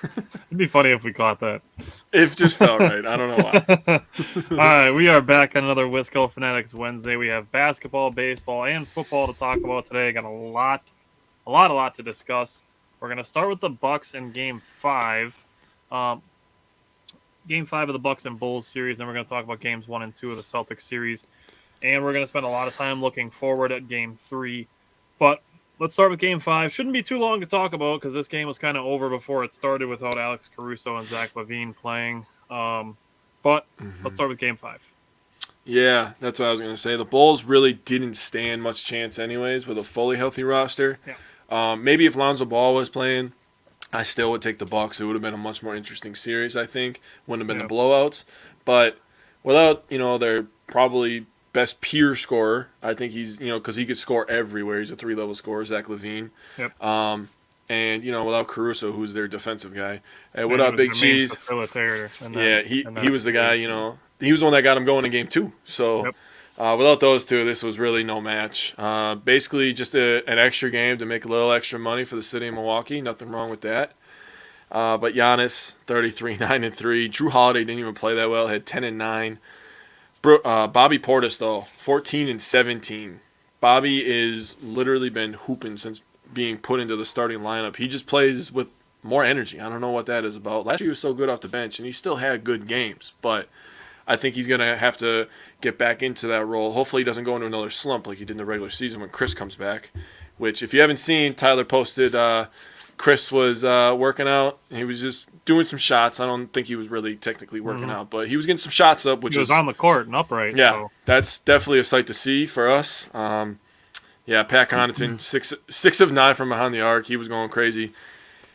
It'd be funny if we caught that. It just felt right. I don't know why. All right, we are back on another Wisco Fanatics Wednesday. We have basketball, baseball, and football to talk about today. Got a lot to discuss. We're gonna start with the Bucks in Game 5. Game 5 of the Bucks and Bulls series. Then we're gonna talk about Games 1 and 2 of the Celtics series, and we're gonna spend a lot of time looking forward at Game 3. But let's start with Game 5. Shouldn't be too long to talk about because this game was kind of over before it started without Alex Caruso and Zach LaVine playing. But let's start with Game 5. Yeah, that's what I was going to say. The Bulls really didn't stand much chance anyways with a fully healthy roster. Yeah. Maybe if Lonzo Ball was playing, I still would take the Bucks. It would have been a much more interesting series, I think. Wouldn't have been the blowouts. But without, their probably best pure scorer, I think he's, because he could score everywhere. He's a 3-level scorer, Zach LaVine. Yep. And, without Caruso, who's their defensive guy. Hey, what up, Big Cheese? He was the guy, he was the one that got him going in Game 2. So without those two, this was really no match. Basically just an extra game to make a little extra money for the city of Milwaukee. Nothing wrong with that. But Giannis, 33, 9-3. Drew Holiday didn't even play that well. Had 10-9. Bobby Portis, though, 14-17. Bobby is literally been hooping since being put into the starting lineup. He just plays with more energy. I don't know what that is about. Last year he was so good off the bench, and he still had good games. But I think he's going to have to get back into that role. Hopefully he doesn't go into another slump like he did in the regular season when Chris comes back, which if you haven't seen, Tyler posted Chris was working out. He was just doing some shots. I don't think he was really technically working out, but he was getting some shots up, which he was on the court and upright. Yeah, so. That's definitely a sight to see for us. Pat Connaughton, 6 of 9 from behind the arc. He was going crazy.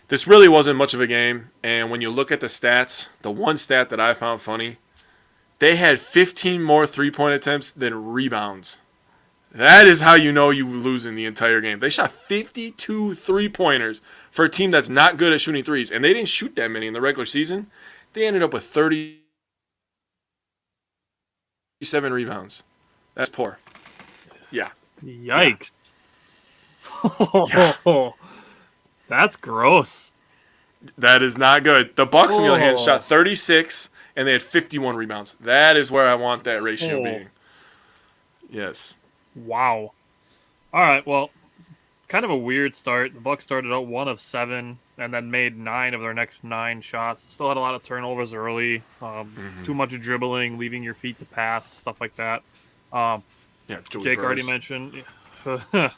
This really wasn't much of a game, and when you look at the stats, the one stat that I found funny, they had 15 more three-point attempts than rebounds. That is how you know you lose in the entire game. They shot 52 three-pointers for a team that's not good at shooting threes, and they didn't shoot that many in the regular season. They ended up with 37 rebounds. That's poor. Yeah. Yikes. Yeah. That's gross. That is not good. The Bucks, on the other hand, shot 36, and they had 51 rebounds. That is where I want that ratio being. Yes. Wow. All right, well, it's kind of a weird start. The Bucks started out 1 of 7 and then made 9 of their next 9 shots. Still had a lot of turnovers early. Too much dribbling, leaving your feet to pass, stuff like that. Jake already mentioned. Pat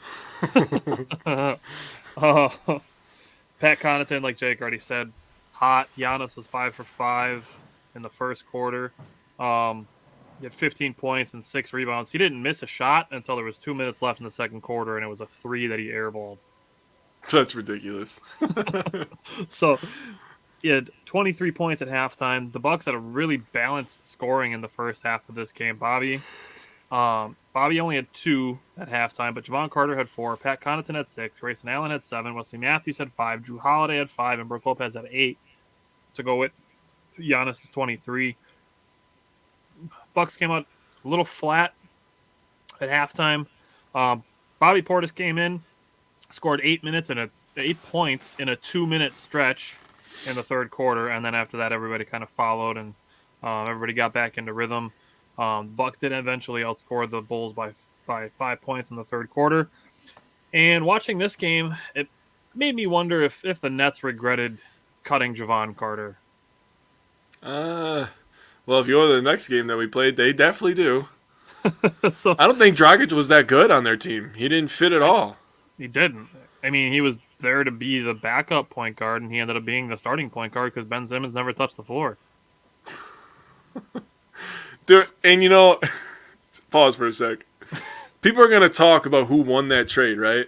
Connaughton, like Jake already said, hot. Giannis was 5 for 5 in the first quarter. He had 15 points and 6 rebounds. He didn't miss a shot until there was 2 minutes left in the second quarter, and it was a 3 that he airballed. That's ridiculous. So he had 23 points at halftime. The Bucks had a really balanced scoring in the first half of this game. Bobby only had 2 at halftime, but Javon Carter had 4. Pat Connaughton had 6. Grayson Allen had 7. Wesley Matthews had 5. Drew Holiday had 5. And Brook Lopez had 8 to go with Giannis' 23. Bucks came out a little flat at halftime. Bobby Portis came in, scored 8 points in a 2-minute stretch in the third quarter, and then after that, everybody kind of followed, and everybody got back into rhythm. Bucks did eventually outscore the Bulls by 5 points in the third quarter. And watching this game, it made me wonder if the Nets regretted cutting Javon Carter. Well, if you go to the next game that we played, they definitely do. So I don't think Dragic was that good on their team. He didn't fit at all. He didn't. I mean, he was there to be the backup point guard, and he ended up being the starting point guard because Ben Simmons never touched the floor. Dude, and pause for a sec. People are going to talk about who won that trade, right?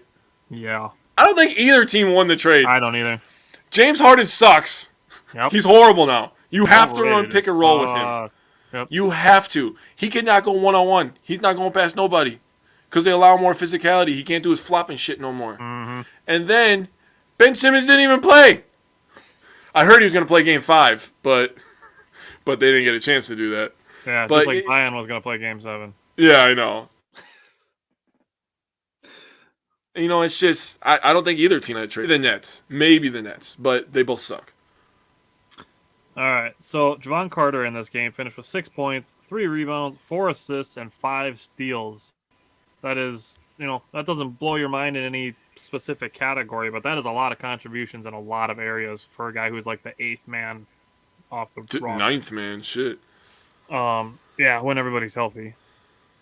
Yeah. I don't think either team won the trade. I don't either. James Harden sucks. Yep. He's horrible now. You have to run pick and roll with him. Yep. You have to. He cannot go one-on-one. He's not going past nobody because they allow more physicality. He can't do his flopping shit no more. Mm-hmm. And then Ben Simmons didn't even play. I heard he was going to play Game 5, but they didn't get a chance to do that. Yeah, just like Zion was going to play Game 7. Yeah, I know. It's just I don't think either team had traded. The Nets, maybe the Nets, but they both suck. All right. So Javon Carter in this game finished with 6 points, 3 rebounds, 4 assists, and 5 steals. That is, that doesn't blow your mind in any specific category, but that is a lot of contributions in a lot of areas for a guy who's like the 8th man off the roster. 9th man, shit. Yeah, when everybody's healthy.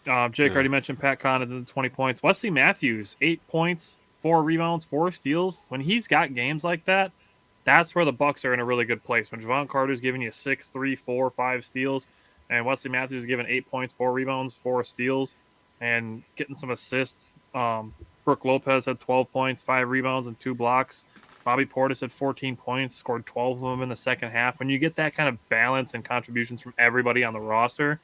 Jake already mentioned Pat Connaughton, 20 points. Wesley Matthews, 8 points, 4 rebounds, 4 steals. When he's got games like that, that's where the Bucks are in a really good place. When Javon Carter's giving you 6, 3, 4, 5 steals, and Wesley Matthews is giving 8 points, 4 rebounds, 4 steals, and getting some assists. Brook Lopez had 12 points, 5 rebounds, and 2 blocks. Bobby Portis had 14 points, scored 12 of them in the second half. When you get that kind of balance and contributions from everybody on the roster,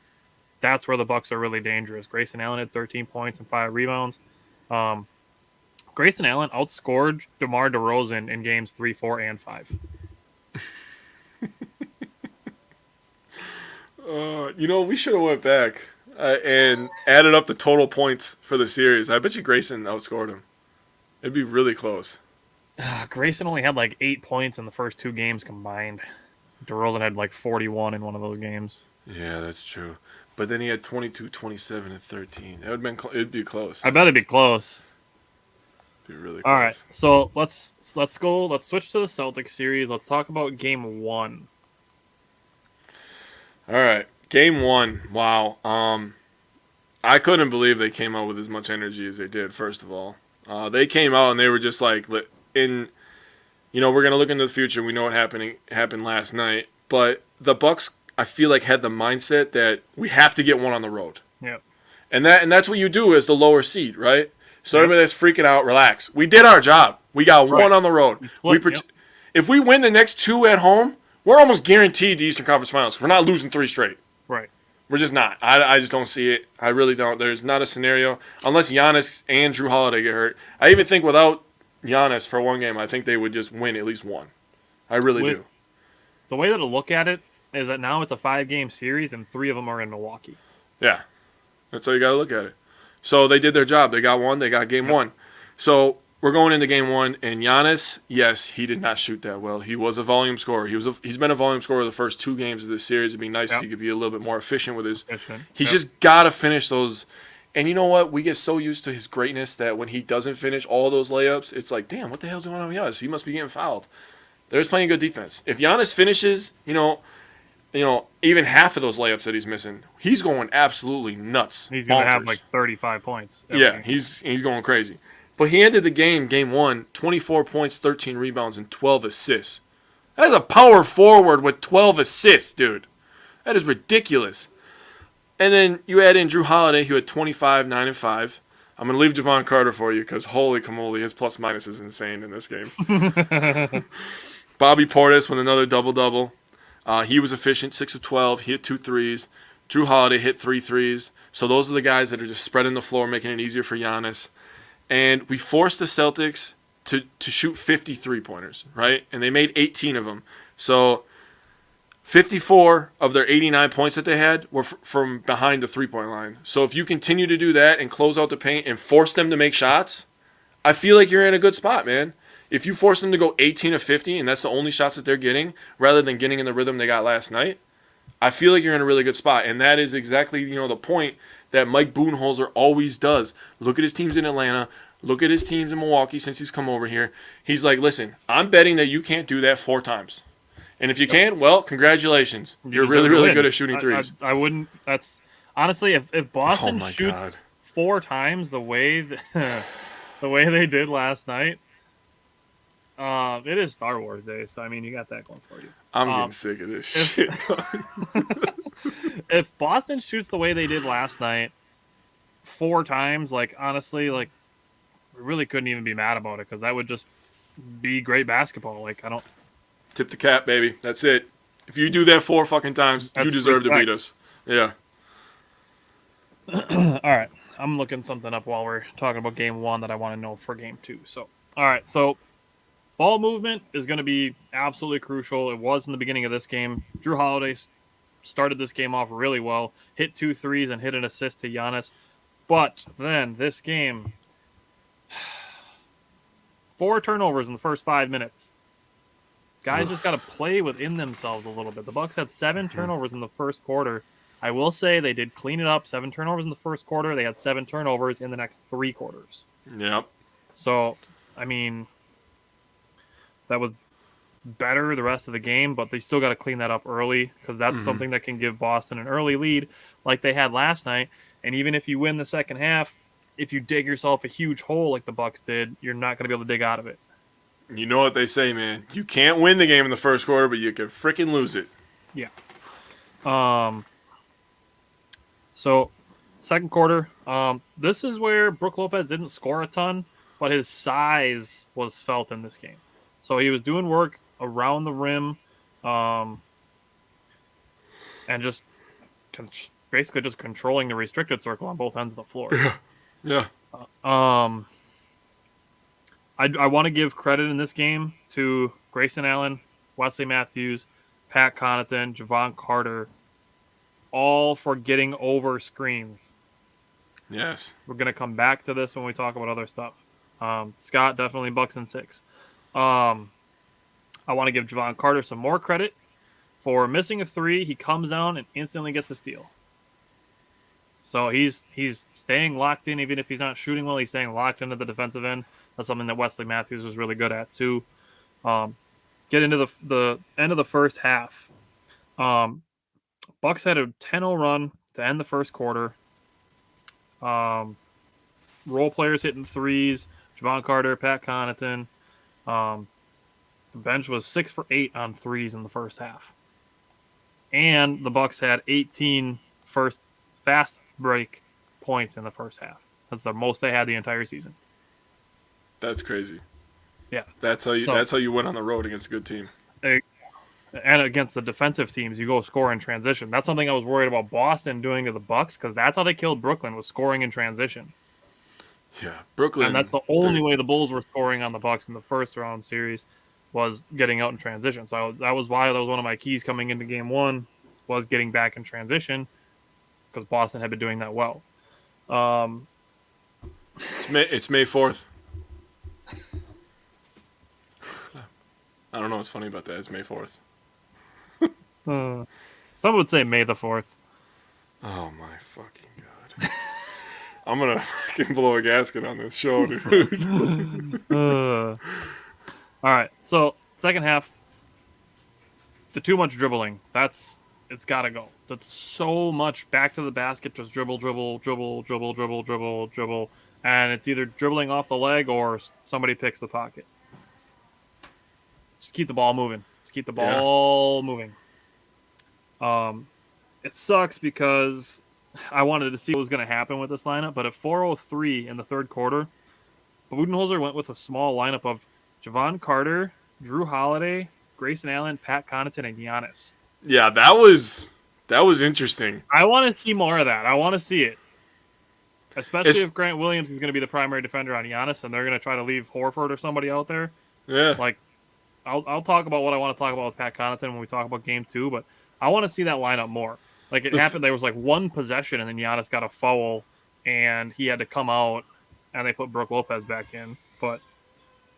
that's where the Bucks are really dangerous. Grayson Allen had 13 points and 5 rebounds. Grayson Allen outscored DeMar DeRozan in games 3, 4, and 5. We should have went back and added up the total points for the series. I bet you Grayson outscored him. It'd be really close. Grayson only had like 8 points in the first 2 games combined. DeRozan had like 41 in one of those games. Yeah, that's true. But then he had 22, 27, and 13. It'd be close. I bet it'd be close. It'd be really close. All right, so let's go. Let's switch to the Celtics series. Let's talk about Game 1. All right, Game 1. Wow. I couldn't believe they came out with as much energy as they did. First of all, they came out and they were just like, we're gonna look into the future. We know what happened last night, but the Bucks, I feel like, had the mindset that we have to get one on the road. Yeah. And that's what you do as the lower seed, right? So everybody that's freaking out, relax. We did our job. We got one on the road. If we win the next 2 at home, we're almost guaranteed the Eastern Conference Finals. We're not losing 3 straight. Right. We're just not. I just don't see it. I really don't. There's not a scenario unless Giannis and Drew Holiday get hurt. I even think without Giannis for one game, I think they would just win at least one. I really do. The way that I look at it is that now it's a 5-game series and 3 of them are in Milwaukee. Yeah. That's how you got to look at it. So they did their job. They got one. They got Game 1. So we're going into Game 1, and Giannis, yes, he did not shoot that well. He was a volume scorer. He's been a volume scorer the first 2 games of this series. It'd be nice if he could be a little bit more efficient with his. He's just got to finish those. And you know what? We get so used to his greatness that when he doesn't finish all those layups, it's like, damn, what the hell's going on with Giannis? He must be getting fouled. There's playing good defense. If Giannis finishes, even half of those layups that he's missing, he's going absolutely nuts. He's going to have like 35 points. Yeah, he's going crazy. But he ended the Game 1, 24 points, 13 rebounds, and 12 assists. That is a power forward with 12 assists, dude. That is ridiculous. And then you add in Drew Holiday, who had 25, 9, and 5. I'm going to leave Javon Carter for you because holy camoli, his plus-minus is insane in this game. Bobby Portis with another double-double. He was efficient, 6 of 12. He hit 2 threes. Drew Holiday hit 3 threes. So those are the guys that are just spreading the floor, making it easier for Giannis. And we forced the Celtics to shoot 50 three-pointers, right? And they made 18 of them. So 54 of their 89 points that they had were from behind the three-point line. So if you continue to do that and close out the paint and force them to make shots, I feel like you're in a good spot, man. If you force them to go 18 of 50 and that's the only shots that they're getting, rather than getting in the rhythm they got last night, I feel like you're in a really good spot. And that is exactly, the point that Mike Budenholzer always does. Look at his teams in Atlanta. Look at his teams in Milwaukee since he's come over here. He's like, listen, I'm betting that you can't do that 4 times. And if you can, well, congratulations. You're really, really good at shooting threes. I wouldn't. That's honestly, if Boston shoots 4 times the way they did last night, it is Star Wars Day. So I mean, you got that going for you. I'm getting sick of this shit. If Boston shoots the way they did last night 4 times, honestly, we really couldn't even be mad about it because that would just be great basketball. I don't. Tip the cap, baby. That's it. If you do that 4 fucking times, you deserve to beat us. Yeah. All right. I'm looking something up while we're talking about Game 1 that I want to know for Game 2. So, all right. So, ball movement is going to be absolutely crucial. It was in the beginning of this game. Drew Holiday started this game off really well. Hit 2 threes and hit an assist to Giannis. But then this game, 4 turnovers in the first 5 minutes. Guys just got to play within themselves a little bit. The Bucks had 7 turnovers in the first quarter. I will say they did clean it up. 7 turnovers in the first quarter. They had 7 turnovers in the next 3 quarters. Yep. So, I mean, that was better the rest of the game, but they still got to clean that up early because that's something that can give Boston an early lead like they had last night. And even if you win the second half, if you dig yourself a huge hole like the Bucks did, you're not going to be able to dig out of it. You know what they say, man. You can't win the game in the first quarter, but you can freaking lose it. Yeah. So, second quarter, this is where Brook Lopez didn't score a ton, but his size was felt in this game. So he was doing work around the rim, and just basically just controlling the restricted circle on both ends of the floor. Yeah. I want to give credit in this game to Grayson Allen, Wesley Matthews, Pat Connaughton, Javon Carter, all for getting over screens. Yes. We're going to come back to this when we talk about other stuff. Scott, definitely Bucks in 6. I want to give Javon Carter some more credit for missing a 3. He comes down and instantly gets a steal. So he's staying locked in, even if he's not shooting well. He's staying locked into the defensive end. That's something that Wesley Matthews was really good at too. Get into the end of the first half. Bucks had a 10-0 run to end the first quarter. Role players hitting threes. Javon Carter, Pat Connaughton. The bench was 6 for 8 on threes in the first half. And the Bucks had 18 first fast break points in the first half. That's the most they had the entire season. That's crazy. Yeah. That's how you win on the road against a good team. And against the defensive teams, you go score in transition. That's something I was worried about Boston doing to the Bucks, because that's how they killed Brooklyn, was scoring in transition. Yeah, Brooklyn. And that's the only way the Bulls were scoring on the Bucks in the first round series, was getting out in transition. So that was one of my keys coming into game 1, was getting back in transition, because Boston had been doing that well. It's May 4th. I don't know what's funny about that. It's May 4th. Some would say May the 4th. Oh my fucking god. I'm going to fucking blow a gasket on this show, dude. All right. So, second half, the too much dribbling. It's got to go. That's so much back to the basket, just dribble. And it's either dribbling off the leg or somebody picks the pocket. Just keep the ball moving. Moving. It sucks because I wanted to see what was going to happen with this lineup, but at 4:03 in the third quarter, Budenholzer went with a small lineup of Javon Carter, Drew Holiday, Grayson Allen, Pat Connaughton, and Giannis. Yeah, that was interesting. I want to see more of that. I want to see it. Especially if Grant Williams is going to be the primary defender on Giannis, and they're going to try to leave Horford or somebody out there. Yeah. Like, I'll talk about what I want to talk about with Pat Connaughton when we talk about game 2, but I want to see that lineup more. Like, it happened, there was like one possession, and then Giannis got a foul, and he had to come out, and they put Brook Lopez back in. But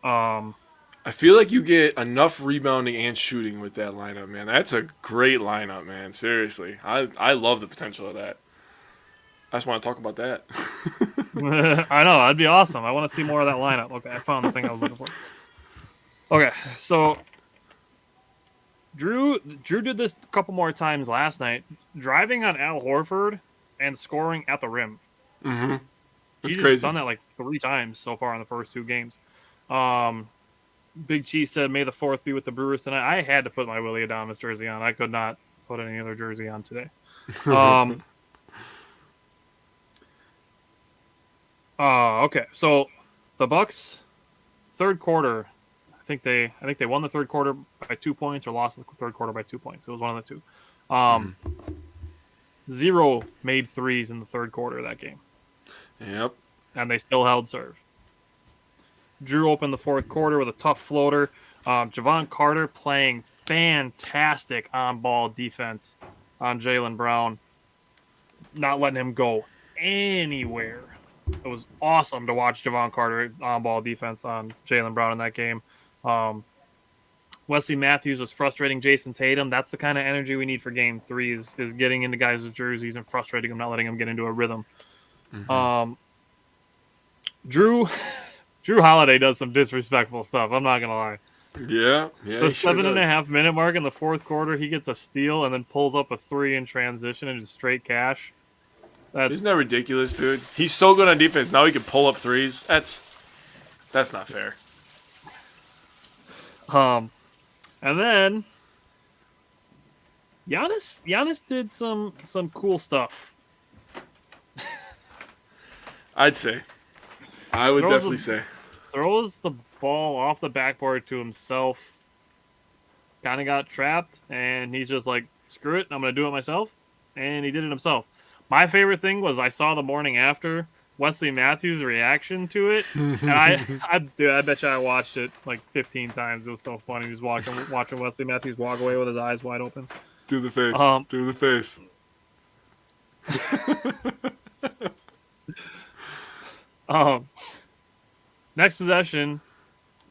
I feel like you get enough rebounding and shooting with that lineup, man. That's a great lineup, man. Seriously. I love the potential of that. I just want to talk about that. I know, that'd be awesome. I want to see more of that lineup. Okay, I found the thing I was looking for. Okay, so Drew did this a couple more times last night, driving on Al Horford and scoring at the rim. Mm-hmm. He's crazy. Done that like 3 times so far in the first 2 games. Big Cheese said, May the 4th be with the Brewers tonight. I had to put my Willie Adames jersey on. I could not put any other jersey on today. Okay, so the Bucks, third quarter, I think they won the third quarter by 2 points or lost the third quarter by 2 points. It was one of the two. 0 made threes in the third quarter of that game. Yep. And they still held serve. Drew opened the fourth quarter with a tough floater. Javon Carter playing fantastic on-ball defense on Jaylen Brown. Not letting him go anywhere. It was awesome to watch Javon Carter on-ball defense on Jaylen Brown in that game. Wesley Matthews was frustrating Jason Tatum. That's the kind of energy we need for Game 3 is getting into guys' jerseys and frustrating them, not letting them get into a rhythm. Mm-hmm. Drew Holiday does some disrespectful stuff. I'm not gonna lie. Yeah. The 7.5 minute mark in the fourth quarter, he gets a steal and then pulls up a 3 in transition and just straight cash. Isn't that ridiculous, dude? He's so good on defense. Now he can pull up threes. That's not fair. And then Giannis did some cool stuff. I'd say. I would definitely say. Throws the ball off the backboard to himself. Kind of got trapped, and he's just like, screw it, I'm going to do it myself. And he did it himself. My favorite thing was I saw the morning after Wesley Matthews' reaction to it. And I bet you I watched it like 15 times. It was so funny. Just watching Wesley Matthews walk away with his eyes wide open. Do the face. Do the face. Next possession,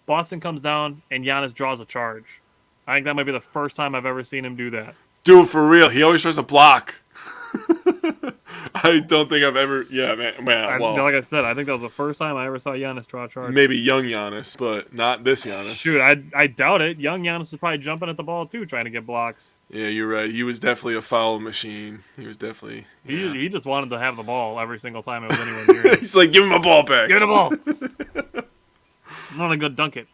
Boston comes down and Giannis draws a charge. I think that might be the first time I've ever seen him do that. Dude, for real, he always tries to block. I don't think I've ever. Yeah, man. Well, like I said, I think that was the first time I ever saw Giannis draw a charge. Maybe young Giannis, but not this Giannis. Shoot, I doubt it. Young Giannis is probably jumping at the ball too, trying to get blocks. Yeah, you're right. He was definitely a foul machine. He was definitely. Yeah. He just wanted to have the ball every single time it was anywhere near him. He's like, give him my ball back. Give me the ball. I'm gonna go dunk it.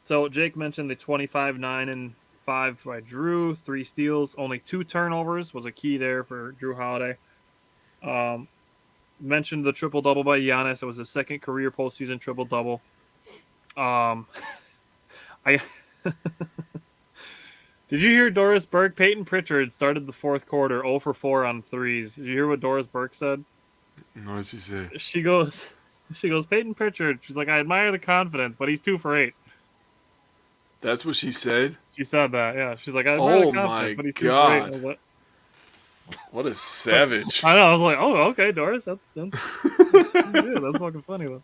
So Jake mentioned the 25, 9, and 5 by Drew, 3 steals, only 2 turnovers was a key there for Drew Holiday. Mentioned the triple-double by Giannis. It was his second career postseason triple-double. Did you hear Doris Burke? Peyton Pritchard started the fourth quarter 0 for 4 on threes. Did you hear what Doris Burke said? What did she say? She goes, Peyton Pritchard. She's like, I admire the confidence, but he's 2 for 8. That's what she said? She said that, yeah. She's like, I admire the confidence, but he's 2 for 8. God. What a savage. I know. I was like, oh, okay, Doris. That's fucking funny, though.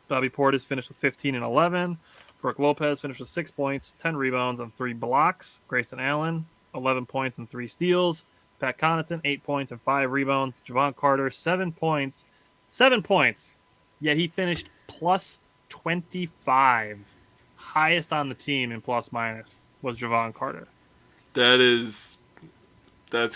Bobby Portis finished with 15 and 11. Brooke Lopez finished with 6 points, 10 rebounds, and 3 blocks. Grayson Allen, 11 points and 3 steals. Pat Connaughton, 8 points and 5 rebounds. Javon Carter, 7 points. 7 points. Yet he finished plus 25. Highest on the team in plus minus was Javon Carter. That's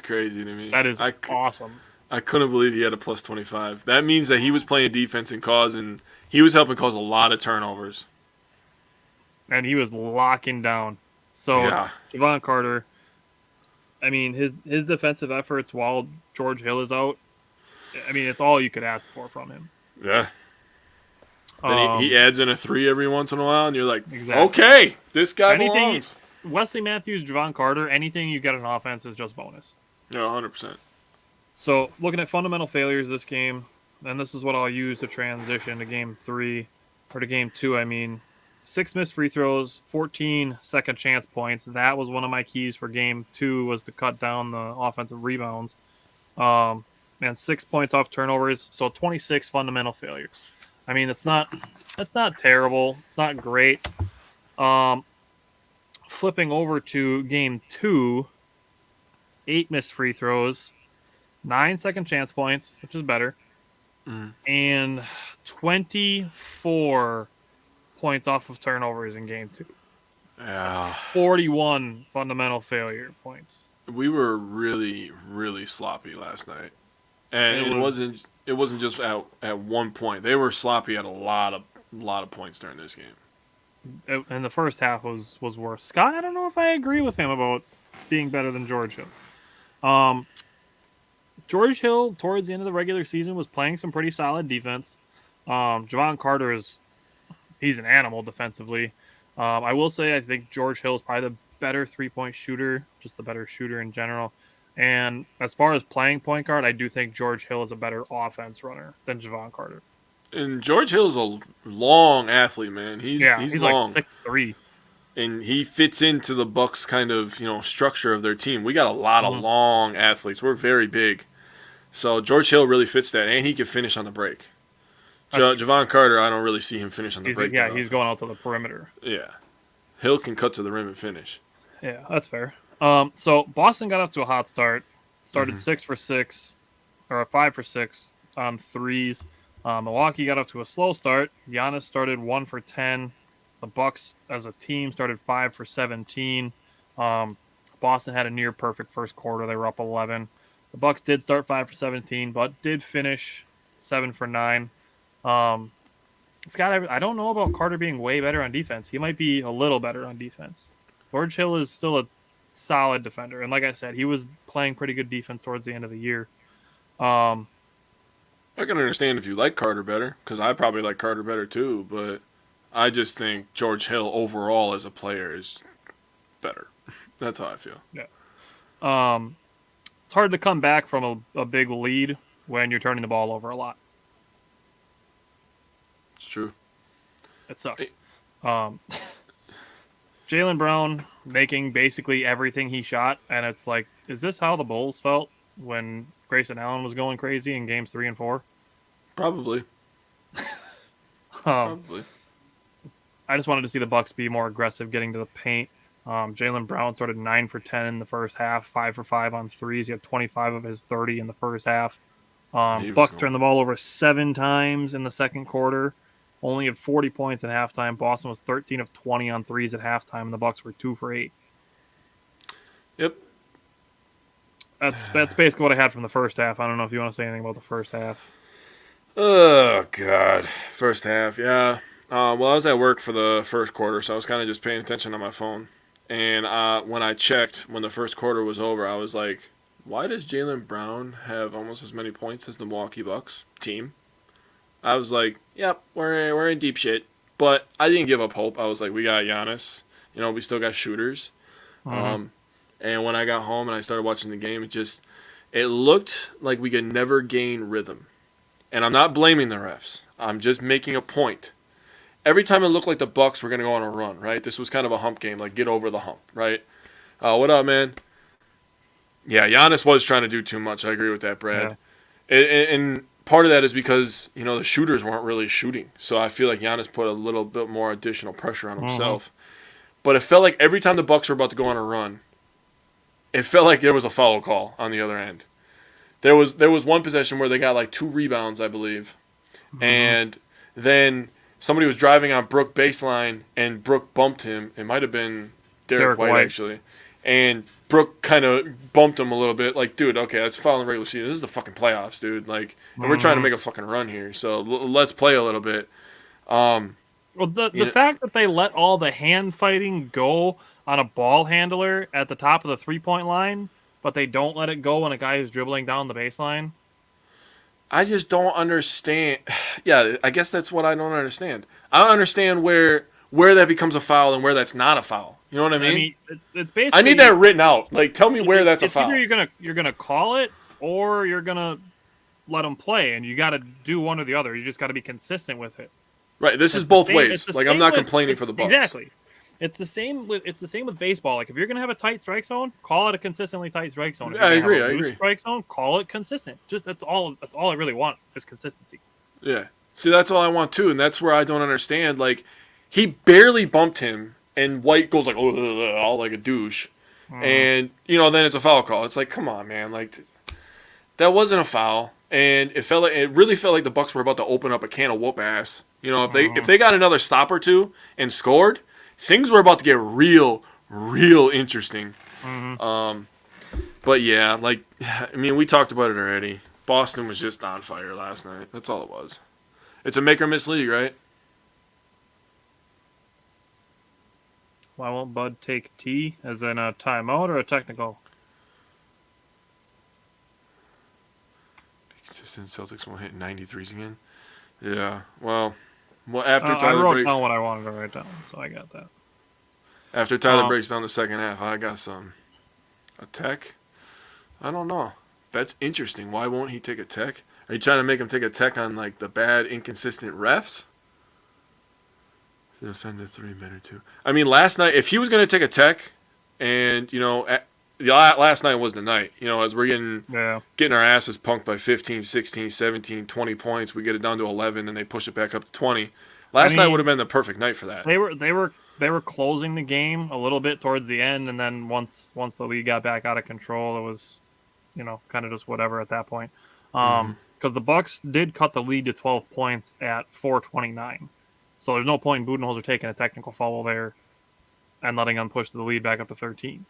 crazy to me. That is awesome. I couldn't believe he had a plus 25. That means that he was playing defense and he was helping cause a lot of turnovers. And he was locking down. So yeah. Javon Carter, I mean, his defensive efforts while George Hill is out, I mean, it's all you could ask for from him. Yeah. Then he adds in a 3 every once in a while, and you're like, exactly. Okay, this guy belongs. Wesley Matthews, Javon Carter, anything you get on offense is just bonus. Yeah, 100%. So, looking at fundamental failures this game, and this is what I'll use to transition to Game 3, or to Game 2, I mean. 6 missed free throws, 14 second chance points. That was one of my keys for Game 2, was to cut down the offensive rebounds. And 6 points off turnovers, so 26 fundamental failures. I mean, that's not terrible. It's not great. Flipping over to Game 2, 8 missed free throws, 9 second chance points, which is better, and 24 points off of turnovers in Game 2. Yeah. That's 41 fundamental failure points. We were really, really sloppy last night. And it wasn't just at one point. They were sloppy at a lot of points during this game. And the first half was worse. Scott, I don't know if I agree with him about being better than George Hill. George Hill, towards the end of the regular season, was playing some pretty solid defense. Javon Carter he's an animal defensively. I will say I think George Hill is probably the better three-point shooter, just the better shooter in general. And as far as playing point guard, I do think George Hill is a better offense runner than Javon Carter. And George Hill's a long athlete, man. He's long. Like 6'3". And he fits into the Bucks kind of, structure of their team. We got a lot of long athletes. We're very big. So George Hill really fits that, and he can finish on the break. Javon Carter, I don't really see him finish on the breakdown. Yeah, he's going out to the perimeter. Yeah. Hill can cut to the rim and finish. Yeah, that's fair. So Boston got off to a hot start. Started 6 for 6, or 5 for 6 on threes. Milwaukee got off to a slow start. Giannis started 1 for 10. The Bucks, as a team, started 5 for 17. Boston had a near perfect first quarter. They were up 11. The Bucks did start 5 for 17, but did finish 7 for 9. I don't know about Carter being way better on defense. He might be a little better on defense. George Hill is still a solid defender, and like I said, he was playing pretty good defense towards the end of the year. I can understand if you like Carter better, because I probably like Carter better too, but I just think George Hill overall as a player is better. That's how I feel. Yeah. It's hard to come back from a big lead when you're turning the ball over a lot. It's true. It sucks. Jaylen Brown making basically everything he shot, and it's like, is this how the Bulls felt when Grayson Allen was going crazy in games 3 and 4? Probably. Probably. I just wanted to see the Bucks be more aggressive getting to the paint. Jaylen Brown started 9 for 10 in the first half, 5 for 5 on threes. He had 25 of his 30 in the first half. Bucks turned the ball over 7 times in the second quarter. Only had 40 points at halftime. Boston was 13 of 20 on threes at halftime, and the Bucks were 2 for 8. Yep. That's basically what I had from the first half. I don't know if you want to say anything about the first half. Oh, God. First half, yeah. Well, I was at work for the first quarter, so I was kind of just paying attention on my phone. And when I checked, when the first quarter was over, I was like, why does Jaylen Brown have almost as many points as the Milwaukee Bucks team? I was like, yep, we're in deep shit. But I didn't give up hope. I was like, we got Giannis. We still got shooters. Mm-hmm. And when I got home and I started watching the game, it looked like we could never gain rhythm. And I'm not blaming the refs. I'm just making a point. Every time it looked like the Bucks were going to go on a run, right? This was kind of a hump game, like get over the hump, right? What up, man? Yeah, Giannis was trying to do too much. I agree with that, Brad. Yeah. And part of that is because, the shooters weren't really shooting. So I feel like Giannis put a little bit more additional pressure on himself. Mm-hmm. But it felt like every time the Bucks were about to go on a run, it felt like there was a foul call on the other end. There was one possession where they got like 2 rebounds, I believe. Mm-hmm. And then somebody was driving on Brook baseline, and Brook bumped him. It might have been Derek White, actually. And Brook kind of bumped him a little bit. Like, dude, okay, that's foul in the regular season. This is the fucking playoffs, dude. Like, and we're trying to make a fucking run here. So let's play a little bit. Well, the fact that they let all the hand fighting go on a ball handler at the top of the 3-point line, but they don't let it go when a guy is dribbling down the baseline. I just don't understand. Yeah, I guess that's what I don't understand. I don't understand where that becomes a foul and where that's not a foul. You know what I mean? It's basically. I need that written out. Like, tell me where that's a foul. Either you're gonna call it, or you're gonna let them play, and you got to do one or the other. You just got to be consistent with it. Right. This is both ways. Like, I'm not complaining for the Bucks. Exactly. It's the same with baseball. Like, if you're gonna have a tight strike zone, call it a consistently tight strike zone. If I agree. Strike zone, call it consistent. Just that's all I really want is consistency. Yeah. See, that's all I want too, and that's where I don't understand. Like, he barely bumped him, and White goes like, all like a douche, and then it's a foul call. It's like, come on, man. Like, that wasn't a foul, and it really felt like the Bucks were about to open up a can of whoop ass. If they got another stop or two and scored, things were about to get real interesting. Mm-hmm. But yeah, like, I mean, we talked about it already. Boston was just on fire last night. That's all it was. It's a make or miss league, right? Why won't Bud take T as in a timeout or a technical? Be consistent. Celtics won't hit 93s again. Yeah. Well, after Tyler I wrote down what I wanted to write down, so I got that. After Tyler breaks down the second half, I got some. A tech? I don't know. That's interesting. Why won't he take a tech? Are you trying to make him take a tech on, like, the bad, inconsistent refs? Defend the 3 minute too. I mean, last night, if he was going to take a tech and, last night was the night. As we're getting our asses punked by 15, 16, 17, 20 points, we get it down to 11, and they push it back up to 20. Last night would have been the perfect night for that. They were closing the game a little bit towards the end, and then once the league got back out of control, it was, kind of just whatever at that point. Because the Bucks did cut the lead to 12 points at 4:29, so there's no point in Budenholzer taking a technical foul there and letting them push the lead back up to 13.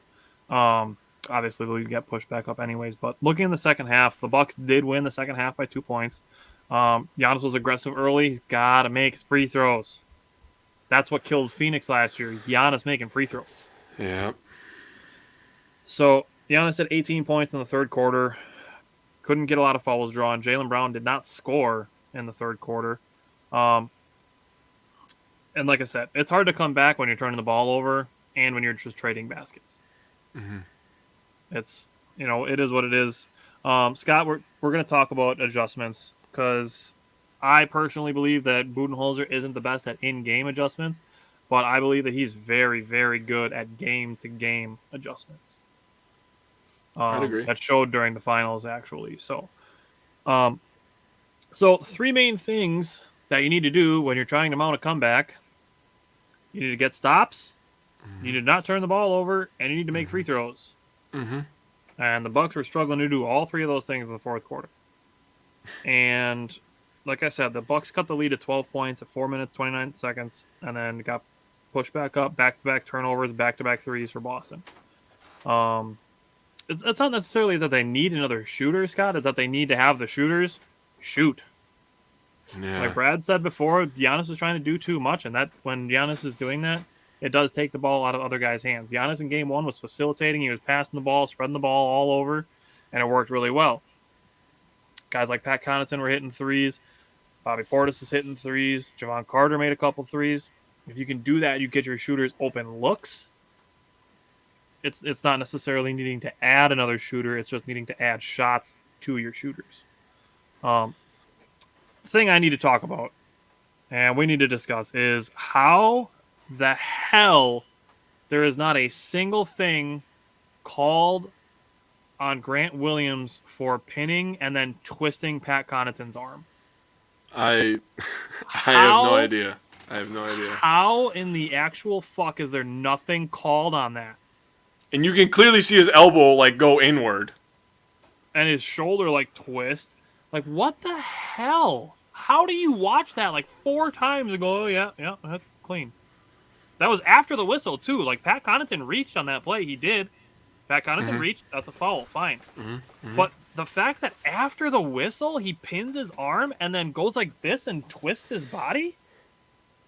Obviously, the lead got pushed back up anyways. But looking in the second half, the Bucks did win the second half by 2 points. Giannis was aggressive early. He's got to make his free throws. That's what killed Phoenix last year. Giannis making free throws. Yeah. So Giannis had 18 points in the third quarter. Couldn't get a lot of fouls drawn. Jaylen Brown did not score in the third quarter. And like I said, it's hard to come back when you're turning the ball over and when you're just trading baskets. Mm-hmm. It's, it is what it is. Scott, we're going to talk about adjustments because I personally believe that Budenholzer isn't the best at in-game adjustments, but I believe that he's very, very good at game-to-game adjustments. I'd agree. That showed during the finals, actually. So three main things that you need to do when you're trying to mount a comeback. You need to get stops, you need to not turn the ball over, and you need to make free throws. Mm-hmm. And the Bucks were struggling to do all three of those things in the fourth quarter. And like I said, the Bucks cut the lead to 12 points at 4 minutes, 29 seconds, and then got pushed back up, back-to-back turnovers, back-to-back threes for Boston. It's not necessarily that they need another shooter, Scott. It's that they need to have the shooters shoot. Yeah. Like Brad said before, Giannis is trying to do too much, and that when Giannis is doing that, it does take the ball out of other guys' hands. Giannis in game one was facilitating. He was passing the ball, spreading the ball all over, and it worked really well. Guys like Pat Connaughton were hitting threes. Bobby Portis is hitting threes. Javon Carter made a couple threes. If you can do that, you get your shooters open looks. It's not necessarily needing to add another shooter. It's just needing to add shots to your shooters. The thing I need to talk about, and we need to discuss, is how the hell there is not a single thing called on Grant Williams for pinning and then twisting Pat Connaughton's arm. I have no idea. How in the actual fuck is there nothing called on that? And you can clearly see his elbow go inward. And his shoulder twist. What the hell? How do you watch that 4 times and go, oh yeah, that's clean. That was after the whistle too. Pat Connaughton reached on that play. He did. Pat Connaughton reached. That's a foul. Fine. Mm-hmm. But the fact that after the whistle, he pins his arm and then goes like this and twists his body?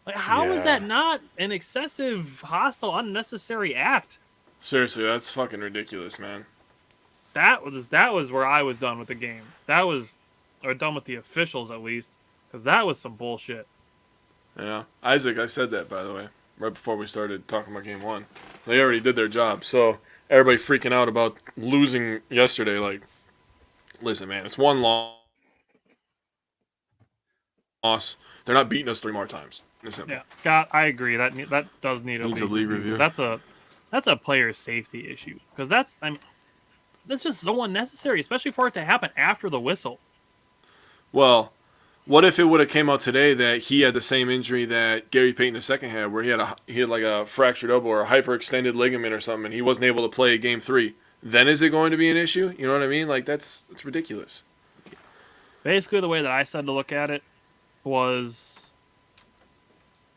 How is that not an excessive, hostile, unnecessary act? Seriously, that's fucking ridiculous, man. That was where I was done with the game. Or done with the officials at least, because that was some bullshit. Yeah, Isaac, I said that by the way, right before we started talking about game one. They already did their job, so everybody freaking out about losing yesterday. Listen, man, it's one loss. They're not beating us 3 more times. It's simple. Yeah, Scott, I agree. That does need a league review. That's a player safety issue because that's just so unnecessary, especially for it to happen after the whistle. Well, what if it would have came out today that he had the same injury that Gary Payton II had, where he had a fractured elbow or a hyperextended ligament or something, and he wasn't able to play game 3? Then is it going to be an issue? You know what I mean? That's ridiculous. Basically, the way that I said to look at it was,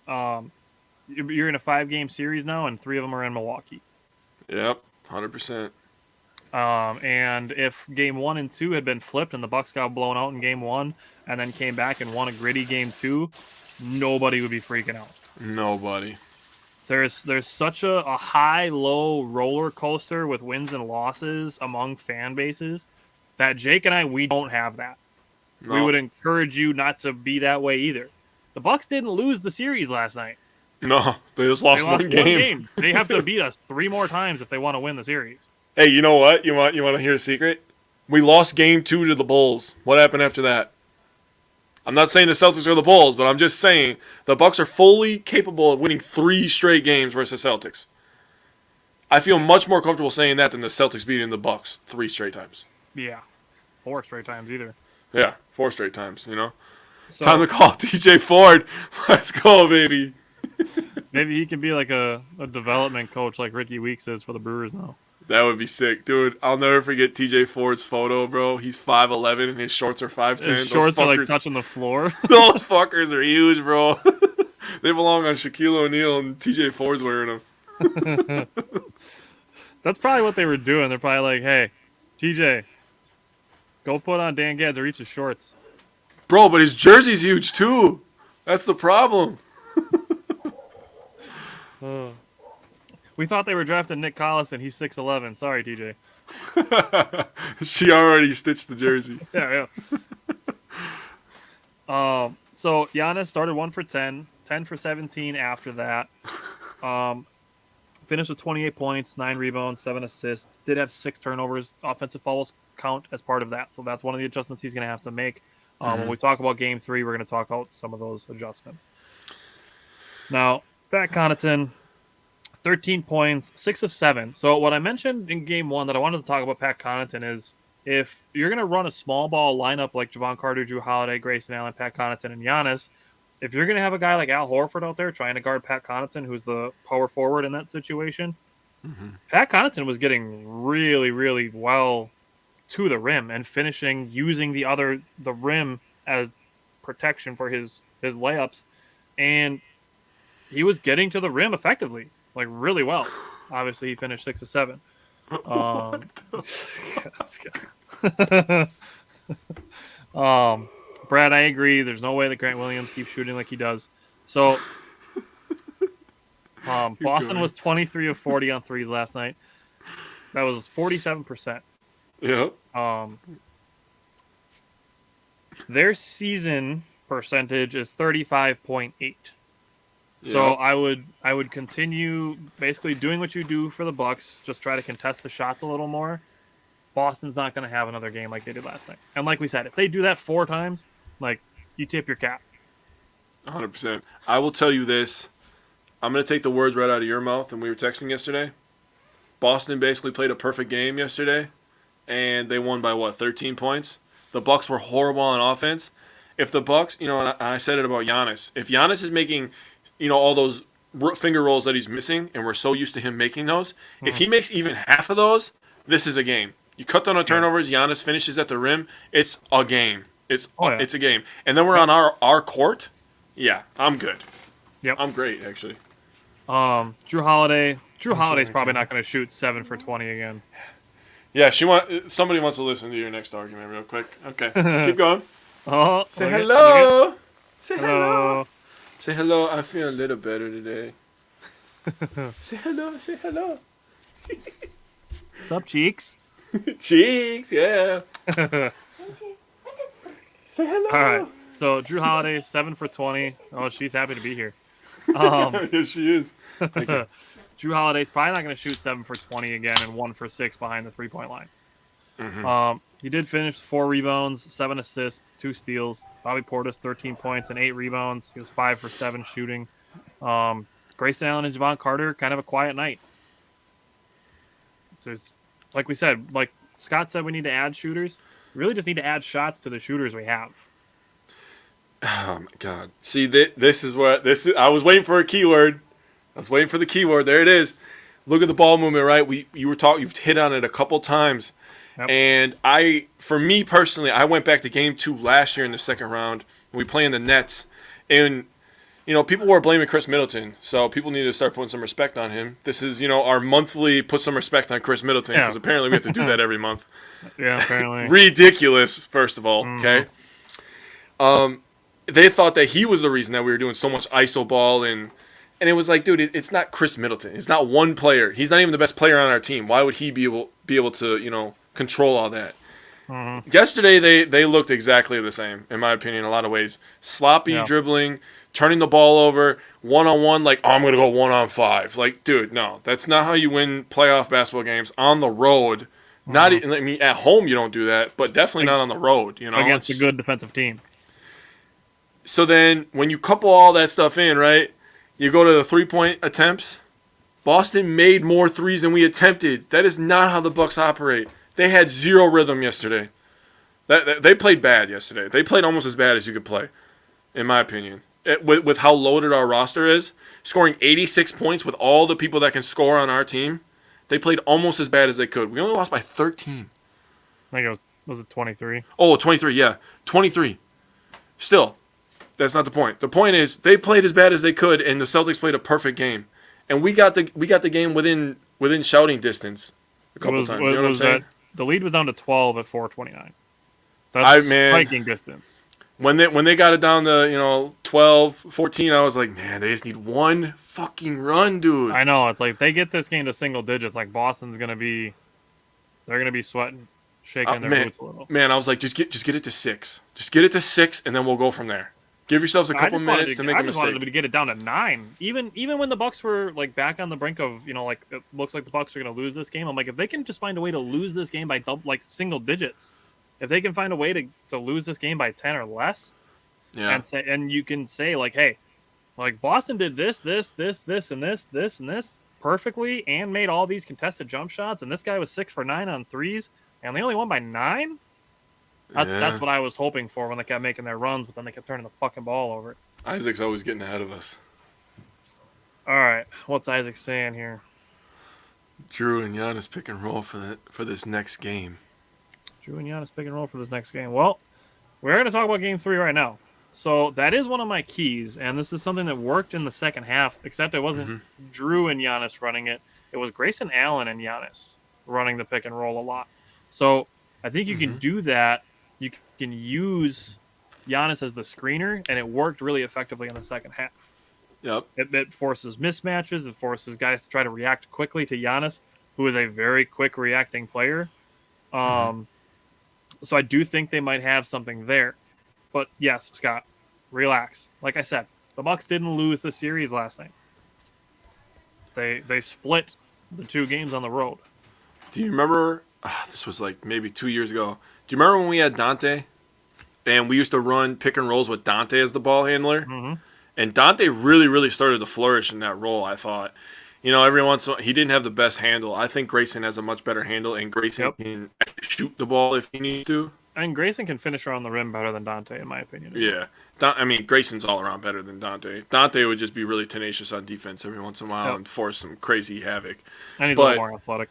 you're in a 5-game series now, and 3 of them are in Milwaukee. Yep, 100%. And if game 1 and 2 had been flipped and the Bucks got blown out in game 1 and then came back and won a gritty game 2, nobody would be freaking out. Nobody. There's such a high-low roller coaster with wins and losses among fan bases that Jake and I, we don't have that. No. We would encourage you not to be that way either. The Bucks didn't lose the series last night. No, they just lost one game. They have to beat us 3 more times if they want to win the series. Hey, you know what? You want to hear a secret? We lost game 2 to the Bulls. What happened after that? I'm not saying the Celtics are the Bulls, but I'm just saying the Bucks are fully capable of winning 3 straight games versus Celtics. I feel much more comfortable saying that than the Celtics beating the Bucks 3 straight times. Yeah. 4 straight times either. Yeah, 4 straight times, So, time to call TJ Ford. Let's go, baby. Maybe he can be like a development coach like Ricky Weeks is for the Brewers now. That would be sick. Dude, I'll never forget TJ Ford's photo, bro. He's 5'11", and his shorts are 5'10". His shorts are like touching the floor. Those fuckers are huge, bro. They belong on Shaquille O'Neal, and TJ Ford's wearing them. That's probably what they were doing. They're probably like, hey, TJ, go put on Dan Gadzurich's shorts. Bro, but his jersey's huge, too. That's the problem. We thought they were drafting Nick Collison. He's 6'11". Sorry, TJ. She already stitched the jersey. Yeah. So Giannis started 1 for 10, 10 for 17 after that. Finished with 28 points, 9 rebounds, 7 assists. Did have 6 turnovers. Offensive fouls count as part of that. So that's one of the adjustments he's going to have to make. When we talk about Game 3, we're going to talk about some of those adjustments. Now, Pat Connaughton, 13 points, 6 of 7. So what I mentioned in Game 1 that I wanted to talk about Pat Connaughton is if you're going to run a small ball lineup like Javon Carter, Drew Holiday, Grayson Allen, Pat Connaughton, and Giannis, if you're going to have a guy like Al Horford out there trying to guard Pat Connaughton, who's the power forward in that situation, Pat Connaughton was getting really, really well to the rim and finishing using the rim as protection for his layups. And he was getting to the rim effectively, like really well. Obviously, he finished 6 of 7. Brad, I agree. There's no way that Grant Williams keeps shooting like he does. So, Boston was 23 of 40 on threes last night. That was 47%. Yeah. Their season percentage is 35.8. So I would continue basically doing what you do for the Bucks. Just try to contest the shots a little more. Boston's not going to have another game like they did last night. And like we said, if they do that 4 times, like, you tip your cap. 100%. I will tell you this. I'm going to take the words right out of your mouth, and we were texting yesterday. Boston basically played a perfect game yesterday, and they won by, 13 points? The Bucks were horrible on offense. If the Bucks, and I said it about Giannis, if Giannis is making, all those finger rolls that he's missing, and we're so used to him making those, if he makes even half of those, this is a game. You cut down on turnovers, Giannis finishes at the rim, it's a game. It's a game. And then we're on our court. Yeah, I'm good. Yep. I'm great, actually. Drew Holiday's probably not going to shoot 7 for 20 again. Yeah, somebody wants to listen to your next argument real quick. Okay, keep going. Say hello. Say hello. Say hello. I feel a little better today. Say hello. Say hello. What's up, Cheeks? Cheeks, yeah. Say hello. All right. So Drew Holiday, 7 for 20. Oh, she's happy to be here. Yes, she is. Drew Holiday's probably not going to shoot 7 for 20 again and 1 for 6 behind the 3-point line. He did finish 4 rebounds, 7 assists, 2 steals. Bobby Portis, 13 points and 8 rebounds. He was 5 for 7 shooting. Grayson Allen and Javon Carter, kind of a quiet night. There's, like we said, like Scott said, we need to add shooters. We really just need to add shots to the shooters we have. Oh my God! See, this is. I was waiting for a keyword. I was waiting for the keyword. There it is. Look at the ball movement, right? You've hit on it a couple times, and for me personally, I went back to Game 2 last year in the second round. We play in the Nets, and people were blaming Chris Middleton, so people need to start putting some respect on him. This is our monthly put some respect on Chris Middleton because apparently we have to do that every month. Yeah, apparently. Ridiculous, first of all. Okay. They thought that he was the reason that we were doing so much iso ball, and it was like, dude, it's not Chris Middleton. It's not one player. He's not even the best player on our team. Why would he be able to control all that? Yesterday they looked exactly the same, in my opinion, in a lot of ways. Sloppy dribbling, turning the ball over, 1-on-1, like, I'm going to go 1-on-5. Like, dude, no. That's not how you win playoff basketball games on the road. Not even, at home you don't do that, but definitely not on the road. Against a good defensive team. So then when you couple all that stuff in, right, you go to the 3-point attempts. Boston made more threes than we attempted. That is not how the Bucks operate. They had zero rhythm yesterday. They played bad yesterday. They played almost as bad as you could play, in my opinion. With how loaded our roster is, scoring 86 points with all the people that can score on our team, they played almost as bad as they could. We only lost by 13. I think was it 23? Oh, 23, yeah. 23. Still, that's not the point. The point is they played as bad as they could, and the Celtics played a perfect game. And we got the game within shouting distance a couple times. You know what I'm saying? The lead was down to 12 at 4:29. That's striking distance. When they got it down to 12, 14, I was like, man, they just need one fucking run, dude. I know. It's like they get this game to single digits. Like Boston's they're gonna be sweating, shaking their boots a little. Man, I was like, just get it to 6. Just get it to 6, and then we'll go from there. Give yourselves a couple minutes to make a mistake. I just wanted to get it down to 9. Even when the Bucks were like back on the brink of like it looks like the Bucks are gonna lose this game. I'm like, if they can just find a way to lose this game by single digits. If they can find a way to lose this game by 10 or less, and you can say like, hey, like Boston did this, and this perfectly, and made all these contested jump shots, and this guy was 6 for 9 on threes, and they only won by 9. That's what I was hoping for when they kept making their runs, but then they kept turning the fucking ball over. Isaac's always getting ahead of us. All right, what's Isaac saying here? Drew and Giannis pick and roll for this next game. Drew and Giannis pick and roll for this next game. Well, we're going to talk about Game 3 right now. So that is one of my keys, and this is something that worked in the second half, except it wasn't Drew and Giannis running it. It was Grayson Allen and Giannis running the pick and roll a lot. So I think you can do that. You can use Giannis as the screener, and it worked really effectively in the second half. Yep. It forces mismatches. It forces guys to try to react quickly to Giannis, who is a very quick reacting player. So I do think they might have something there. But yes, Scott, relax. Like I said, the Bucks didn't lose the series last night. They split the 2 games on the road. Do you remember? This was like maybe 2 years ago. Do you remember when we had Dante? And we used to run pick and rolls with Dante as the ball handler? And Dante really, really started to flourish in that role, I thought. Every once in a while, he didn't have the best handle. I think Grayson has a much better handle, and Grayson can shoot the ball if he needs to. And Grayson can finish around the rim better than Dante, in my opinion. Yeah. Grayson's all around better than Dante. Dante would just be really tenacious on defense every once in a while and force some crazy havoc. And he's a little more athletic.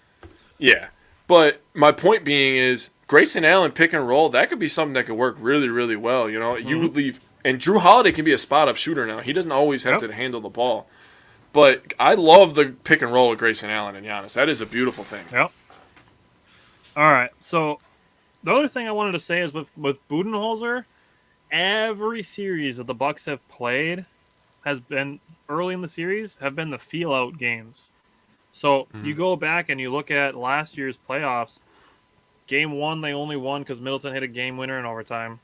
Yeah. But my point being is, Grayson Allen pick and roll, that could be something that could work really, really well. You would leave. And Drew Holiday can be a spot-up shooter now. He doesn't always have to handle the ball. But I love the pick and roll with Grayson Allen and Giannis. That is a beautiful thing. Yep. All right. So the other thing I wanted to say is with Budenholzer, every series that the Bucks have played has been early in the series have been the feel-out games. So you go back and you look at last year's playoffs. Game 1, they only won because Middleton hit a game winner in overtime.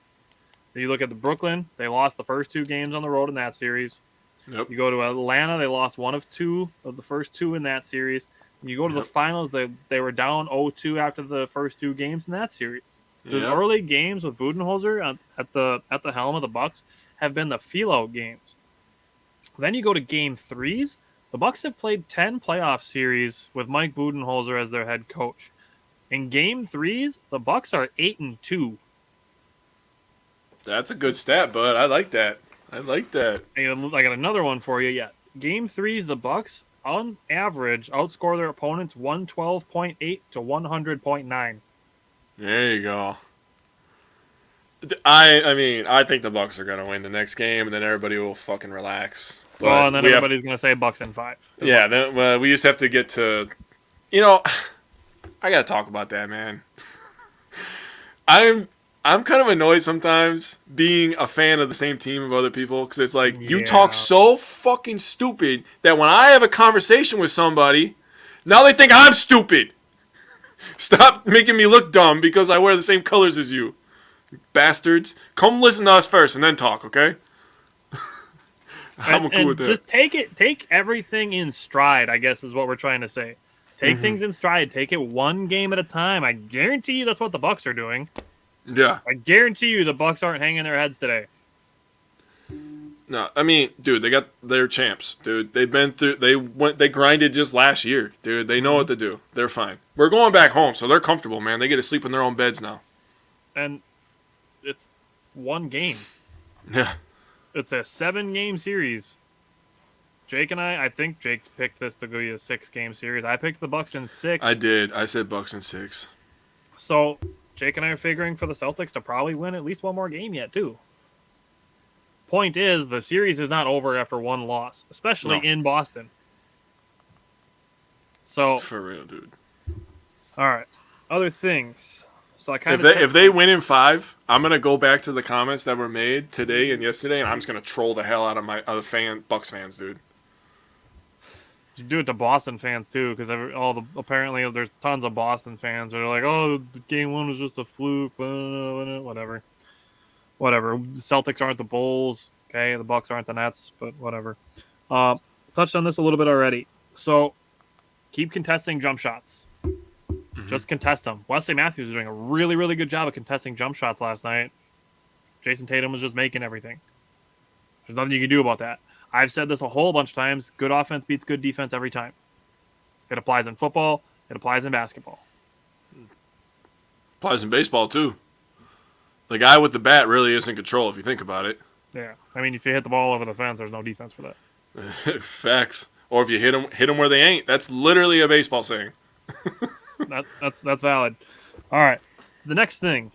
You look at the Brooklyn, they lost the first 2 games on the road in that series. Yep. You go to Atlanta, they lost 1 of 2 of the first 2 in that series. And you go to the finals, they were down 0-2 after the first 2 games in that series. Those early games with Budenholzer at the helm of the Bucks have been the feel-out games. Then you go to Game 3s. The Bucks have played 10 playoff series with Mike Budenholzer as their head coach. In Game 3s, the Bucks are 8-2. That's a good stat, bud. I like that. I got another one for you. Yeah, Game 3s, the Bucks on average outscore their opponents 112.8 to 100.9. There you go. I think the Bucks are gonna win the next game, and then everybody will fucking relax. But and then everybody's gonna say Bucks in 5. Yeah, then we just have to get to, I gotta talk about that, man. I'm kind of annoyed sometimes being a fan of the same team of other people, because it's like you talk so fucking stupid that when I have a conversation with somebody, now they think I'm stupid. Stop making me look dumb because I wear the same colors as you. Bastards. Come listen to us first and then talk, okay? I'm cool with that. Just take everything in stride, I guess is what we're trying to say. Take things in stride. Take it one game at a time. I guarantee you that's what the Bucks are doing. Yeah. I guarantee you the Bucks aren't hanging their heads today. No, I mean, dude, they're champs, dude. They grinded just last year, dude. They know what to do. They're fine. We're going back home, so they're comfortable, man. They get to sleep in their own beds now. And it's one game. Yeah. It's a 7-game series. Jake and I think Jake picked this to be a 6-game series. I picked the Bucks in 6. I did. I said Bucks in 6. So Jake and I are figuring for the Celtics to probably win at least one more game yet, too. Point is, the series is not over after one loss, especially in Boston. So for real, dude. All right. Other things. So if they win in 5, I'm gonna go back to the comments that were made today and yesterday, and I'm just gonna troll the hell out of my Bucks fans, dude. You do it to Boston fans too, because apparently there's tons of Boston fans that are like, "Oh, game 1 was just a fluke." Whatever. The Celtics aren't the Bulls. Okay, the Bucks aren't the Nets, but whatever. Touched on this a little bit already. So keep contesting jump shots. Mm-hmm. Just contest them. Wesley Matthews was doing a really, really good job of contesting jump shots last night. Jason Tatum was just making everything. There's nothing you can do about that. I've said this a whole bunch of times. Good offense beats good defense every time. It applies in football. It applies in basketball. Applies in baseball, too. The guy with the bat really is in control if you think about it. Yeah. I mean, if you hit the ball over the fence, there's no defense for that. Facts. Or if you hit them where they ain't. That's literally a baseball saying. That's valid. All right. The next thing.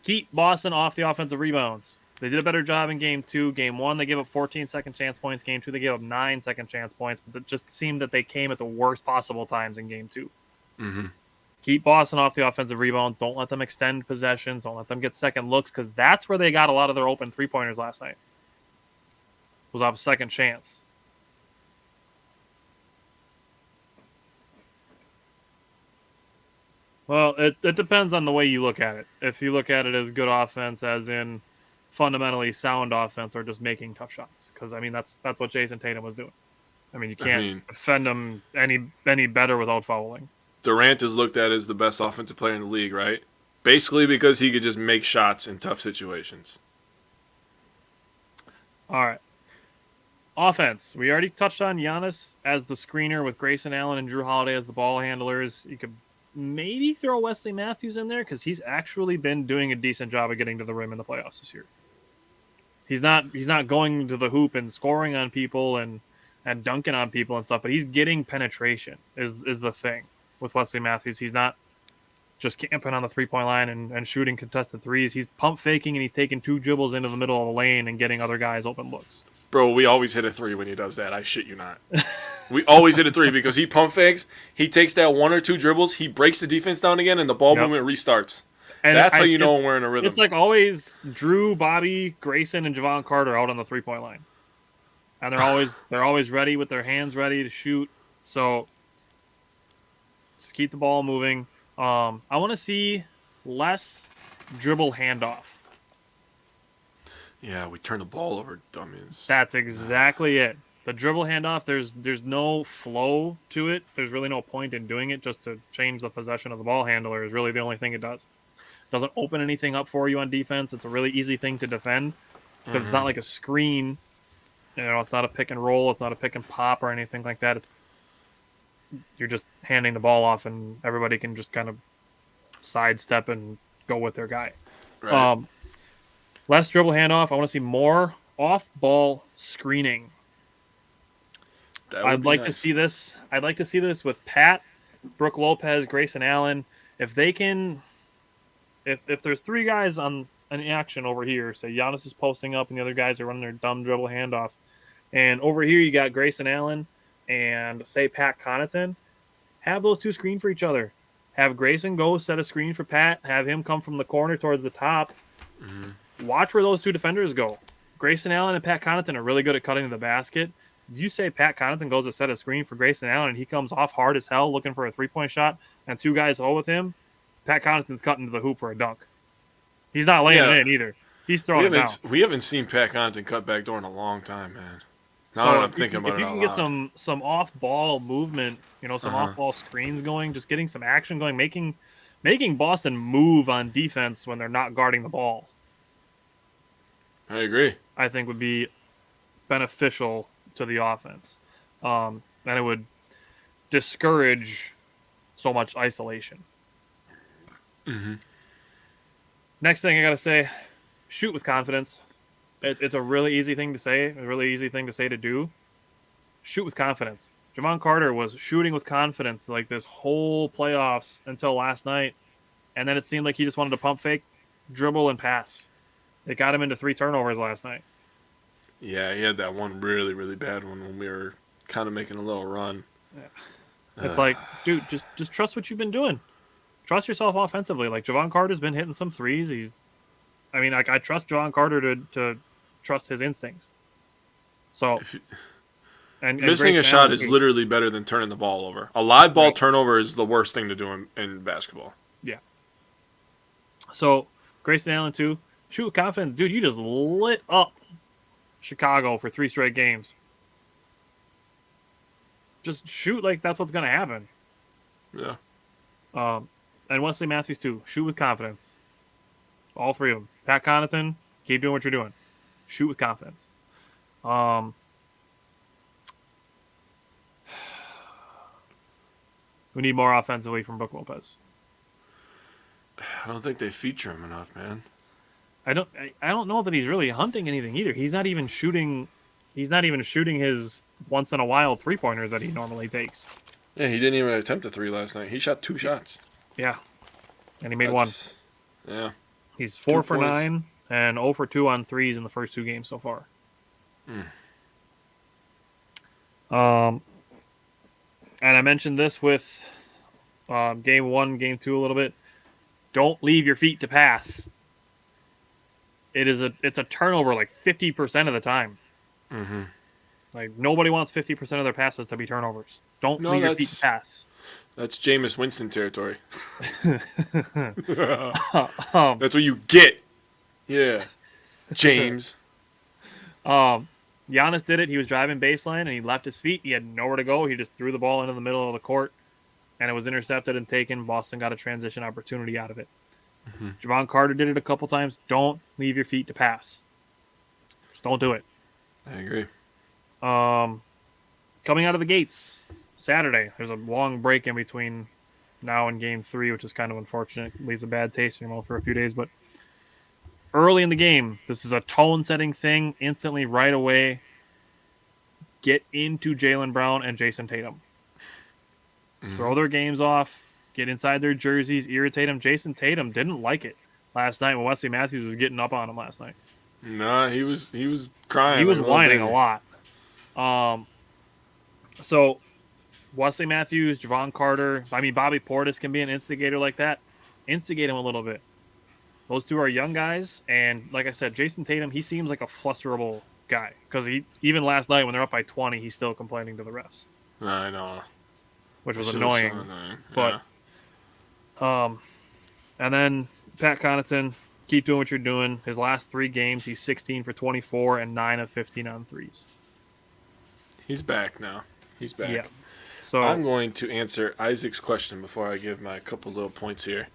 Keep Boston off the offensive rebounds. They did a better job in Game 2. Game 1, they gave up 14 second chance points. Game 2, they gave up 9 second chance points. But it just seemed that they came at the worst possible times in Game 2. Mm-hmm. Keep Boston off the offensive rebound. Don't let them extend possessions. Don't let them get second looks, because that's where they got a lot of their open three-pointers last night. It was off a second chance. Well, it depends on the way you look at it. If you look at it as good offense, as in fundamentally sound offense, or just making tough shots. Because, I mean, that's what Jason Tatum was doing. I mean, you can't defend him any better without fouling. Durant is looked at as the best offensive player in the league, right? Basically because he could just make shots in tough situations. All right. Offense. We already touched on Giannis as the screener with Grayson Allen and Drew Holiday as the ball handlers. You could maybe throw Wesley Matthews in there because he's actually been doing a decent job of getting to the rim in the playoffs this year. He's not going to the hoop and scoring on people and dunking on people and stuff, but he's getting penetration is the thing with Wesley Matthews. He's not just camping on the three-point line and shooting contested threes. He's pump faking and he's taking 2 dribbles into the middle of the lane and getting other guys open looks. Bro, we always hit a 3 when he does that. I shit you not. We always hit a 3 because he pump fakes. He takes that 1 or 2 dribbles. He breaks the defense down again, and the ball movement restarts. And that's how you know when we're in a rhythm. It's like always Drew, Bobby, Grayson, and Javon Carter out on the three-point line, and they're always ready with their hands ready to shoot. So just keep the ball moving. I want to see less dribble handoff. Yeah, we turn the ball over, dummies. That's exactly it. The dribble handoff, there's no flow to it. There's really no point in doing it just to change the possession of the ball handler is really the only thing it does. It doesn't open anything up for you on defense. It's a really easy thing to defend because it's not like a screen. You know, it's not a pick and roll. It's not a pick and pop or anything like that. You're just handing the ball off and everybody can just kind of sidestep and go with their guy. Right. Less dribble handoff. I want to see more off-ball screening. I'd like to see this. I'd like to see this with Pat, Brook Lopez, Grayson Allen. If they can, if there's 3 guys on an action over here, say Giannis is posting up and the other guys are running their dumb dribble handoff, and over here you got Grayson Allen and say Pat Connaughton, have those 2 screen for each other. Have Grayson go set a screen for Pat. Have him come from the corner towards the top. Mm-hmm. Watch where those 2 defenders go. Grayson Allen and Pat Connaughton are really good at cutting to the basket. You say Pat Connaughton goes to set a screen for Grayson Allen and he comes off hard as hell looking for a 3-point shot and 2 guys hold with him, Pat Connaughton's cutting to the hoop for a dunk. He's not laying it in either. He's throwing it down. We haven't seen Pat Connaughton cut back door in a long time, man. Now that I'm thinking about it, if you can get some off-ball movement, some off-ball screens going, just getting some action going, making Boston move on defense when they're not guarding the ball. I agree. I think would be beneficial to the offense. And it would discourage so much isolation. Mm-hmm. Next thing I got to say, shoot with confidence. It's a really easy thing to say, to do. Shoot with confidence. Javon Carter was shooting with confidence like this whole playoffs until last night, and then it seemed like he just wanted to pump fake, dribble, and pass. It got him into 3 turnovers last night. Yeah, he had that one really, really bad one when we were kind of making a little run. Yeah. It's like, dude, just trust what you've been doing. Trust yourself offensively. Like, Javon Carter's been hitting some threes. I trust Javon Carter to trust his instincts. So, missing a shot is literally better than turning the ball over. A live ball turnover is the worst thing to do in basketball. Yeah. So, Grayson Allen, too. Shoot with confidence. Dude, you just lit up Chicago for 3 straight games. Just shoot like that's what's going to happen. Yeah. And Wesley Matthews, too. Shoot with confidence. All 3 of them. Pat Connaughton, keep doing what you're doing. Shoot with confidence. We need more offensively from Brook Lopez. I don't think they feature him enough, man. I don't know that he's really hunting anything either. He's not even shooting his once in a while 3-pointers that he normally takes. Yeah, he didn't even attempt a 3 last night. He shot 2 shots. Yeah. And he made 1. Yeah. He's 4 for 9 and 0 for 2 on 3s in the first 2 games so far. And I mentioned this with game 1, game 2 a little bit. Don't leave your feet to pass. It's a turnover like 50% of the time. Mm-hmm. Like, nobody wants 50% of their passes to be turnovers. Don't leave your feet to pass. That's Jameis Winston territory. That's what you get. Yeah. James. Giannis did it. He was driving baseline, and he left his feet. He had nowhere to go. He just threw the ball into the middle of the court, and it was intercepted and taken. Boston got a transition opportunity out of it. Mm-hmm. Javon Carter did it a couple times. Don't leave your feet to pass. Just don't do it. I agree. Coming out of the gates, Saturday, there's a long break in between now and game 3, which is kind of unfortunate. It leaves a bad taste in your mouth for a few days, but early in the game, this is a tone-setting thing. Instantly, right away, get into Jaylen Brown and Jason Tatum. Mm-hmm. Throw their games off. Get inside their jerseys. Irritate them. Jason Tatum didn't like it last night when Wesley Matthews was getting up on him last night. No, he was crying. He was whining a lot. So, Wesley Matthews, Javon Carter, Bobby Portis can be an instigator like that. Instigate him a little bit. Those 2 are young guys, and like I said, Jason Tatum, he seems like a flusterable guy. Because even last night when they're up by 20, he's still complaining to the refs. I know. Which was annoying. So annoying. But, and then Pat Connaughton, keep doing what you're doing. His last 3 games, he's 16 for 24 and 9 of 15 on 3s. He's back now. He's back. Yeah. So I'm going to answer Isaac's question before I give my couple little points here.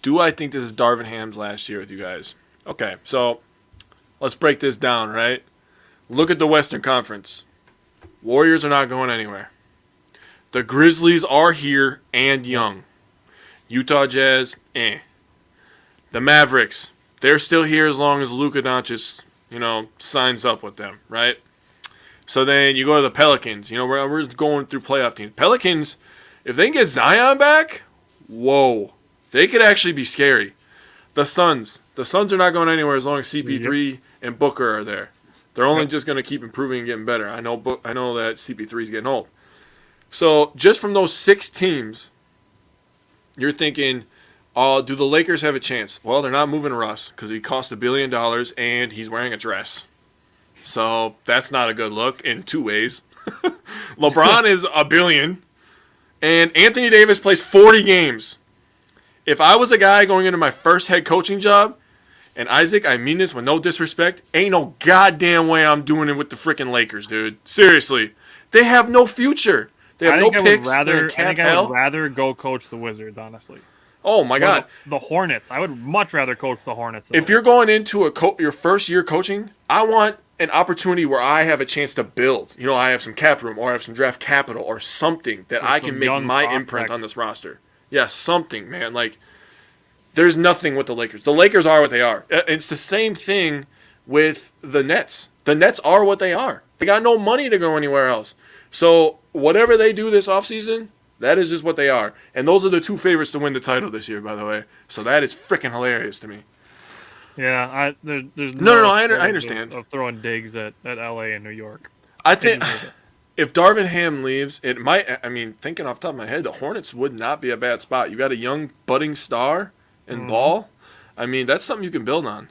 Do I think this is Darvin Ham's last year with you guys? Okay, so let's break this down, right? Look at the Western Conference. Warriors are not going anywhere. The Grizzlies are here and young. Utah Jazz, The Mavericks, they're still here as long as Luka Doncic, signs up with them, right? So then you go to the Pelicans. We're going through playoff teams. Pelicans, if they can get Zion back, whoa, they could actually be scary. The Suns are not going anywhere as long as CP3 and Booker are there. They're only just going to keep improving and getting better. I know that CP3 is getting old. So just from those 6 teams, you're thinking, do the Lakers have a chance? Well, they're not moving Russ because he cost $1 billion and he's wearing a dress. So that's not a good look in 2 ways. LeBron is $1 billion, and Anthony Davis plays 40 games. If I was a guy going into my first head coaching job, and Isaac, I mean this with no disrespect, ain't no goddamn way I'm doing it with the freaking Lakers, dude. Seriously. They have no future. They have no picks. I think I would rather go coach the Wizards, honestly. Oh, my God. The Hornets. I would much rather coach the Hornets. If you're going into your first year coaching, I want an opportunity where I have a chance to build. You know, I have some cap room or I have some draft capital or something that I can make my imprint on this roster. Yeah, something, man. Like, there's nothing with the Lakers. The Lakers are what they are. It's the same thing with the Nets. The Nets are what they are. They got no money to go anywhere else. So whatever they do this offseason, that is just what they are. And those are the two favorites to win the title this year, by the way. So that is freaking hilarious to me. Yeah, there's no, I understand. Of throwing digs at LA and New York. I think if Darvin Ham leaves, it might. I mean, thinking off the top of my head, the Hornets would not be a bad spot. You got a young budding star in Ball. I mean, that's something you can build on.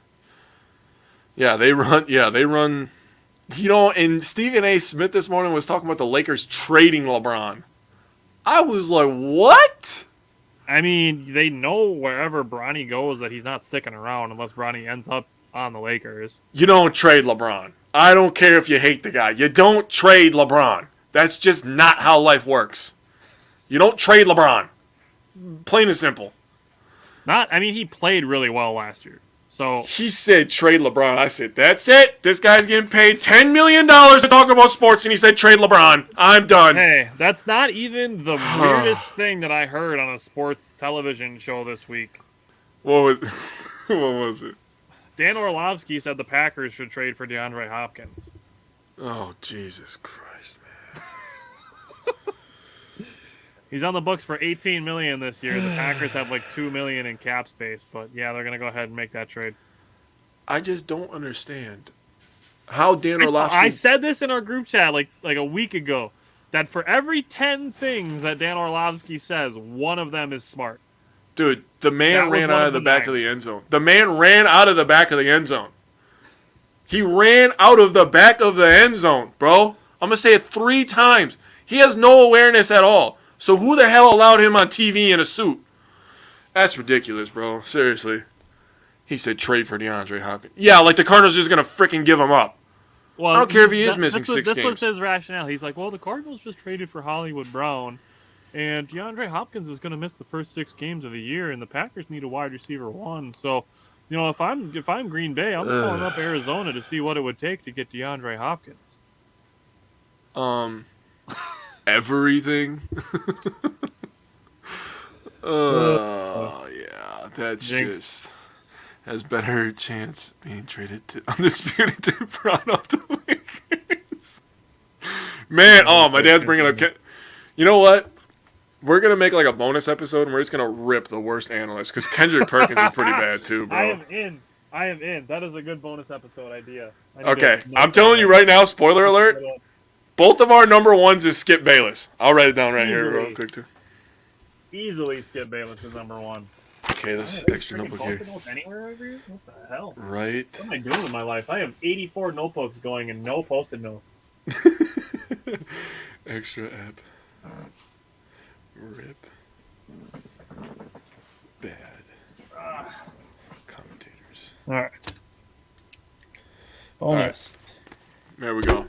Yeah, they run. You know, and Stephen A. Smith this morning was talking about the Lakers trading LeBron. I was like, what? I mean, they know wherever Bronny goes that he's not sticking around unless Bronny ends up on the Lakers. You don't trade LeBron. I don't care if you hate the guy. You don't trade LeBron. That's just not how life works. You don't trade LeBron. Plain and simple. He played really well last year. So he said trade LeBron. I said, that's it. This guy's getting paid $10 million to talk about sports, and he said trade LeBron. I'm done. Hey, that's not even the weirdest thing that I heard on a sports television show this week. What was it? Dan Orlovsky said the Packers should trade for DeAndre Hopkins. Oh, Jesus Christ, man. He's on the books for $18 million this year. The Packers have like $2 million in cap space, but yeah, they're gonna go ahead and make that trade. I just don't understand how Dan Orlovsky. I said this in our group chat like a week ago that for every 10 things that Dan Orlovsky says, one of them is smart. Dude, the man ran out of the back of the end zone. The man ran out of the back of the end zone. He ran out of the back of the end zone, bro. I'm gonna say it 3 times. He has no awareness at all. So who the hell allowed him on TV in a suit? That's ridiculous, bro. Seriously. He said trade for DeAndre Hopkins. Yeah, like the Cardinals are just going to freaking give him up. Well, I don't care if he is missing 6 games. This was his rationale. He's like, well, the Cardinals just traded for Hollywood Brown, and DeAndre Hopkins is going to miss the first 6 games of the year, and the Packers need a wide receiver 1. So, you know, if I'm Green Bay, I'm calling up Arizona to see what it would take to get DeAndre Hopkins. Everything. Yeah, that's Jinx. Just has better chance being traded to undisputed to Toronto to Lakers. Man, my dad's bringing up. You know what? We're gonna make like a bonus episode, and we're just gonna rip the worst analyst because Kendrick Perkins is pretty bad too, bro. I am in. That is a good bonus episode idea. Okay, I'm telling you right now. Spoiler alert. Both of our number ones is Skip Bayless. I'll write it down right here real quick, too. Easily Skip Bayless is number 1. Okay, this extra notebook here. Anywhere over here? What the hell? Right. What am I doing with my life? I have 84 notebooks going and no post-it notes. Extra app. Rip. Bad. Commentators. All right. Bonus. Right. There we go.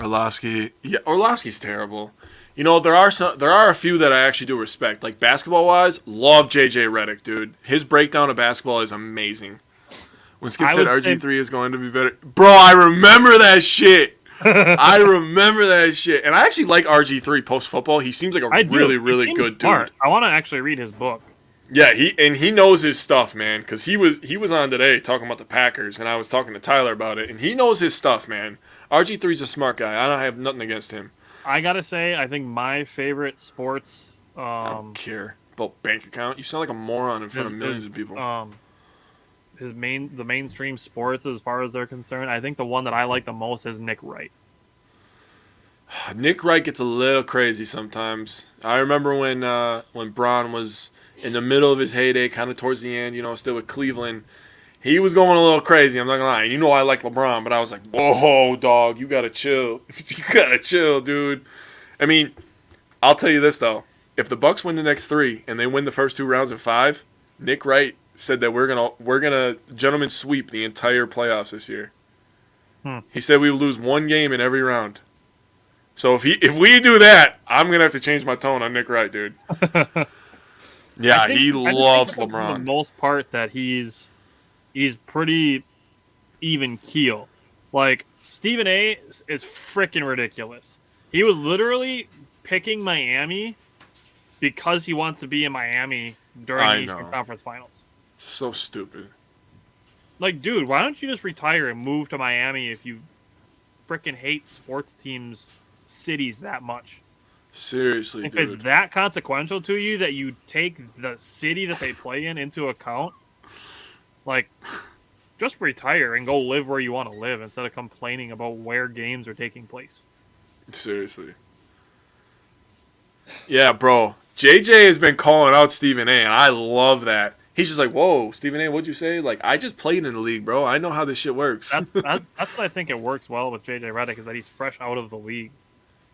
Orlovsky. Yeah, Orlovsky's terrible. You know, there are a few that I actually do respect. Like, basketball-wise, love J.J. Redick, dude. His breakdown of basketball is amazing. When Skip said RG3 is going to be better. Bro, I remember that shit. I remember that shit. And I actually like RG3 post-football. He seems like a really, really good dude. I want to actually read his book. Yeah, he knows his stuff, man. Because he was on today talking about the Packers, and I was talking to Tyler about it. And he knows his stuff, man. RG3's a smart guy. I don't have nothing against him. I gotta say, I think my favorite sports. I don't care about bank account. You sound like a moron in front of millions of people. The mainstream sports, as far as they're concerned, I think the one that I like the most is Nick Wright. Nick Wright gets a little crazy sometimes. I remember when Braun was in the middle of his heyday, kind of towards the end, still with Cleveland. He was going a little crazy, I'm not going to lie. You know I like LeBron, but I was like, whoa, dog, you got to chill. You got to chill, dude. I mean, I'll tell you this, though. If the Bucks win the next 3 and they win the first 2 rounds in 5, Nick Wright said that we're gonna gentlemen sweep the entire playoffs this year. He said we would lose 1 game in every round. So if we do that, I'm going to have to change my tone on Nick Wright, dude. Yeah, he loves LeBron. For the most part that he's pretty even keel. Like, Stephen A. is freaking ridiculous. He was literally picking Miami because he wants to be in Miami during the Eastern Conference Finals. So stupid. Like, dude, why don't you just retire and move to Miami if you freaking hate sports teams, cities that much? Seriously, if dude. It's that consequential to you that you take the city that they play in into account, like, just retire and go live where you want to live instead of complaining about where games are taking place. Seriously. Yeah, bro. JJ has been calling out Stephen A, and I love that. He's just like, whoa, Stephen A, what'd you say? Like, I just played in the league, bro. I know how this shit works. That's what I think it works well with JJ Redick, is that he's fresh out of the league.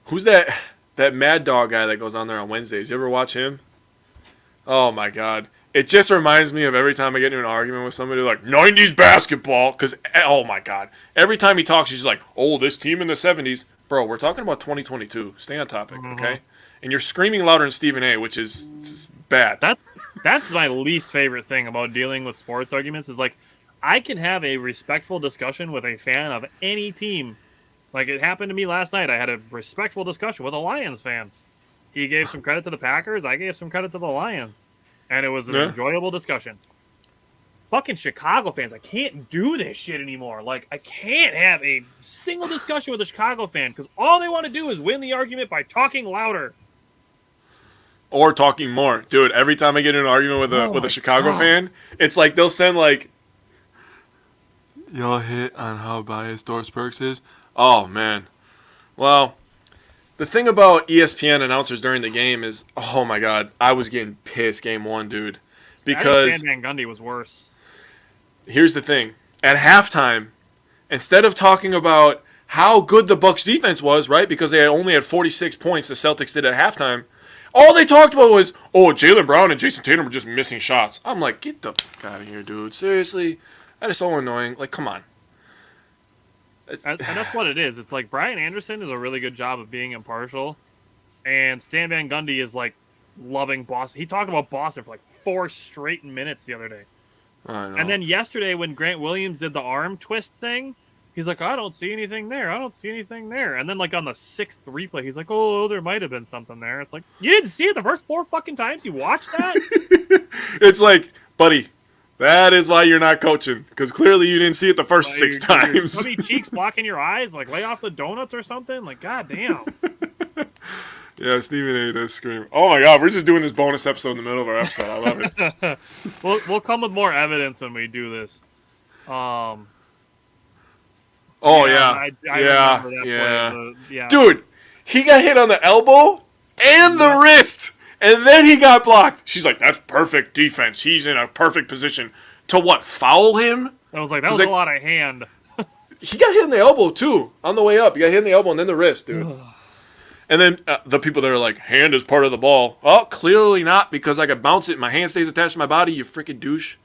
Who's that Mad Dog guy that goes on there on Wednesdays? You ever watch him? Oh, my God. It just reminds me of every time I get into an argument with somebody like, 90s basketball. Because, oh, my God. Every time he talks, he's like, oh, this team in the 70s. Bro, we're talking about 2022. Stay on topic, okay? And you're screaming louder than Stephen A, which is bad. That's my least favorite thing about dealing with sports arguments is, like, I can have a respectful discussion with a fan of any team. Like, it happened to me last night. I had a respectful discussion with a Lions fan. He gave some credit to the Packers. I gave some credit to the Lions. And it was an enjoyable discussion. Fucking Chicago fans, I can't do this shit anymore. Like, I can't have a single discussion with a Chicago fan because all they want to do is win the argument by talking louder. Or talking more. Dude, every time I get in an argument with a Chicago fan, it's like they'll send like, y'all hit on how biased Doris Burks is? Oh, man. Well, the thing about ESPN announcers during the game is, oh, my God, I was getting pissed game one, dude. Because Stan Van Gundy was worse. Here's the thing. At halftime, instead of talking about how good the Bucks defense was, right, because they only had 46 points the Celtics did at halftime, all they talked about was, oh, Jaylen Brown and Jason Tatum were just missing shots. I'm like, get the fuck out of here, dude. Seriously? That is so annoying. Like, come on. And that's what it is. It's like Brian Anderson does a really good job of being impartial, and Stan Van Gundy is, like, loving Boston. He talked about Boston for, like, 4 straight minutes the other day. I know. And then yesterday when Grant Williams did the arm twist thing, he's like, I don't see anything there. I don't see anything there. And then, like, on the 6th replay, he's like, oh, there might have been something there. It's like, you didn't see it the first 4 fucking times you watched that? It's like, buddy, that is why you're not coaching. Because clearly you didn't see it the first 6 times. Funny cheeks blocking your eyes? Like, lay off the donuts or something? Like, goddamn. Yeah, Stephen A does scream. Oh, my God, we're just doing this bonus episode in the middle of our episode. I love it. We'll come with more evidence when we do this. Oh, I yeah. Yeah. Dude, he got hit on the elbow and the wrist, and then he got blocked. She's like, that's perfect defense. He's in a perfect position. To what, foul him? I was like, that was a lot of hand. He got hit in the elbow, too, on the way up. He got hit in the elbow and then the wrist, dude. And then the people that are like, hand is part of the ball. Oh, clearly not, because I could bounce it and my hand stays attached to my body, you freaking douche.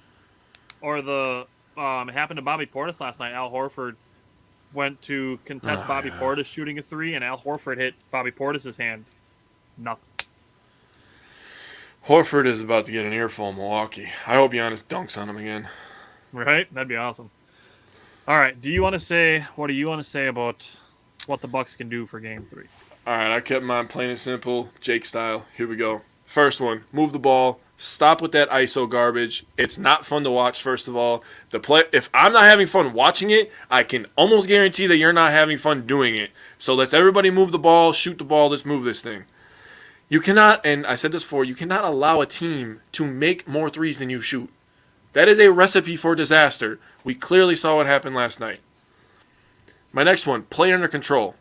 Or it happened to Bobby Portis last night. Al Horford went to contest Bobby Portis shooting a 3, and Al Horford hit Bobby Portis' hand. Nothing. Horford is about to get an earful in Milwaukee. I hope Giannis dunks on him again. Right? That'd be awesome. All right. What do you want to say about what the Bucks can do for Game 3? All right, I kept mine plain and simple, Jake style. Here we go. First one, move the ball. Stop with that ISO garbage. It's not fun to watch, first of all. If I'm not having fun watching it, I can almost guarantee that you're not having fun doing it. So let's everybody move the ball, shoot the ball, let's move this thing. You cannot, and I said this before, you cannot allow a team to make more threes than you shoot. That is a recipe for disaster. We clearly saw what happened last night. My next one, play under control.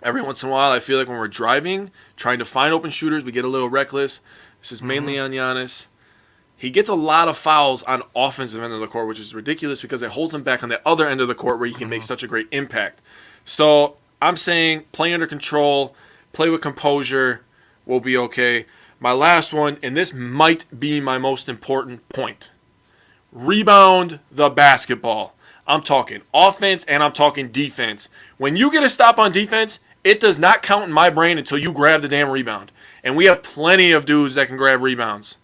Every once in a while, I feel like when we're driving, trying to find open shooters, we get a little reckless. This is mainly on Giannis. He gets a lot of fouls on offensive end of the court, which is ridiculous because it holds him back on the other end of the court where he can make such a great impact. So I'm saying play under control, play with composure, we'll be okay. My last one, and this might be my most important point. Rebound the basketball. I'm talking offense and I'm talking defense. When you get a stop on defense, it does not count in my brain until you grab the damn rebound. And we have plenty of dudes that can grab rebounds.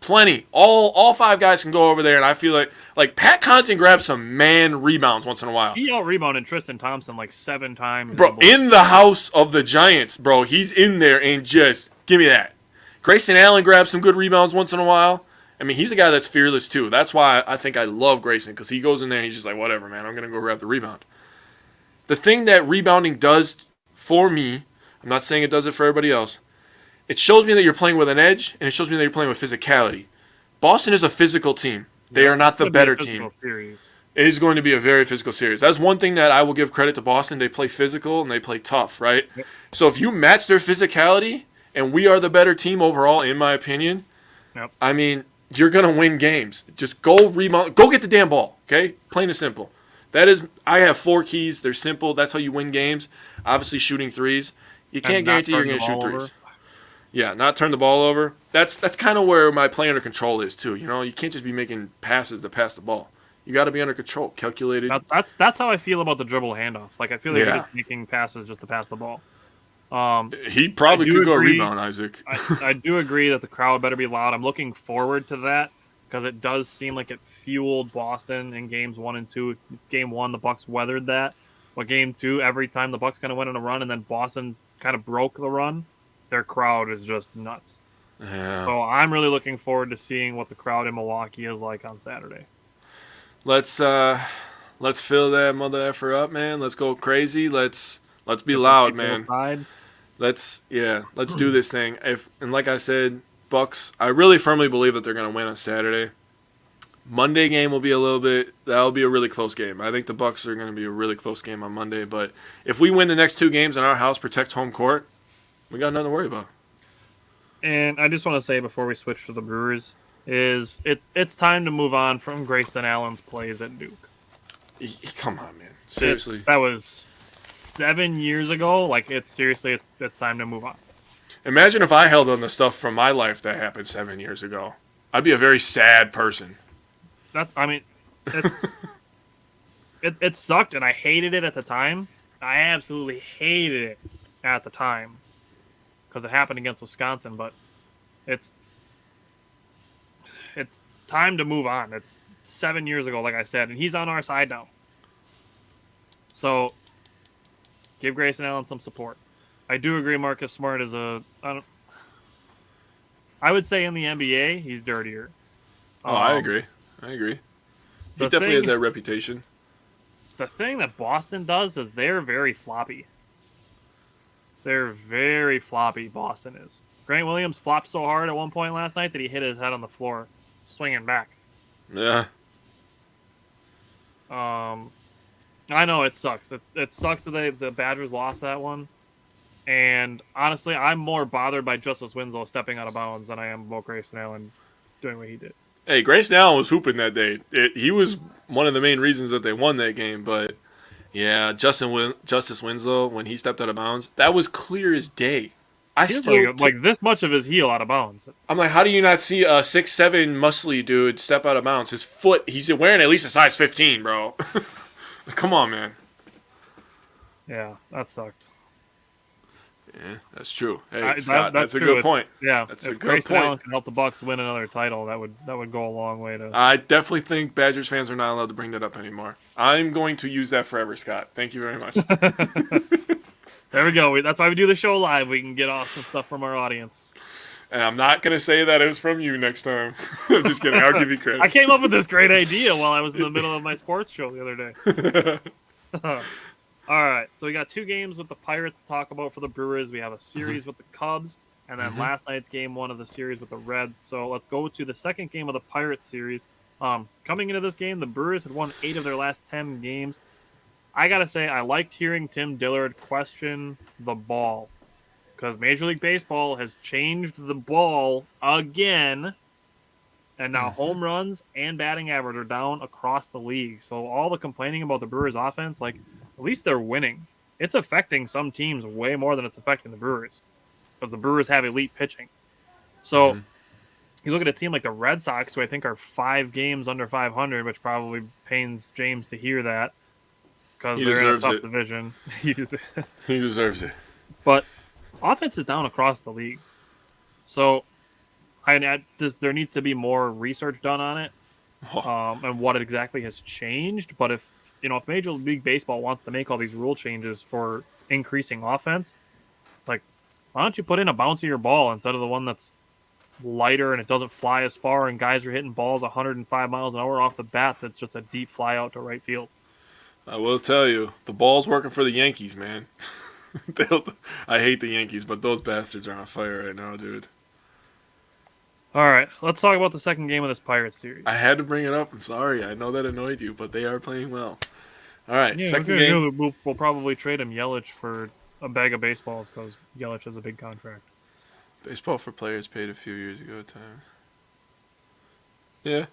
Plenty. All 5 guys can go over there, and I feel like Pat Connaughton grabs some man rebounds once in a while. He out-rebounded Tristan Thompson like 7 times. Bro, in the house of the Giants, bro. He's in there and just give me that. Grayson Allen grabs some good rebounds once in a while. I mean, he's a guy that's fearless too. That's why I think I love Grayson, because he goes in there and he's just like, whatever, man. I'm going to go grab the rebound. The thing that rebounding does for me, I'm not saying it does it for everybody else, it shows me that you're playing with an edge, and it shows me that you're playing with physicality. Boston is a physical team. They are not the better team. Series. It is going to be a very physical series. That's one thing that I will give credit to Boston. They play physical and they play tough, right? Yep. So if you match their physicality, and we are the better team overall, in my opinion, yep. I mean, you're going to win games. Just go rebound. Go get the damn ball, okay? Plain and simple. I have 4 keys. They're simple. That's how you win games. Obviously, shooting threes. You can't guarantee you're going to shoot threes. Yeah, not turn the ball over. That's kind of where my play under control is too. You know, you can't just be making passes to pass the ball. You got to be under control, calculated. That's how I feel about the dribble handoff. Like I feel like you're just making passes just to pass the ball. He probably could go rebound, Isaac. I do agree that the crowd better be loud. I'm looking forward to that because it does seem like it fueled Boston in games 1 and 2. Game 1, the Bucks weathered that. But game 2, every time the Bucks kind of went on a run and then Boston kind of broke the run, their crowd is just nuts. Yeah. So I'm really looking forward to seeing what the crowd in Milwaukee is like on Saturday. Let's fill that mother effer up, man. Let's go crazy. Let's be loud, man. Let's do this thing. And like I said, Bucks, I really firmly believe that they're going to win on Saturday. Monday game will be that'll be a really close game. I think the Bucks are going to be a really close game on Monday, but if we win the next 2 games in our house, protect home court, we got nothing to worry about. And I just want to say before we switch to the Brewers, it's time to move on from Grayson Allen's plays at Duke. Come on, man. Seriously. That was 7 years ago. Like, it's time to move on. Imagine if I held on the stuff from my life that happened 7 years ago. I'd be a very sad person. It sucked, and I hated it at the time. I absolutely hated it at the time because it happened against Wisconsin, but it's time to move on. It's 7 years ago, like I said, and he's on our side now. So give Grayson Allen some support. I do agree Marcus Smart is I would say in the NBA, he's dirtier. I agree. He definitely has that reputation. The thing that Boston does is they're very floppy. They're very floppy, Boston is. Grant Williams flopped so hard at one point last night that he hit his head on the floor, swinging back. Yeah. I know it sucks. It sucks that the Badgers lost that one. And honestly, I'm more bothered by Justice Winslow stepping out of bounds than I am about Grayson Allen doing what he did. Hey, Grayson Allen was hooping that day. He was one of the main reasons that they won that game. But, yeah, Justice Winslow, when he stepped out of bounds, that was clear as day. Like this much of his heel out of bounds. I'm like, how do you not see a 6'7" muscly dude step out of bounds? His foot, he's wearing at least a size 15, bro. Come on, man. Yeah, that sucked. Yeah, that's true. Hey, Scott, that's a good point. Yeah, that's a good Grayson point. Allen can help the Bucks win another title, that would go a long way to. I definitely think Badgers fans are not allowed to bring that up anymore. I'm going to use that forever, Scott. Thank you very much. There we go. That's why we do the show live. We can get awesome stuff from our audience. And I'm not going to say that it was from you next time. I'm just kidding. I'll give you credit. I came up with this great idea while I was in the middle of my sports show the other day. All right, so we got 2 games with the Pirates to talk about for the Brewers. We have a series with the Cubs, and then last night's game 1 of the series with the Reds. So let's go to the second game of the Pirates series. Coming into this game, the Brewers had won 8 of their last 10 games. I got to say, I liked hearing Tim Dillard question the ball because Major League Baseball has changed the ball again, and now home runs and batting average are down across the league. So all the complaining about the Brewers offense, like, at least they're winning. It's affecting some teams way more than it's affecting the Brewers because the Brewers have elite pitching. So you look at a team like the Red Sox, who I think are 5 games under 500, which probably pains James to hear that because they're in a tough division. He deserves it. But offense is down across the league. So there needs to be more research done on it, and what exactly has changed. But if Major League Baseball wants to make all these rule changes for increasing offense, like, why don't you put in a bouncier ball instead of the one that's lighter and it doesn't fly as far and guys are hitting balls 105 miles an hour off the bat that's just a deep fly out to right field. I will tell you, the ball's working for the Yankees, man. I hate the Yankees, but those bastards are on fire right now, dude. All right, let's talk about the second game of this Pirates series. I had to bring it up. I'm sorry. I know that annoyed you, but they are playing well. All right, second game. We'll probably trade him Yelich for a bag of baseballs because Yelich has a big contract. Baseball for players paid a few years ago at times. Yeah.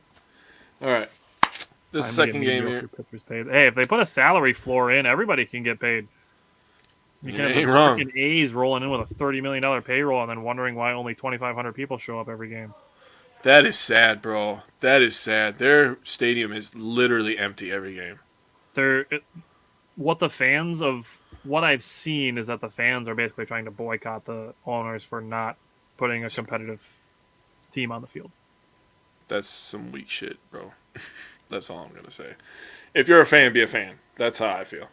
All right. This second game here. Paid. Hey, if they put a salary floor in, everybody can get paid. You can have the freaking A's rolling in with a $30 million payroll and then wondering why only 2,500 people show up every game. That is sad, bro. That is sad. Their stadium is literally empty every game. What I've seen is that the fans are basically trying to boycott the owners for not putting a competitive team on the field. That's some weak shit, bro. That's all I'm going to say. If you're a fan, be a fan. That's how I feel.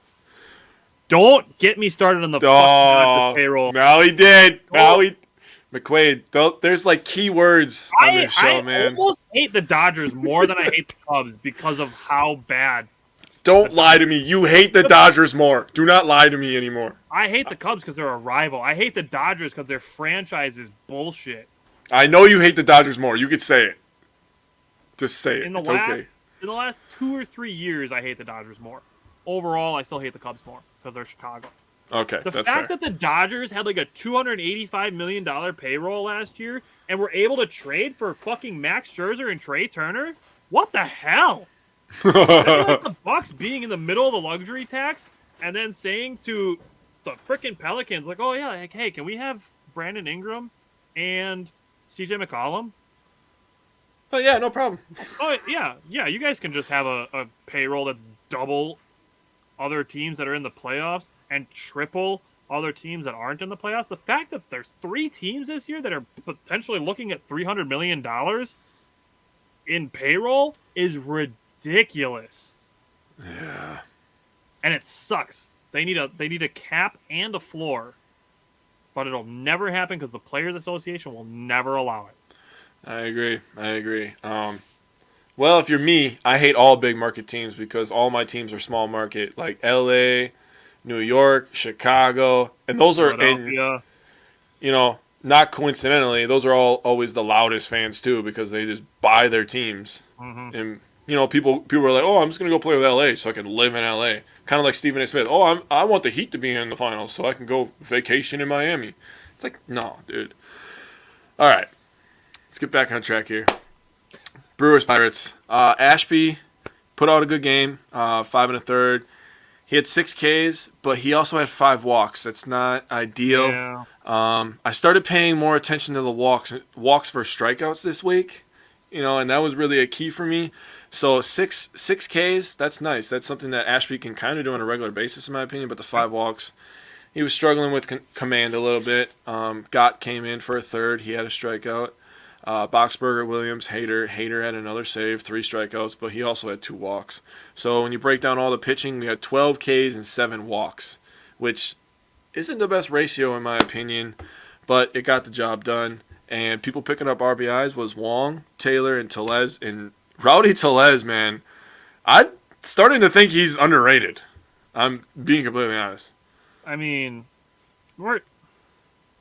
Don't get me started on the fucking payroll. Now he did. McQuaid, there's like key words on this show, man. I almost hate the Dodgers more than I hate the Cubs because of how bad. Don't lie to me. You hate the Dodgers more. Do not lie to me anymore. I hate the Cubs because they're a rival. I hate the Dodgers because their franchise is bullshit. I know you hate the Dodgers more. You could say it. Just say it. It's okay. In the last 2 or 3 years, I hate the Dodgers more. Overall, I still hate the Cubs more because they're Chicago. Okay, that's fair. The fact that the Dodgers had like a $285 million payroll last year and were able to trade for fucking Max Scherzer and Trey Turner? What the hell? Like the Bucks being in the middle of the luxury tax and then saying to the freaking Pelicans, like, oh yeah, like, hey, can we have Brandon Ingram and CJ McCollum? Oh yeah, no problem. Oh yeah, you guys can just have a payroll that's double other teams that are in the playoffs and triple other teams that aren't in the playoffs. The fact that there's 3 teams this year that are potentially looking at $300 million in payroll is ridiculous. Yeah. And it sucks. They need a cap and a floor, but it'll never happen because the Players Association will never allow it. I agree. Well, if you're me, I hate all big market teams because all my teams are small market, like L.A., New York, Chicago, and those are not coincidentally, those are all always the loudest fans too because they just buy their teams. Mm-hmm. And people are like, oh, I'm just gonna go play with L.A. so I can live in L.A. Kind of like Stephen A. Smith. Oh, I want the Heat to be in the finals so I can go vacation in Miami. It's like, no, dude. All right, let's get back on track here. Brewers Pirates. Ashby put out a good game, 5 1/3. He had 6 Ks, but he also had 5 walks. That's not ideal. Yeah. I started paying more attention to the walks for strikeouts this week, and that was really a key for me. So 6 Ks, that's nice. That's something that Ashby can kind of do on a regular basis, in my opinion. But the 5 walks, he was struggling with command a little bit. Gott came in for a third. He had a strikeout. Boxberger, Williams, Hader had another save, 3 strikeouts, but he also had 2 walks. So when you break down all the pitching, we had 12 Ks and 7 walks, which isn't the best ratio in my opinion, but it got the job done. And people picking up RBIs was Wong, Taylor, and Tellez. And Rowdy Tellez, man, I'm starting to think he's underrated. I'm being completely honest. I mean,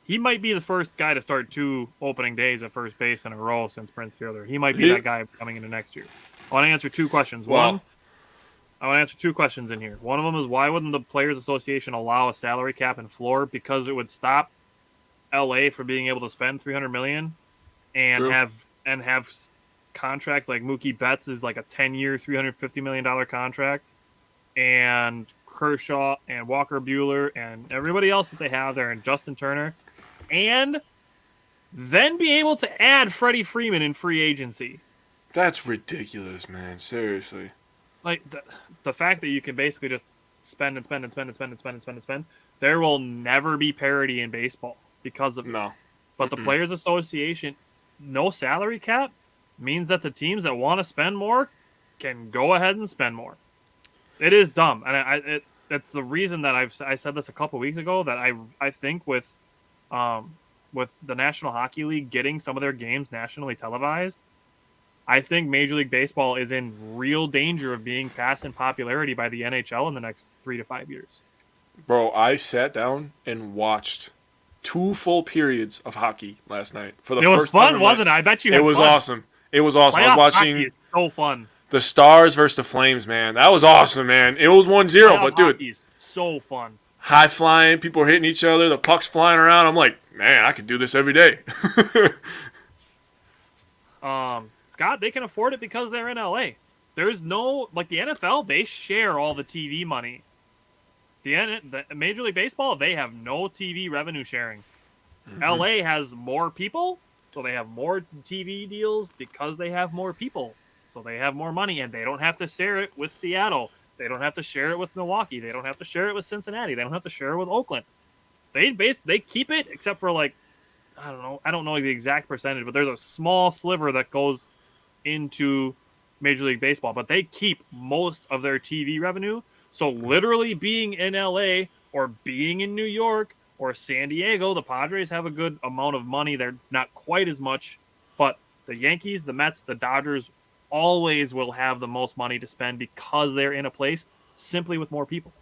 he might be the first guy to start 2 opening days at first base in a row since Prince Fielder. He might be that guy coming into next year. I want to answer 2 questions. I want to answer 2 questions in here. One of them is, why wouldn't the Players Association allow a salary cap and floor? Because it would stop LA from being able to spend $300 million and have contracts like Mookie Betts is like a 10-year, $350 million contract, and Kershaw and Walker Buehler and everybody else that they have there, and Justin Turner, and then be able to add Freddie Freeman in free agency. That's ridiculous, man. Seriously. Like the fact that you can basically just spend. There will never be parity in baseball because of no. But the Players Association no salary cap means that the teams that want to spend more can go ahead and spend more. It is dumb, and that's the reason that I said this a couple weeks ago, that I think with the National Hockey League getting some of their games nationally televised, I think Major League Baseball is in real danger of being passed in popularity by the NHL in the next 3 to 5 years. Bro, I sat down and watched 2 full periods of hockey last night for the first time. It was fun, wasn't it? I bet you had fun. It was awesome. It was awesome. I was watching. Hockey is so fun. The Stars versus the Flames, man. That was awesome, man. It was 1-0, but dude, is so fun. High flying, people are hitting each other, the puck's flying around. I'm like, man, I could do this every day. Scott, they can afford it because they're in LA. There's no, like, the NFL, they share all the TV money. The Major League Baseball, they have no TV revenue sharing. Mm-hmm. LA has more people, so they have more TV deals because they have more people. So they have more money, and they don't have to share it with Seattle. They don't have to share it with Milwaukee. They don't have to share it with Cincinnati. They don't have to share it with Oakland. They keep it, except for, like, I don't know the exact percentage, but there's a small sliver that goes into Major League Baseball. But they keep most of their TV revenue. So literally being in LA or being in New York or San Diego, the Padres have a good amount of money. They're not quite as much, but the Yankees, the Mets, the Dodgers always will have the most money to spend because they're in a place simply with more people.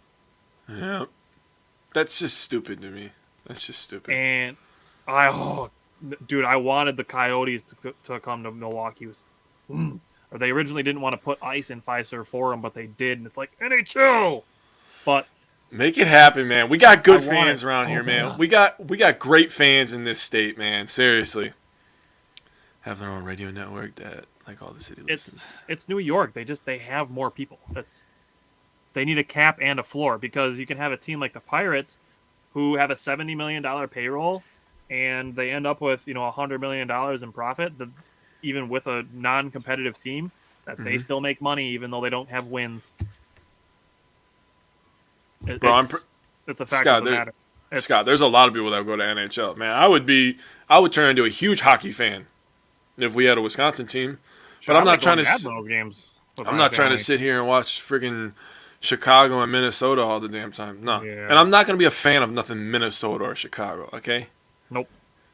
Yeah. That's just stupid to me. That's just stupid. And I wanted the Coyotes to come to Milwaukee. Or they originally didn't want to put ice in Fiserv Forum, but they did, and it's like NHL. But make it happen, man. We got good fans around here, man. We got great fans in this state, man. Seriously. Have their own radio network that like all the city listens. It's New York. They have more people. They need a cap and a floor, because you can have a team like the Pirates who have a $70 million payroll and they end up with $100 million in profit. Even with a non-competitive team, that they still make money even though they don't have wins. It's a fact of the matter. Scott, there's a lot of people that go to NHL. Man, I would turn into a huge hockey fan if we had a Wisconsin team. But I'm not trying to those games. I'm not trying to sit here and watch friggin' Chicago and Minnesota all the damn time. No. Yeah. And I'm not going to be a fan of nothing Minnesota or Chicago, okay? Nope.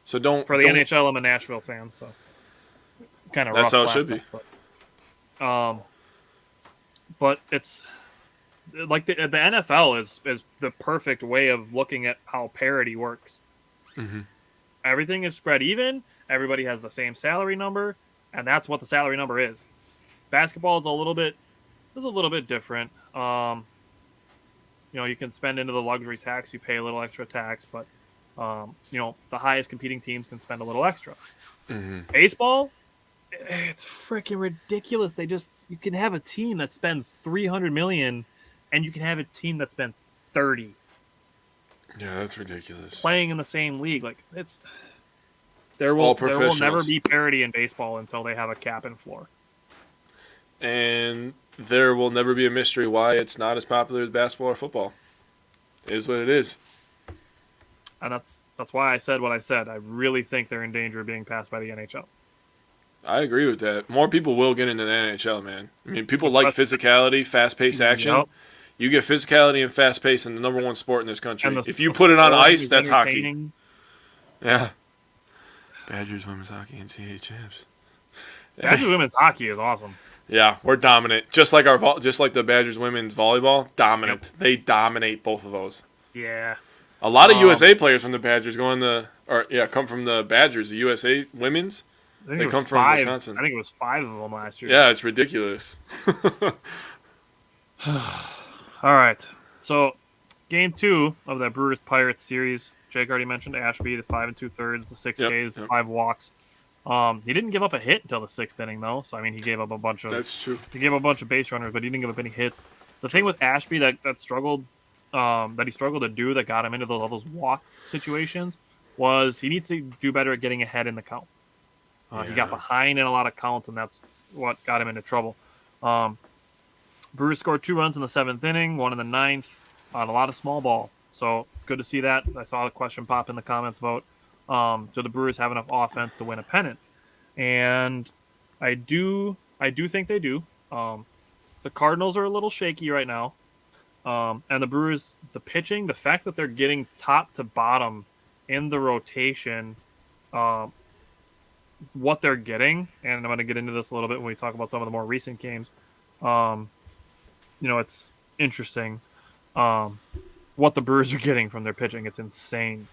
So don't. For the NHL, I'm a Nashville fan, so kind of rough. That's how it should be. But it's like the NFL is the perfect way of looking at how parity works. Mm-hmm. Everything is spread even. Everybody has the same salary number, and that's what the salary number is. Basketball is a little bit different. You can spend into the luxury tax. You pay a little extra tax, but the highest competing teams can spend a little extra. Mm-hmm. Baseball, it's freaking ridiculous. You can have a team that spends $300 million, and you can have a team that spends $30. Yeah, that's ridiculous. Playing in the same league, there will never be parity in baseball until they have a cap and floor. And there will never be a mystery why it's not as popular as basketball or football. It is what it is. And that's why I said what I said. I really think they're in danger of being passed by the NHL. I agree with that. More people will get into the NHL, man. I mean, people like physicality, fast-paced action. Yep. You get physicality and fast-paced in the number one sport in this country. If you put it on ice, that's hockey. Yeah. Badgers women's hockey NCAA champs. Badgers women's hockey is awesome. Yeah, we're dominant. Just like the Badgers women's volleyball, dominant. Yep. They dominate both of those. Yeah. A lot of USA players from the Badgers come from the Badgers. The USA women's, they come from Wisconsin. I think it was 5 of them last year. Yeah, it's ridiculous. All right. So, game 2 of that Brewers Pirates series. Jake already mentioned Ashby, the 5 2/3, the 6 Ks, the 5 walks. He didn't give up a hit until the 6th inning, though. So, I mean, he gave up a bunch of. That's true. He gave up a bunch of base runners, but he didn't give up any hits. The thing with Ashby that he struggled to do, that got him into those walk situations, was he needs to do better at getting ahead in the count. He got behind in a lot of counts, and that's what got him into trouble. Brewers scored 2 runs in the 7th inning, 1 in the 9th, on a lot of small ball. So it's good to see that. I saw a question pop in the comments about do the Brewers have enough offense to win a pennant? and I do think they do. The Cardinals are a little shaky right now, and the Brewers, the pitching, the fact that they're getting top to bottom in the rotation, what they're getting, and I'm going to get into this a little bit when we talk about some of the more recent games. It's interesting what the Brewers are getting from their pitching. It's insane.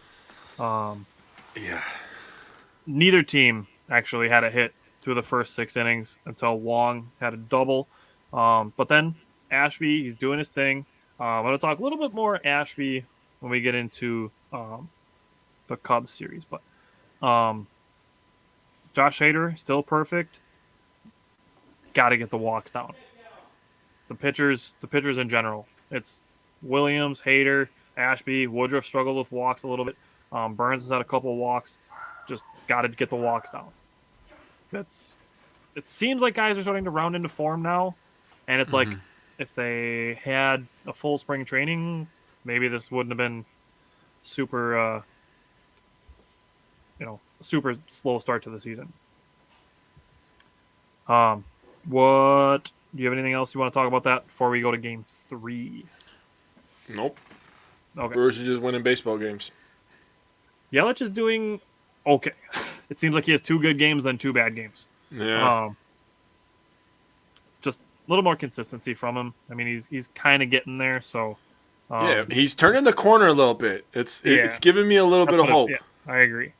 Neither team actually had a hit through the first 6 innings until Wong had a double. But then Ashby, he's doing his thing. I'm going to talk a little bit more Ashby when we get into the Cubs series. But Josh Hader, still perfect. Got to get the walks down. The pitchers in general. It's Williams, Hader, Ashby. Woodruff struggled with walks a little bit. Burns has had a couple of walks. Just got to get the walks down. It seems like guys are starting to round into form now. And it's like, if they had a full spring training, maybe this wouldn't have been super, super slow start to the season. Do you have anything else you want to talk about that before we go to game 3? Nope. Okay. Brewers are just winning baseball games. Yelich is doing okay. It seems like he has 2 good games, then 2 bad games. Yeah. Just a little more consistency from him. I mean, he's kind of getting there. So. He's turning the corner a little bit. It's giving me a little bit of hope. Yeah, I agree.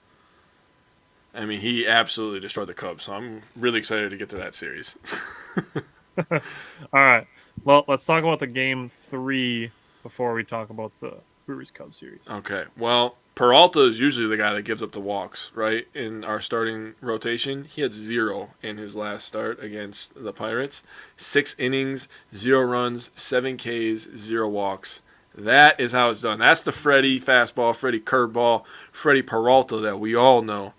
I mean, he absolutely destroyed the Cubs, so I'm really excited to get to that series. All right. Well, let's talk about the game 3 before we talk about the Brewers-Cubs series. Okay. Well, Peralta is usually the guy that gives up the walks, right? In our starting rotation, he had 0 in his last start against the Pirates. 6 innings, 0 runs, 7 Ks, 0 walks. That is how it's done. That's the Freddie fastball, Freddie curveball, Freddie Peralta that we all know.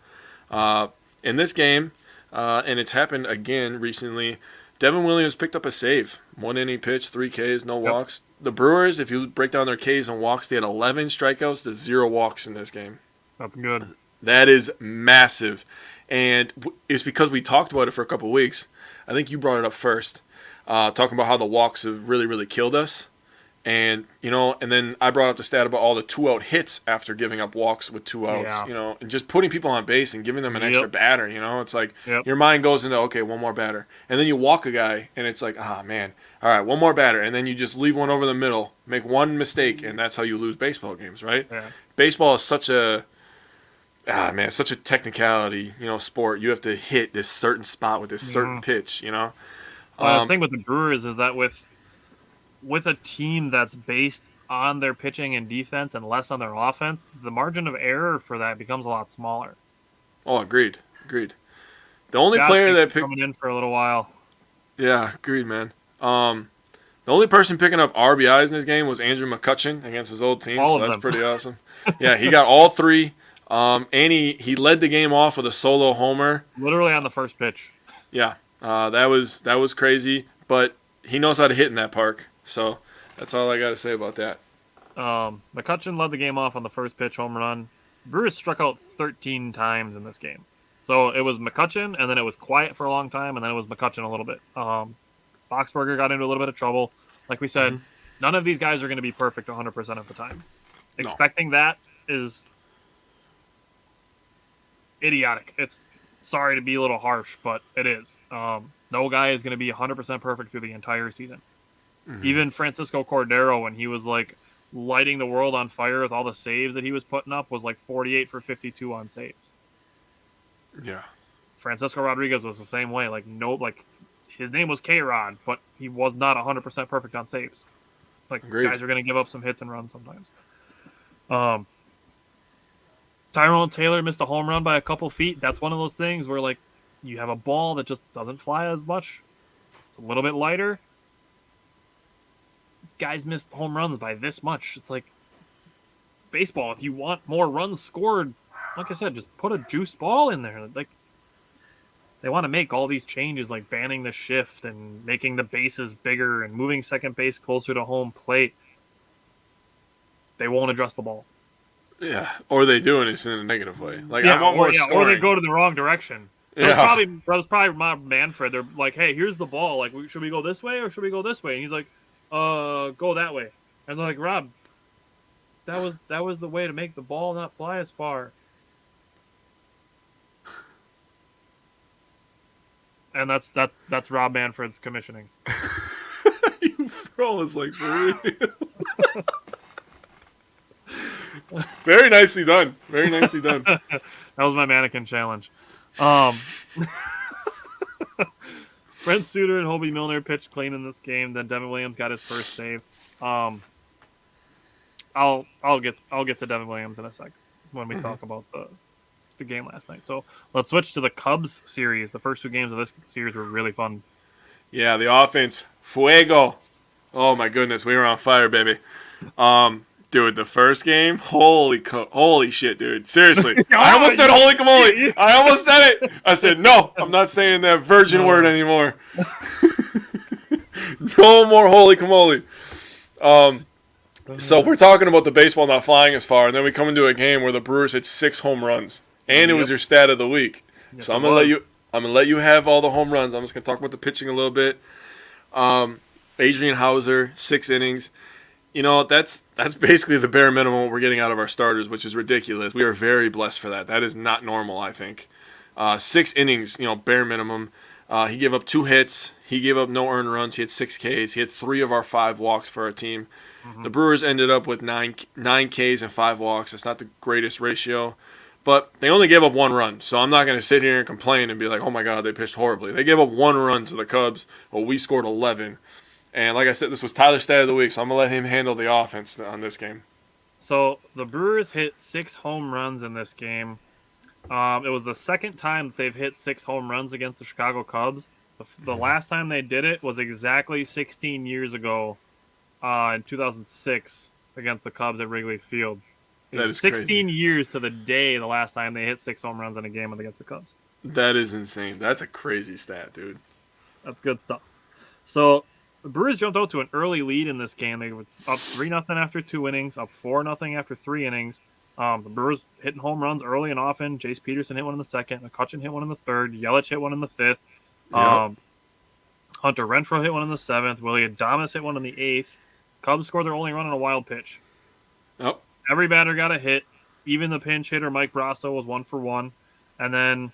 In this game, and it's happened again recently, Devin Williams picked up a save. 1 inning pitch, 3 Ks, no walks. The Brewers, if you break down their Ks and walks, they had 11 strikeouts to 0 walks in this game. That's good. That is massive. And it's because we talked about it for a couple of weeks. I think you brought it up first, talking about how the walks have really, really killed us. And, and then I brought up the stat about all the 2-out hits after giving up walks with 2 outs, and just putting people on base and giving them an extra batter, It's like your mind goes into, okay, one more batter. And then you walk a guy, and it's like, man, all right, one more batter. And then you just leave one over the middle, make one mistake, and that's how you lose baseball games, right? Yeah. Baseball is such a technicality, sport. You have to hit this certain spot with this certain pitch, Well, the thing with the Brewers is that with a team that's based on their pitching and defense and less on their offense, the margin of error for that becomes a lot smaller. Oh, agreed. The only player that coming in for a little while. Yeah, agreed, man. The only person picking up RBIs in this game was Andrew McCutchen against his old team, so that's pretty awesome. Yeah, he got all 3. And he led the game off with a solo homer. Literally on the first pitch. Yeah, that was crazy, but he knows how to hit in that park. So that's all I got to say about that. McCutchen led the game off on the first pitch home run. Brewers struck out 13 times in this game. So it was McCutchen, and then it was quiet for a long time, and then it was McCutchen a little bit. Boxberger got into a little bit of trouble. Like we said, none of these guys are going to be perfect 100% of the time. No. Expecting that is idiotic. It's sorry to be a little harsh, but it is. No guy is going to be 100% perfect through the entire season. Even Francisco Cordero, when he was like lighting the world on fire with all the saves that he was putting up, was like 48 for 52 on saves. Yeah. Francisco Rodriguez was the same way. His name was K-Rod, but he was not 100% perfect on saves. Agreed. Guys are going to give up some hits and runs sometimes. Tyrone Taylor missed a home run by a couple feet. That's one of those things where you have a ball that just doesn't fly as much. It's a little bit lighter. Guys missed home runs by this much. It's like baseball. If you want more runs scored, like I said, just put a juiced ball in there. They want to make all these changes, like banning the shift and making the bases bigger and moving second base closer to home plate. They won't address the ball. Yeah, or they do, and it's in a negative way. I want more scoring. Or they go to the wrong direction. That was probably Rob Manfred. They're like, hey, here's the ball. Like, should we go this way or should we go this way? And he's like, go that way. And they're like, Rob, that was the way to make the ball not fly as far. And that's Rob Manfred's commissioning. You throw us like for real. Very nicely done. Very nicely done. That was my mannequin challenge. Brent Suter and Hobie Milner pitched clean in this game. Then Devin Williams got his first save. I'll get to Devin Williams in a sec when we talk about the game last night. So let's switch to the Cubs series. The first two games of this series were really fun. Yeah, the offense, fuego. Oh my goodness, we were on fire, baby. Dude, the first game, holy shit, dude. Seriously. I almost said holy camole. I almost said it. I said, no, I'm not saying that virgin word anymore. No more holy camole. So we're talking about the baseball not flying as far, and then we come into a game where the Brewers hit 6 home runs, and it was your stat of the week. Yes, so I'm gonna let you have all the home runs. I'm just gonna talk about the pitching a little bit. Adrian Hauser, 6 innings. You know, that's basically the bare minimum we're getting out of our starters, which is ridiculous. We are very blessed for that. That is not normal, I think. 6 innings, bare minimum. He gave up 2 hits. He gave up no earned runs. He had 6 Ks. He had 3 of our 5 walks for our team. Mm-hmm. The Brewers ended up with 9 Ks and 5 walks. That's not the greatest ratio. But they only gave up 1 run. So I'm not going to sit here and complain and be like, oh, my God, they pitched horribly. They gave up 1 run to the Cubs. Well, we scored 11. And like I said, this was Tyler's stat of the week, so I'm going to let him handle the offense on this game. So the Brewers hit 6 home runs in this game. It was the second time that they've hit 6 home runs against the Chicago Cubs. The last time they did it was exactly 16 years ago in 2006 against the Cubs at Wrigley Field. It was 16 crazy. Years to the day the last time they hit 6 home runs in a game against the Cubs. That is insane. That's a crazy stat, dude. That's good stuff. So the Brewers jumped out to an early lead in this game. They were up 3-0 after 2 innings, up 4-0 after 3 innings. The Brewers hitting home runs early and often. Jace Peterson hit one in the second. McCutchen hit one in the third. Yelich hit one in the fifth. Yep. Hunter Renfroe hit one in the 7th. Willie Adames hit one in the 8th. Cubs scored their only run on a wild pitch. Yep. Every batter got a hit. Even the pinch hitter, Mike Brasso, was 1 for 1. And then,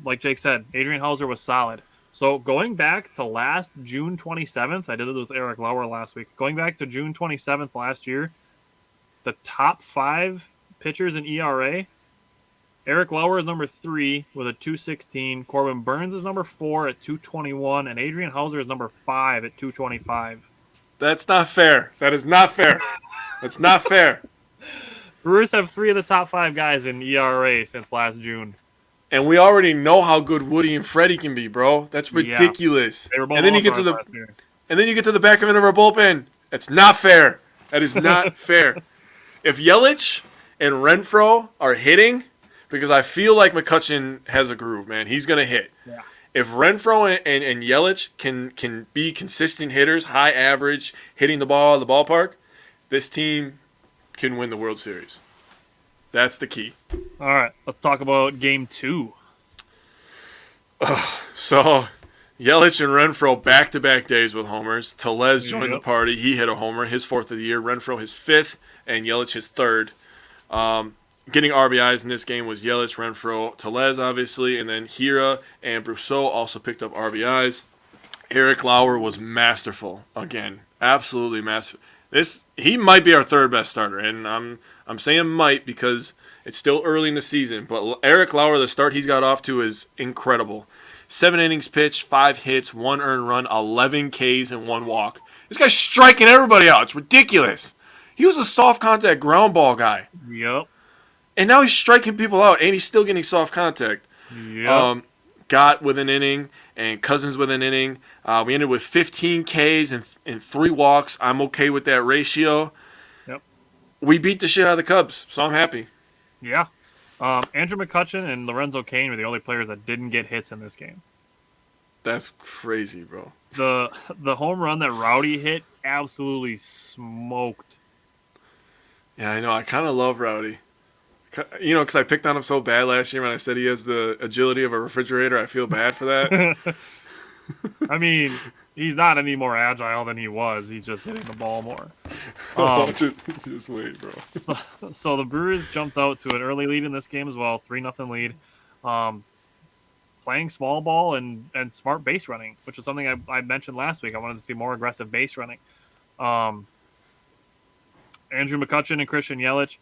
like Jake said, Adrian Hauser was solid. So going back to last June 27th, I did it with Eric Lauer last week. Going back to June 27th last year, the top 5 pitchers in ERA, Eric Lauer is number 3 with a 2.16. Corbin Burns is number 4 at 2.21. And Adrian Hauser is number 5 at 2.25. That's not fair. That is not fair. That's not fair. Brewers have 3 of the top 5 guys in ERA since last June. And we already know how good Woody and Freddie can be, bro. That's ridiculous. Yeah. And then you get to the back end of our bullpen. That's not fair. That is not fair. If Yelich and Renfroe are hitting, because I feel like McCutchen has a groove, man. He's gonna hit. Yeah. If Renfroe and Yelich can be consistent hitters, high average, hitting the ball at the ballpark, this team can win the World Series. That's the key. All right, let's talk about Game 2. So, Yelich and Renfroe back-to-back days with homers. Tellez joined the party. He hit a homer, his 4th of the year. Renfroe his 5th, and Yelich his 3rd. Getting RBIs in this game was Yelich, Renfroe, Tellez, obviously, and then Hira and Brousseau also picked up RBIs. Eric Lauer was masterful again, absolutely masterful. He might be our 3rd best starter, and I'm saying might because it's still early in the season. But Eric Lauer, the start he's got off to is incredible. 7 innings pitched, 5 hits, 1 earned run, 11 Ks, and 1 walk. This guy's striking everybody out. It's ridiculous. He was a soft contact ground ball guy. Yep. And now he's striking people out, and he's still getting soft contact. Yep. Gott with an inning, and Cousins with an inning. We ended with 15 Ks and 3 walks. I'm okay with that ratio. Yep. We beat the shit out of the Cubs, so I'm happy. Yeah. Andrew McCutchen and Lorenzo Cain were the only players that didn't get hits in this game. That's crazy, bro. The home run that Rowdy hit absolutely smoked. Yeah, I know. I kind of love Rowdy. because I picked on him so bad last year when I said he has the agility of a refrigerator. I feel bad for that. I mean, he's not any more agile than he was. He's just hitting the ball more. Just wait, bro. So the Brewers jumped out to an early lead in this game as well, 3-0 lead. Playing small ball and smart base running, which is something I mentioned last week. I wanted to see more aggressive base running. Andrew McCutchen and Christian Yelich.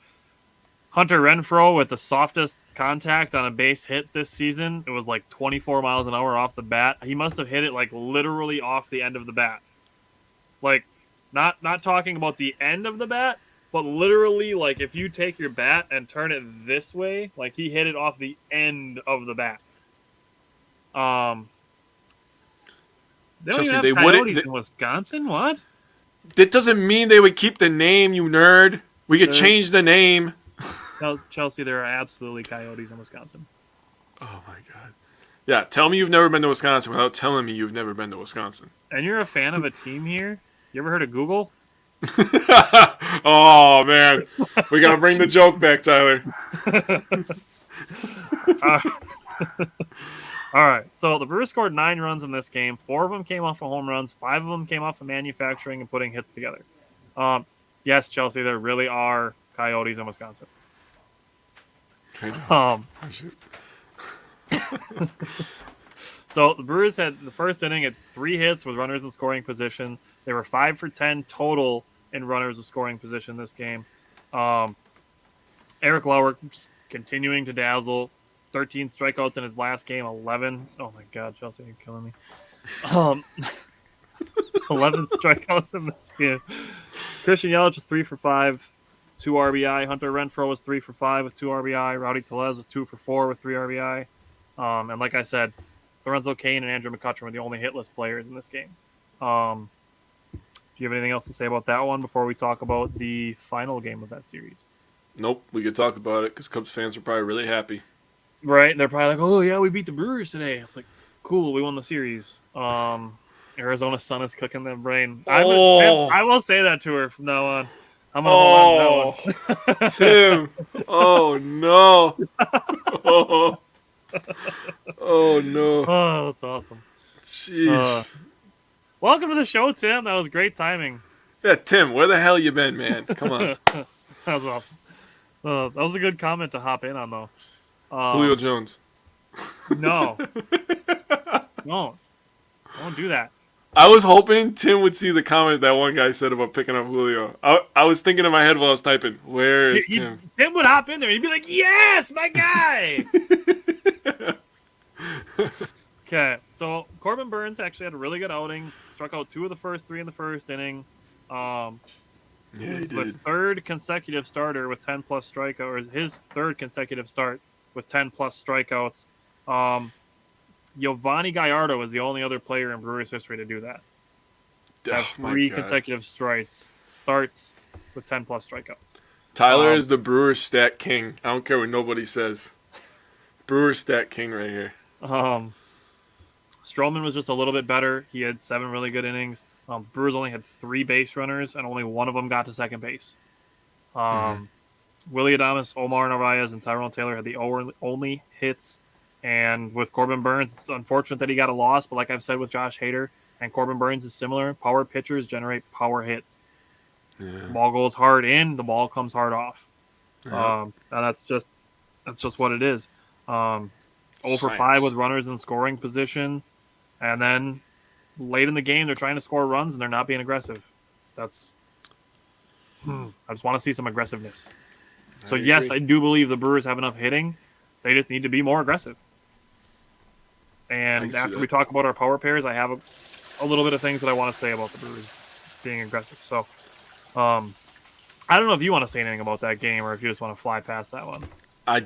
Hunter Renfroe with the softest contact on a base hit this season. It was like 24 miles an hour off the bat. He must have hit it like literally off the end of the bat. Like, not talking about the end of the bat, but literally like if you take your bat and turn it this way, like he hit it off the end of the bat. They don't even have coyotes in Wisconsin? What? That doesn't mean they would keep the name, you nerd. We could change the name. Chelsea, there are absolutely coyotes in Wisconsin. Oh, my God. Yeah, tell me you've never been to Wisconsin without telling me you've never been to Wisconsin. And you're a fan of a team here? You ever heard of Google? Oh, man. We got to bring the joke back, Tyler. All right, so the Brewers scored 9 runs in this game. 4 of them came off of home runs. 5 of them came off of manufacturing and putting hits together. Yes, Chelsea, there really are coyotes in Wisconsin. So the Brewers had the first inning at 3 hits with runners in scoring position. They were 5 for 10 total in runners in scoring position this game. Eric Lauer continuing to dazzle. 13 strikeouts in his last game, 11. Oh, my God, Chelsea, you're killing me. 11 strikeouts in this game. Christian Yelich was 3 for 5, 2 RBI. Hunter Renfroe was 3 for 5 with 2 RBI. Rowdy Tellez was 2 for 4 with 3 RBI. And like I said, Lorenzo Cain and Andrew McCutchen were the only hitless players in this game. Do you have anything else to say about that one before we talk about the final game of that series? Nope, we could talk about it because Cubs fans are probably really happy. Right, they're probably like, oh, yeah, we beat the Brewers today. It's like, cool, we won the series. Arizona sun is cooking their brain. I will say that to her from now on. I'm going to hold on to that one. Tim. Oh, no. Oh, no. Oh, that's awesome. Jeez. Welcome to the show, Tim. That was great timing. Yeah, Tim, where the hell you been, man? Come on. That was awesome. That was a good comment to hop in on, though. Julio Jones. No. Don't do that. I was hoping Tim would see the comment that one guy said about picking up Julio. I was thinking in my head while I was typing, where is Tim? Tim would hop in there. He'd be like, yes, my guy. Okay, so Corbin Burns actually had a really good outing. Struck out 2 of the first 3 in the first inning. Yeah, he did. The third consecutive starter with 10-plus strikeouts, or his third consecutive start with 10-plus strikeouts. Giovanni Gallardo was the only other player in Brewers history to do that. Have 3 consecutive starts with 10-plus strikeouts. Tyler is the Brewers stat king. I don't care what nobody says. Brewers stat king right here. Stroman was just a little bit better. He had 7 really good innings. Brewers only had 3 base runners, and only one of them got to second base. Willie Adames, Omar Narvaez, and Tyrone Taylor had the only hits. And with Corbin Burns, it's unfortunate that he got a loss, but like I've said with Josh Hader, and Corbin Burns is similar, power pitchers generate power hits. Yeah. The ball goes hard in, the ball comes hard off. Yeah. And that's just what it is. 0 for 5 with runners in scoring position. And then late in the game, they're trying to score runs, and they're not being aggressive. I just want to see some aggressiveness. So, yes, I do believe the Brewers have enough hitting. They just need to be more aggressive. And after we talk about our power pairs, I have a little bit of things that I want to say about the Brewers being aggressive. So, I don't know if you want to say anything about that game or if you just want to fly past that one. I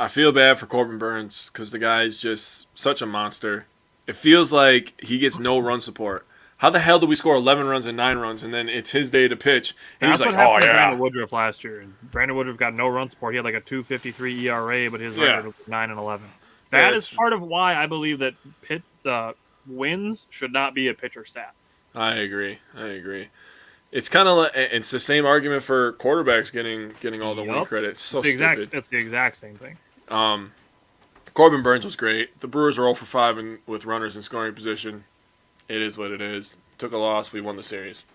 feel bad for Corbin Burns because the guy's just such a monster. It feels like he gets no run support. How the hell did we score 11 runs and 9 runs, and then it's his day to pitch? And he's like, oh, yeah. Brandon Woodruff last year. And Brandon Woodruff got no run support. He had like a 2.53 ERA, but his record was 9-11. That is part of why I believe that wins should not be a pitcher stat. I agree. It's kind of like, it's the same argument for quarterbacks getting all the win credit. It's so stupid. It's the exact same thing. Corbin Burns was great. The Brewers are 0 for 5 with runners in scoring position. It is what it is. Took a loss. We won the series.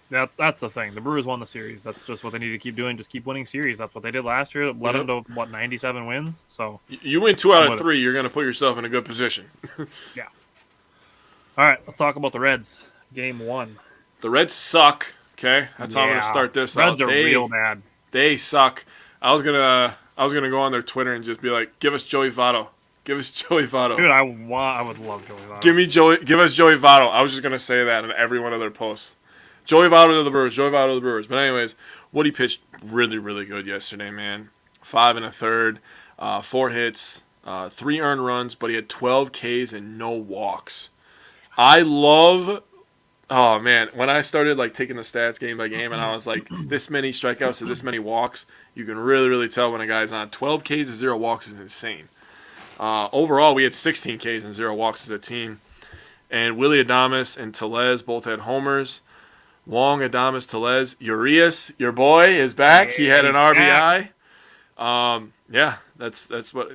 That's the thing. The Brewers won the series. That's just what they need to keep doing. Just keep winning series. That's what they did last year. It led them to, 97 wins? So you win 2 out of 3, you're going to put yourself in a good position. Yeah. All right, let's talk about the Reds. Game 1. The Reds suck. Okay, that's how I'm going to start this. Reds are real bad. They suck. I was gonna go on their Twitter and just be like, "Give us Joey Votto. Give us Joey Votto." Dude, I would love Joey Votto. Give us Joey Votto. I was just gonna say that in every one of their posts. Joey Votto to the Brewers. Joey Votto to the Brewers. But anyways, Woody pitched really, really good yesterday, man. 5 1/3, 4 hits, 3 earned runs, but he had 12 Ks and no walks. I love. Oh man, when I started like taking the stats game by game, and I was like, this many strikeouts to this many walks, you can really, really tell when a guy's on. 12 Ks and 0 walks is insane. Overall, we had 16 Ks and 0 walks as a team, and Willy Adames and Tellez both had homers. Wong, Adames, Tellez, Urias, your boy is back. He had an RBI. Yeah, that's what.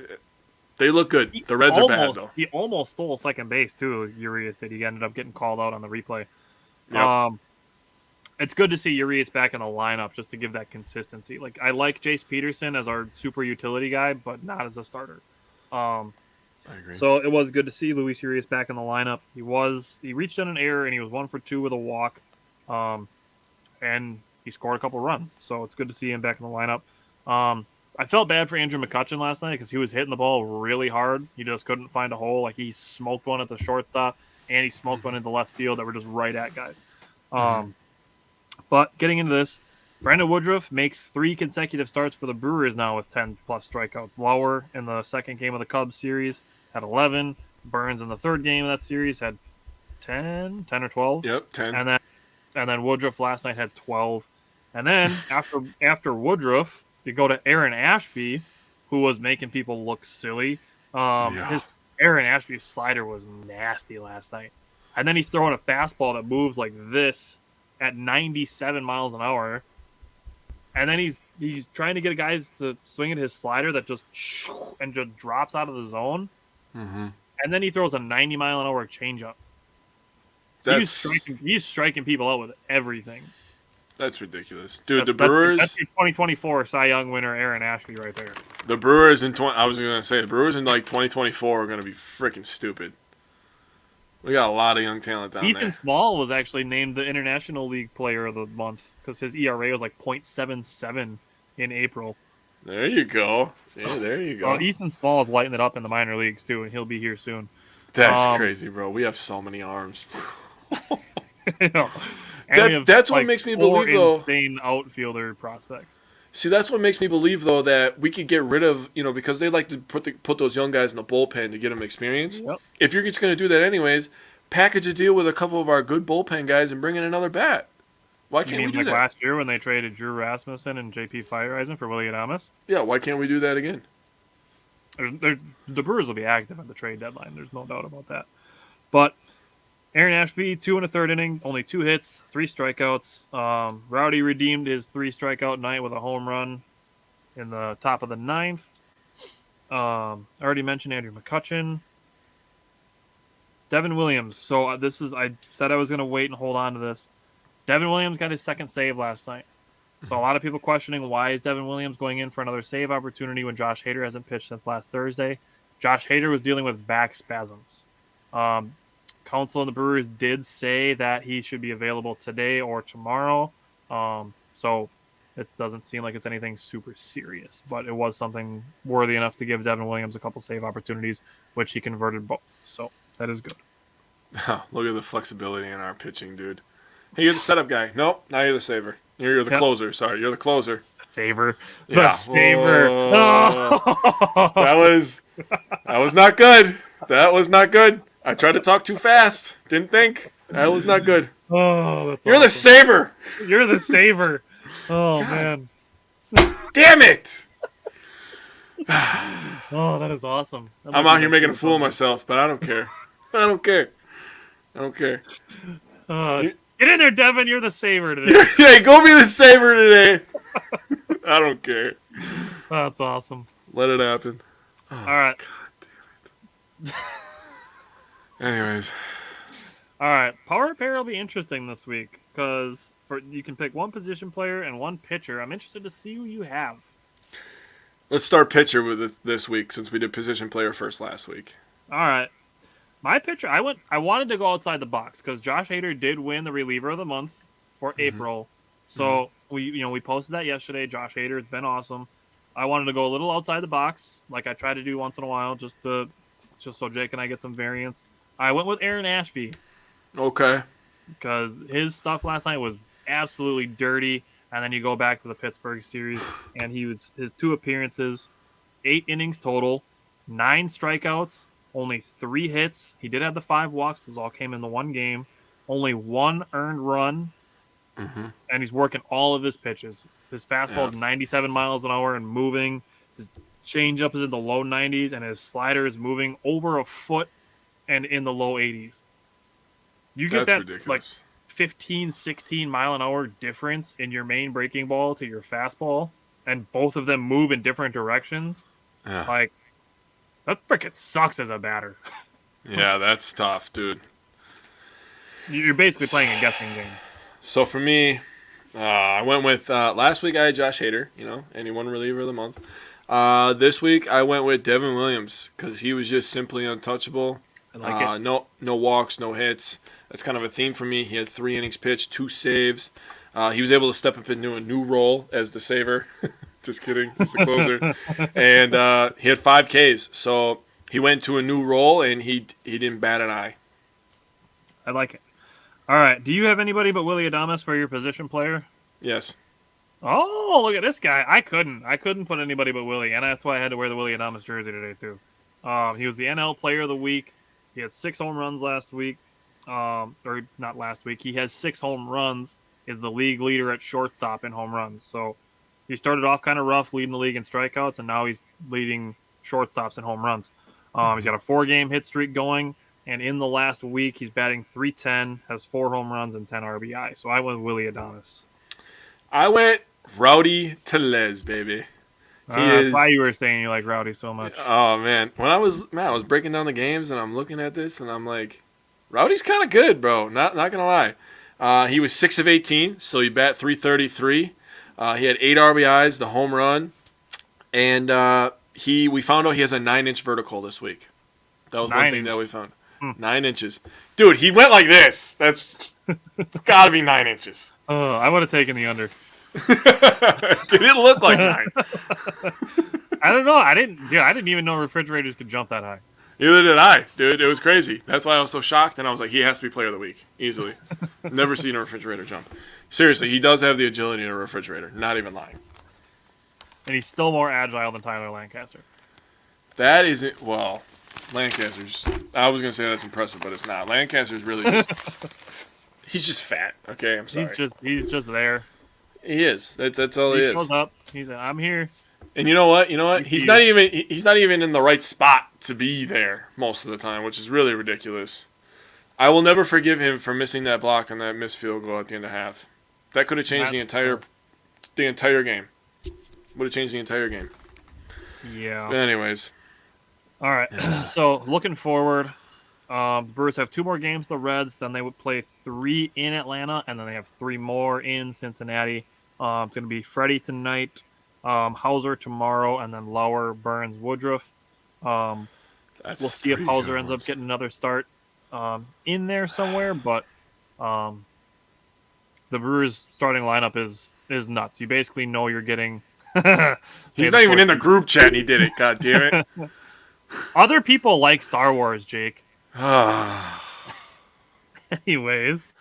They look good. The Reds are bad though. He almost stole second base too. Urias did. He ended up getting called out on the replay. Yep. It's good to see Urias back in the lineup just to give that consistency. Like I like Jace Peterson as our super utility guy, but not as a starter. I agree. So it was good to see Luis Urias back in the lineup. He reached on an error and he was 1 for 2 with a walk, and he scored a couple runs. So it's good to see him back in the lineup. I felt bad for Andrew McCutchen last night because he was hitting the ball really hard. He just couldn't find a hole. Like he smoked one at the shortstop. And he smoked one into left field that were just right at guys. But getting into this, Brandon Woodruff makes 3 consecutive starts for the Brewers now with 10-plus strikeouts. Lauer in the second game of the Cubs series had 11. Burns in the third game of that series had 10 or 12. Yep, 10. And then Woodruff last night had 12. And then after Woodruff, you go to Aaron Ashby, who was making people look silly. His Aaron Ashby's slider was nasty last night. And then he's throwing a fastball that moves like this at 97 miles an hour. And then he's trying to get guys to swing at his slider that just drops out of the zone. Mm-hmm. And then he throws a 90-mile-an-hour changeup. So he's striking people out with everything. That's ridiculous. Dude, the Brewers... That's your 2024 Cy Young winner, Aaron Ashby, right there. The Brewers in... I was going to say, the Brewers in, 2024 are going to be freaking stupid. We got a lot of young talent down there. Ethan Small was actually named the International League Player of the Month because his ERA was like .77 in April. There you go. Yeah, there you go. So Ethan Small is lighting it up in the minor leagues, too, and he'll be here soon. That's crazy, bro. We have so many arms. You know. That's what makes me believe, though. Insane outfielder prospects. See, that's what makes me believe, though, that we could get rid of, because they like to put those young guys in the bullpen to get them experience. Yep. If you're just going to do that anyways, package a deal with a couple of our good bullpen guys and bring in another bat. Why can't we do that? Last year when they traded Drew Rasmussen and J.P. Fireeisen for Willy Adames? Yeah, why can't we do that again? The Brewers will be active at the trade deadline. There's no doubt about that. But Aaron Ashby, 2 1/3 inning, only 2 hits, 3 strikeouts. Rowdy redeemed his 3 strikeout night with a home run in the top of the 9th. I already mentioned Andrew McCutchen. Devin Williams. So I said I was going to wait and hold on to this. Devin Williams got his second save last night. So a lot of people questioning why is Devin Williams going in for another save opportunity when Josh Hader hasn't pitched since last Thursday. Josh Hader was dealing with back spasms. Counsel and the Brewers did say that he should be available today or tomorrow. So it doesn't seem like it's anything super serious, but it was something worthy enough to give Devin Williams a couple save opportunities, which he converted both. So that is good. Look at the flexibility in our pitching, dude. Hey, you're the setup guy. Nope, now you're the saver. You're the closer. Sorry, you're the closer. Saver. Yeah. The saver. Oh. That was not good. That was not good. I tried to talk too fast. Didn't think. That was not good. Oh, that's You're awesome. the saver. You're the saver. Oh, God. Man. Damn it. Oh, that is awesome. I'm out here making a fool of myself, but I don't care. I don't care. Get in there, Devin. You're the saver today. Yeah, go be the saver today. I don't care. That's awesome. Let it happen. Oh, all right. God damn it. Anyways. All right. Power pair will be interesting this week because you can pick one position player and one pitcher. I'm interested to see who you have. Let's start pitcher with this week since we did position player first last week. All right. My pitcher, I wanted to go outside the box because Josh Hader did win the reliever of the month for April. So we posted that yesterday. Josh Hader has been awesome. I wanted to go a little outside the box, like I try to do once in a while, just so Jake and I get some variance. I went with Aaron Ashby. Okay. Because his stuff last night was absolutely dirty. And then you go back to the Pittsburgh series, and his 2 appearances, 8 innings total, 9 strikeouts, only 3 hits. He did have the 5 walks. Those all came in the one game. Only 1 earned run. And he's working all of his pitches. His fastball is 97 miles an hour and moving. His changeup is in the low 90s, and his slider is moving over a foot and in the low 80s. You get that ridiculous. Like 15, 16 mile an hour difference in your main breaking ball to your fastball, and both of them move in different directions. Yeah. Like, that frickin' sucks as a batter. Yeah, that's tough, dude. You're basically playing a guessing game. So for me, I went with last week I had Josh Hader, and he won reliever of the month. This week I went with Devin Williams because he was just simply untouchable. I like it. No walks, no hits. That's kind of a theme for me. He had 3 innings pitched, 2 saves. He was able to step up into a new role as the saver. Just kidding. He's the closer. And he had 5 Ks. So he went to a new role, and he didn't bat an eye. I like it. All right. Do you have anybody but Willy Adames for your position player? Yes. Oh, look at this guy. I couldn't put anybody but Willy, and that's why I had to wear the Willy Adames jersey today, too. He was the NL Player of the Week. He had 6 home runs last week. Or not last week. He has 6 home runs, is the league leader at shortstop in home runs. So he started off kind of rough, leading the league in strikeouts, and now he's leading shortstops in home runs. He's got a 4-game hit streak going, and in the last week, he's batting .310, has 4 home runs and 10 RBI. So I went with Willy Adames. I went Rowdy Tellez, baby. That's why you were saying you like Rowdy so much. Oh, man. I was breaking down the games, and I'm looking at this, and I'm like, Rowdy's kind of good, bro. Not going to lie. He was 6 of 18, so he bat .333. He had 8 RBIs, the home run, and we found out he has a 9-inch vertical this week. That was one thing that we found. 9 inches. Dude, he went like this. It's got to be 9 inches. Oh, I would have taken the under. Did it look like 9? I don't know. I didn't even know refrigerators could jump that high. Neither did I, dude. It was crazy. That's why I was so shocked, and I was like, he has to be player of the week, easily. Never seen a refrigerator jump. Seriously, he does have the agility in a refrigerator. Not even lying. And he's still more agile than Tyler Lancaster. That isn't, well, Lancaster's, I was going to say that's impressive, but it's not. Lancaster's really just, he's just fat, okay? I'm sorry. He's just there. He is. That's all he is. He shows up. He's like, I'm here. And you know what? He's not even in the right spot to be there most of the time, which is really ridiculous. I will never forgive him for missing that block on that missed field goal at the end of half. That could have changed the entire game. Would have changed the entire game. Yeah. But anyways. All right. So looking forward, the Brewers have 2 more games. The Reds. Then they would play 3 in Atlanta, and then they have 3 more in Cincinnati. It's going to be Freddie tonight. Hauser tomorrow, and then Lauer, Burns, Woodruff. We'll see if Hauser ends up getting another start in there somewhere, but the Brewers starting lineup is nuts. You basically know you're getting he's not even in the group chat and he did it. God damn it. Other people like Star Wars, Jake. Anyways,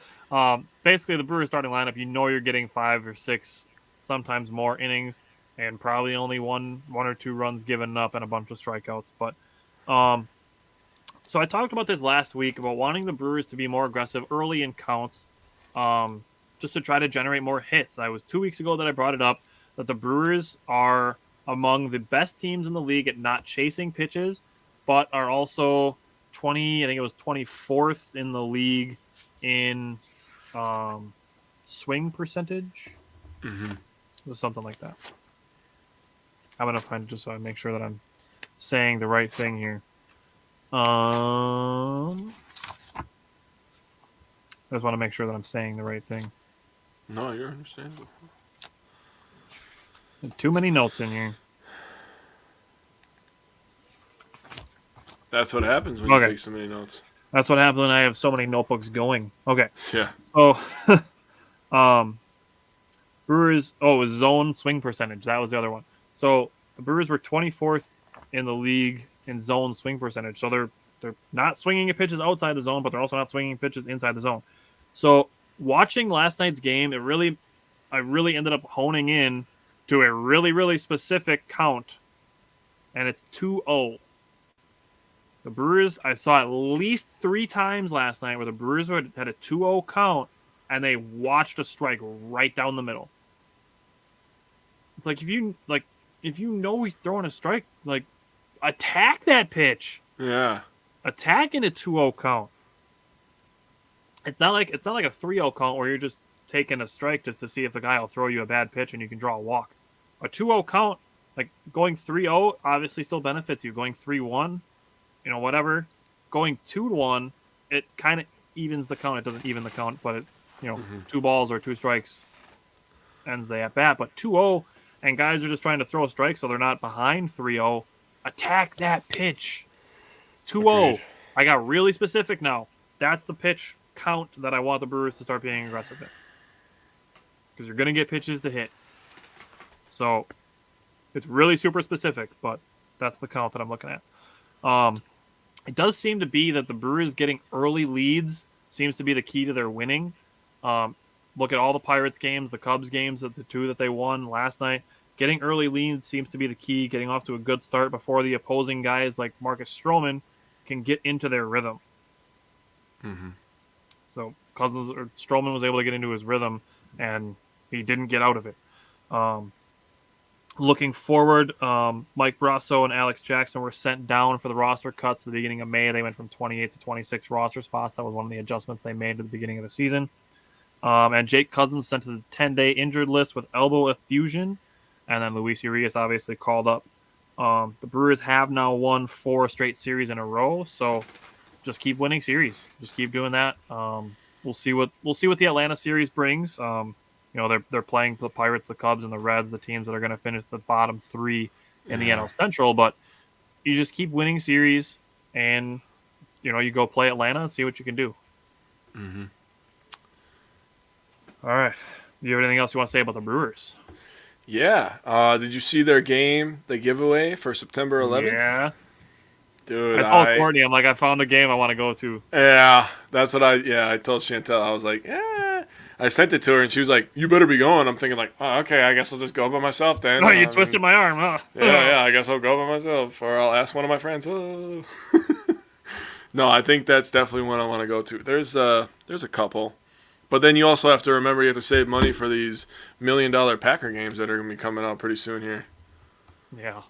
basically the Brewers starting lineup, you know you're getting 5 or 6, sometimes more innings, and probably only one or 2 runs given up and a bunch of strikeouts. But so I talked about this last week about wanting the Brewers to be more aggressive early in counts, just to try to generate more hits. It was 2 weeks ago that I brought it up, that the Brewers are among the best teams in the league at not chasing pitches, but are also 24th in the league in swing percentage. Mm-hmm. It was something like that. I'm going to find it just so I make sure that I'm saying the right thing here. I just want to make sure that I'm saying the right thing. No, you're understandable. Too many notes in here. That's what happens when you take so many notes. That's what happens when I have so many notebooks going. Okay. Yeah. So, Brewers. Oh, it was zone swing percentage. That was the other one. So the Brewers were 24th in the league in zone swing percentage. So they're not swinging at pitches outside the zone, but they're also not swinging at pitches inside the zone. So watching last night's game, I really ended up honing in to a really, really specific count, and it's 2-0. The Brewers, I saw at least 3 times last night where the Brewers had a 2-0 count, and they watched a strike right down the middle. It's like if you know he's throwing a strike, like attack that pitch. Yeah. Attack in a 2-0 count. It's not like a 3-0 count where you're just taking a strike just to see if the guy will throw you a bad pitch and you can draw a walk. A 2-0 count, like going 3-0, obviously still benefits you. Going 3-1, whatever. Going 2-1, it kind of evens the count. It doesn't even the count, but it, 2 balls or 2 strikes ends the at bat. But 2-0, and guys are just trying to throw a strike so they're not behind 3-0. Attack that pitch. 2-0. Agreed. I got really specific now. That's the pitch count that I want the Brewers to start being aggressive in. Because you're going to get pitches to hit. So it's really super specific, but that's the count that I'm looking at. It does seem to be that the Brewers getting early leads seems to be the key to their winning. Look at all the Pirates games, the Cubs games, the 2 that they won last night. Getting early leads seems to be the key, getting off to a good start before the opposing guys like Marcus Stroman can get into their rhythm. Mm-hmm. So Stroman was able to get into his rhythm, and he didn't get out of it. Looking forward, Mike Brasso and Alex Jackson were sent down for the roster cuts at the beginning of May. They went from 28 to 26 roster spots. That was one of the adjustments they made at the beginning of the season. And Jake Cousins sent to the 10-day injured list with elbow effusion. And then Luis Urias obviously called up. The Brewers have now won 4 straight series in a row, so just keep winning series. Just keep doing that. We'll see what the Atlanta series brings. They're playing the Pirates, the Cubs, and the Reds, the teams that are going to finish the bottom 3 in the NL Central. But you just keep winning series, and you go play Atlanta and see what you can do. Mm-hmm. All right. Do you have anything else you want to say about the Brewers? Yeah. Did you see their game, the giveaway for September 11th? Yeah. Dude, I told Courtney, I'm like, I found a game I want to go to. Yeah, that's what I told Chantel. I was like, yeah. I sent it to her, and she was like, you better be going. I'm thinking like, oh, okay, I guess I'll just go by myself then. Oh, you twisted my arm, huh? Yeah, I guess I'll go by myself, or I'll ask one of my friends. Oh. No, I think that's definitely one I want to go to. There's a couple. But then you also have to remember you have to save money for these $1 million Packer games that are going to be coming out pretty soon here. Yeah.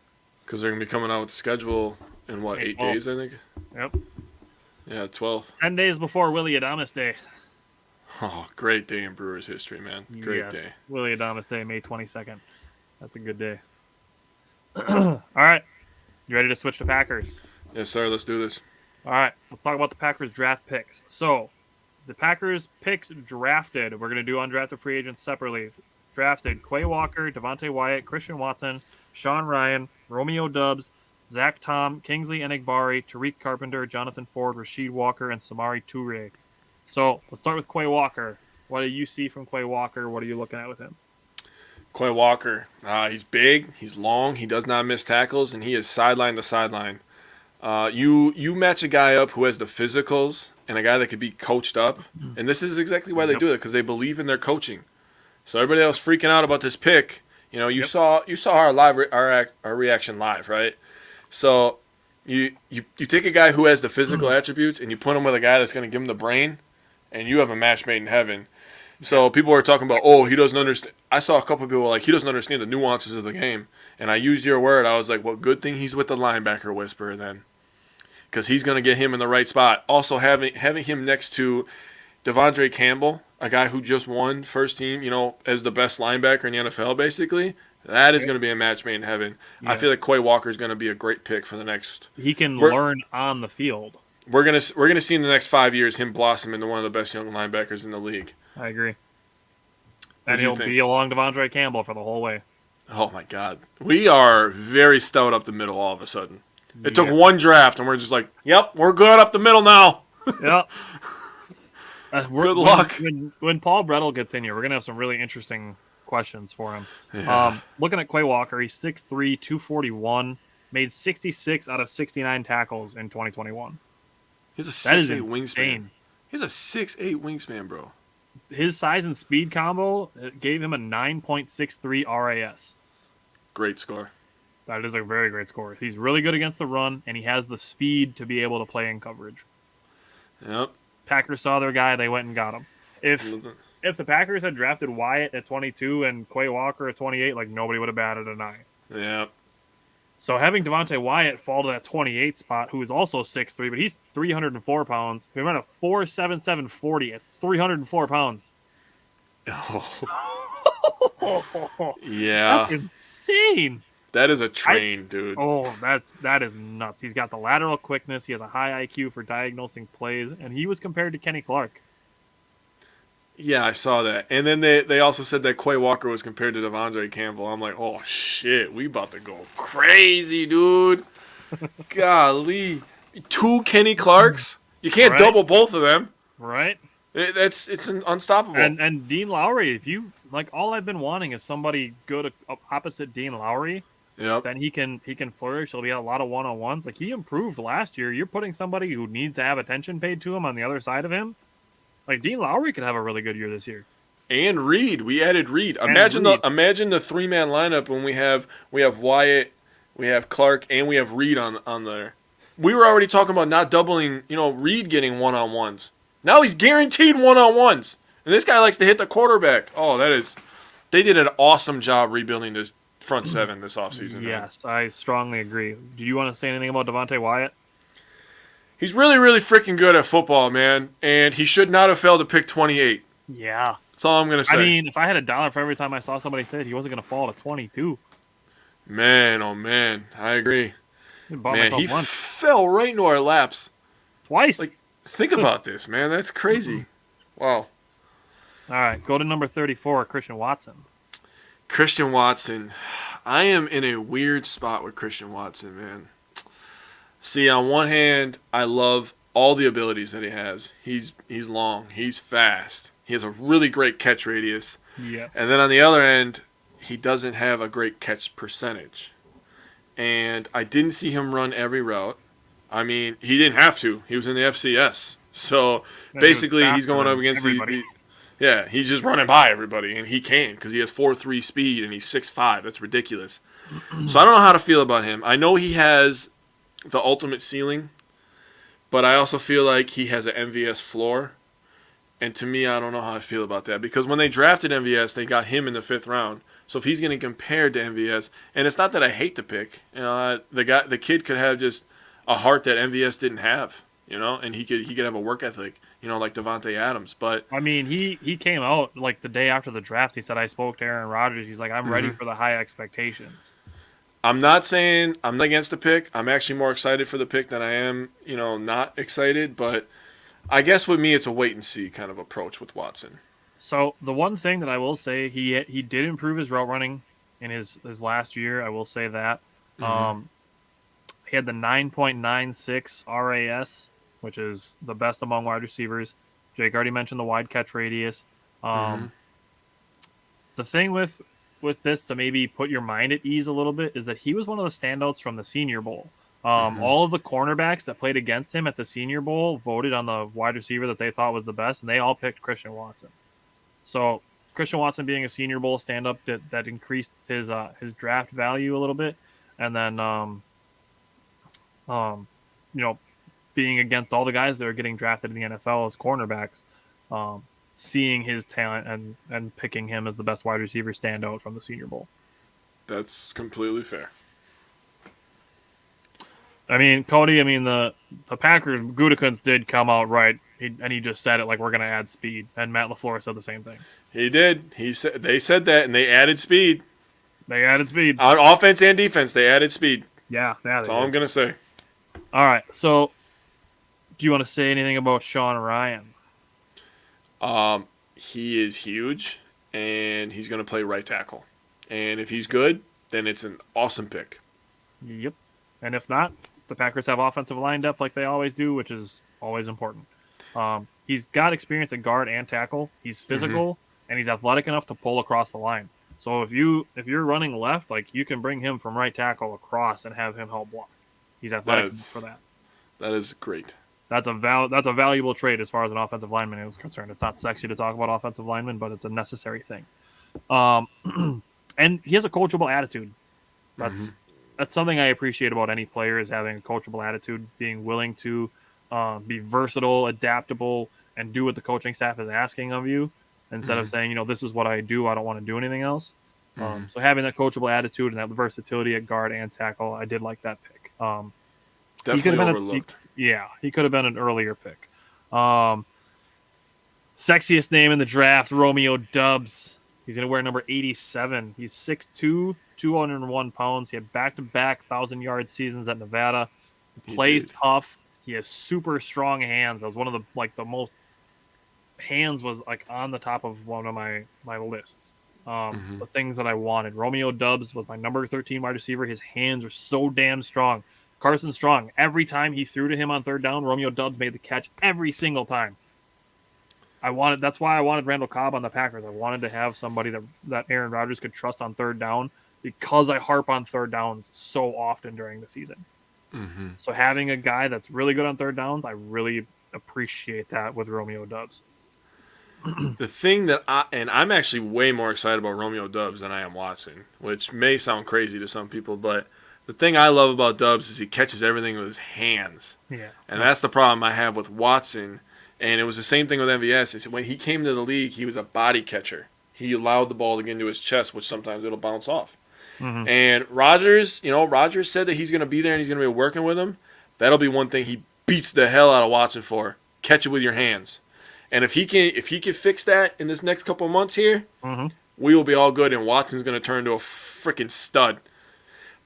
Because they're going to be coming out with the schedule in, 8 days, I think? Yep. Yeah, 12th. 10 days before Willie Adames Day. Oh, great day in Brewers history, man. Great day. Willie Adames Day, May 22nd. That's a good day. All right. You ready to switch to Packers? Yes, sir. Let's do this. All right. Let's talk about the Packers draft picks. So, the Packers picks drafted. We're going to do undrafted free agents separately. Drafted Quay Walker, Devontae Wyatt, Christian Watson, Sean Ryan, Romeo Doubs, Zach Tom, Kingsley Enagbari, Tariq Carpenter, Jonathan Ford, Rasheed Walker, and Samari Toure. So let's start with Quay Walker. What do you see from Quay Walker? What are you looking at with him? Quay Walker. He's big. He's long. He does not miss tackles, and he is sideline to sideline. You match a guy up who has the physicals and a guy that could be coached up. And this is exactly why they do it, because they believe in their coaching. So everybody else freaking out about this pick, you saw our reaction live, right? So you take a guy who has the physical attributes and you put him with a guy that's going to give him the brain, and you have a match made in heaven. So people were talking about, he doesn't understand. I saw a couple of people like, he doesn't understand the nuances of the game. And I used your word. I was like, well, good thing he's with the linebacker whisperer then, because he's going to get him in the right spot. Also, having him next to Devondre Campbell a guy who just won first team, as the best linebacker in the NFL, basically, that is going to be a match made in heaven. Yes. I feel like Quay Walker is going to be a great pick for the next. He can learn on the field. We're gonna see in the next 5 years him blossom into one of the best young linebackers in the league. I agree. And he'll be along Devondre Campbell for the whole way. Oh my God, we are very stout up the middle all of a sudden. It took one draft, and we're just like, yep, we're good up the middle now. Yep. Good luck. When Paul Bretl gets in here, we're going to have some really interesting questions for him. Yeah. Looking at Quay Walker, he's 6'3", 241, made 66 out of 69 tackles in 2021. He's a 6'8" wingspan. He's a 6'8" wingspan, bro. His size and speed combo gave him a 9.63 RAS. Great score. That is a very great score. He's really good against the run, and he has the speed to be able to play in coverage. Yep. Packers saw their guy, they went and got him. If the Packers had drafted Wyatt at 22 and Quay Walker at 28, like nobody would have batted an eye. Yep. So having Devontae Wyatt fall to that 28 spot, who is also 6'3", but he's 304 pounds. He ran a 4.77 40 at 304 pounds. Oh. Yeah. That's insane. That is a train, dude. Oh, that is nuts. He's got the lateral quickness. He has a high IQ for diagnosing plays, and he was compared to Kenny Clark. Yeah, I saw that. And then they also said that Quay Walker was compared to Devondre Campbell. I'm like, oh, shit. We about to go crazy, dude. Golly. 2 Kenny Clarks? You can't double both of them. Right. It's unstoppable. And Dean Lowry, if you like, all I've been wanting is somebody good opposite Dean Lowry. Yep. Then he can flourish. He'll be a lot of one-on-ones. Like, he improved last year. You're putting somebody who needs to have attention paid to him on the other side of him. Like, Dean Lowry could have a really good year this year. And Reed. We added Reed. Imagine the 3-man lineup when we have Wyatt, we have Clark, and we have Reed on there. We were already talking about not doubling, Reed getting one-on-ones. Now he's guaranteed one-on-ones. And this guy likes to hit the quarterback. Oh, they did an awesome job rebuilding this front seven this offseason. Yes, man. I strongly agree. Do you want to say anything about Devontae Wyatt? He's really, really freaking good at football, man. And he should not have failed to pick 28. Yeah. That's all I'm going to say. I mean, if I had $1 for every time I saw somebody say it, he wasn't going to fall to 22. Man, oh man. I agree. Man, he once. fell right into our laps. Twice. Like, think about this, man. That's crazy. Wow. All right, go to number 34, Christian Watson. Christian Watson. I am in a weird spot with Christian Watson, man. See, on one hand, I love all the abilities that he has. He's long. He's fast. He has a really great catch radius. Yes. And then on the other end, he doesn't have a great catch percentage. And I didn't see him run every route. I mean, he didn't have to. He was in the FCS. So basically, he's going up against he's just running by everybody, and he can because he has 4.3 speed and he's 6'5". That's ridiculous. So I don't know how to feel about him. I know he has the ultimate ceiling, but I also feel like he has an MVS floor. And to me, I don't know how I feel about that because when they drafted MVS, they got him in the 5th round. So if he's getting compared to MVS, and it's not that I hate the pick, the kid could have just a heart that MVS didn't have, and he could have a work ethic, like Devontae Adams. But I mean, he came out like the day after the draft. He said, "I spoke to Aaron Rodgers. He's like, I'm ready for the high expectations." I'm not saying I'm not against the pick. I'm actually more excited for the pick than I am, not excited. But I guess with me, it's a wait and see kind of approach with Watson. So the one thing that I will say, he did improve his route running in his last year. I will say that. He had the 9.96 RAS, which is the best among wide receivers. Jake already mentioned the wide catch radius. The thing with this to maybe put your mind at ease a little bit is that he was one of the standouts from the Senior Bowl. All of the cornerbacks that played against him at the Senior Bowl voted on the wide receiver that they thought was the best, and they all picked Christian Watson. So Christian Watson being a Senior Bowl stand-up that increased his draft value a little bit, and then being against all the guys that are getting drafted in the NFL as cornerbacks, seeing his talent and picking him as the best wide receiver standout from the Senior Bowl. That's completely fair. I mean, Cody, the Packers, Gutekunst did come out right He just said it like we're going to add speed, and Matt LaFleur said the same thing. He did. They said that, and they added speed. They added speed on offense and defense. They added speed. Yeah, that's all I'm gonna say. All right, so do you want to say anything about Sean Ryan? He is huge, and he's gonna play right tackle. And if he's good, then it's an awesome pick. Yep. And if not, the Packers have offensive line depth like they always do, which is always important. He's got experience at guard and tackle. He's physical, and he's athletic enough to pull across the line. So if you're running left, like you can bring him from right tackle across and have him help block. He's athletic for that. That is great. That's a valuable trait as far as an offensive lineman is concerned. It's not sexy to talk about offensive linemen, but it's a necessary thing. And he has a coachable attitude. That's something I appreciate about any player, is having a coachable attitude, being willing to be versatile, adaptable, and do what the coaching staff is asking of you, instead of saying, this is what I do, I don't want to do anything else. So having that coachable attitude and that versatility at guard and tackle, I did like that pick. Definitely overlooked. He could have been an earlier pick. Sexiest name in the draft, Romeo Doubs. He's going to wear number 87. He's 6'2", 201 pounds. He had back-to-back 1,000-yard seasons at Nevada. He plays tough. He has super strong hands. That was one of the most hands was like on the top of one of my lists. The things that I wanted. Romeo Doubs was my number 13 wide receiver. His hands are so damn strong. Carson Strong, every time he threw to him on third down, Romeo Doubs made the catch every single time. That's why I wanted Randall Cobb on the Packers. I wanted to have somebody that Aaron Rodgers could trust on third down, because I harp on third downs so often during the season. So having a guy that's really good on third downs, I really appreciate that with Romeo Doubs. The thing that I'm actually way more excited about Romeo Doubs than I am Watson, which may sound crazy to some people, but the thing I love about Doubs is he catches everything with his hands. Yeah. And that's the problem I have with Watson. And it was the same thing with MVS. It's when he came to the league, he was a body catcher. He allowed the ball to get into his chest, which sometimes it'll bounce off. And Rodgers, Rodgers said that he's going to be there and he's going to be working with him. That'll be one thing he beats the hell out of Watson for. Catch it with your hands. And if he can fix that in this next couple of months here, we will be all good, and Watson's going to turn into a freaking stud.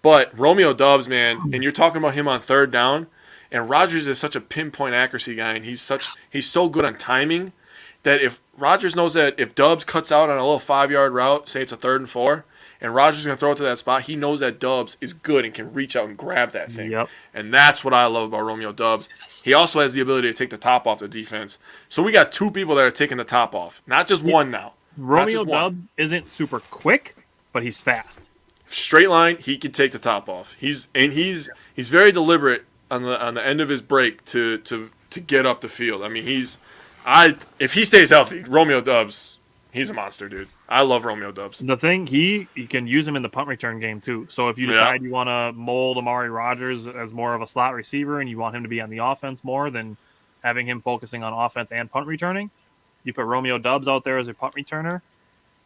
But Romeo Doubs, man, and you're talking about him on third down, and Rodgers is such a pinpoint accuracy guy, and he's so good on timing that if Rodgers knows that if Doubs cuts out on a little 5-yard route, say it's a 3rd and 4, and Rodgers is going to throw it to that spot, he knows that Doubs is good and can reach out and grab that thing. Yep. And that's what I love about Romeo Doubs. He also has the ability to take the top off the defense. So we got 2 people that are taking the top off, not just one now. Romeo Doubs isn't super quick, but he's fast. Straight line, he can take the top off. He's very deliberate on the end of his break to get up the field. I mean, if he stays healthy, Romeo Doubs, he's a monster, dude. I love Romeo Doubs. The thing, you can use him in the punt return game too. So if you decide you want to mold Amari Rodgers as more of a slot receiver and you want him to be on the offense more than having him focusing on offense and punt returning, you put Romeo Doubs out there as a punt returner,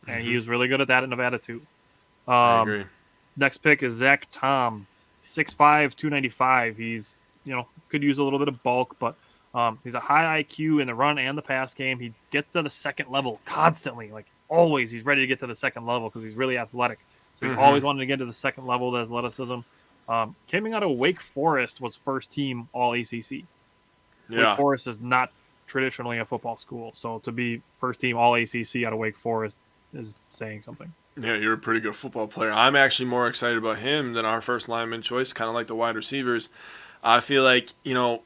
and he was really good at that in Nevada too. I agree. Next pick is Zach Tom, 6'5", 295. He's, could use a little bit of bulk, but he's a high IQ in the run and the pass game. He gets to the second level constantly, like always. He's ready to get to the second level because he's really athletic. So he's always wanted to get to the second level of athleticism. Coming out of Wake Forest, was first team All ACC. Yeah. Wake Forest is not traditionally a football school, so to be first team All ACC out of Wake Forest is saying something. Yeah, you're a pretty good football player. I'm actually more excited about him than our first lineman choice, kind of like the wide receivers. I feel like,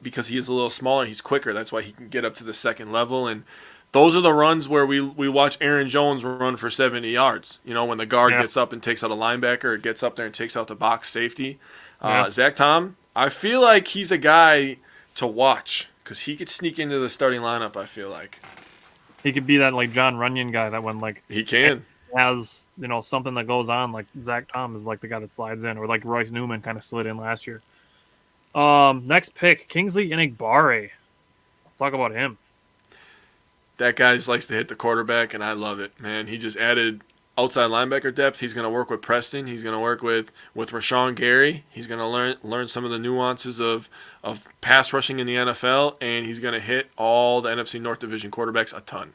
because he is a little smaller, he's quicker. That's why he can get up to the second level. And those are the runs where we watch Aaron Jones run for 70 yards. When the guard gets up and takes out a linebacker, or gets up there and takes out the box safety. Zach Tom, I feel like he's a guy to watch because he could sneak into the starting lineup, I feel like. He could be that, like, John Runyon guy that when, like... He can. Has, something that goes on, like Zach Tom is like the guy that slides in, or like Royce Newman kind of slid in last year. Next pick, Kingsley Enagbare. Let's talk about him. That guy just likes to hit the quarterback, and I love it, man. He just added outside linebacker depth. He's going to work with Preston. He's going to work with Rashawn Gary. He's going to learn some of the nuances of pass rushing in the NFL, and he's going to hit all the NFC North Division quarterbacks a ton.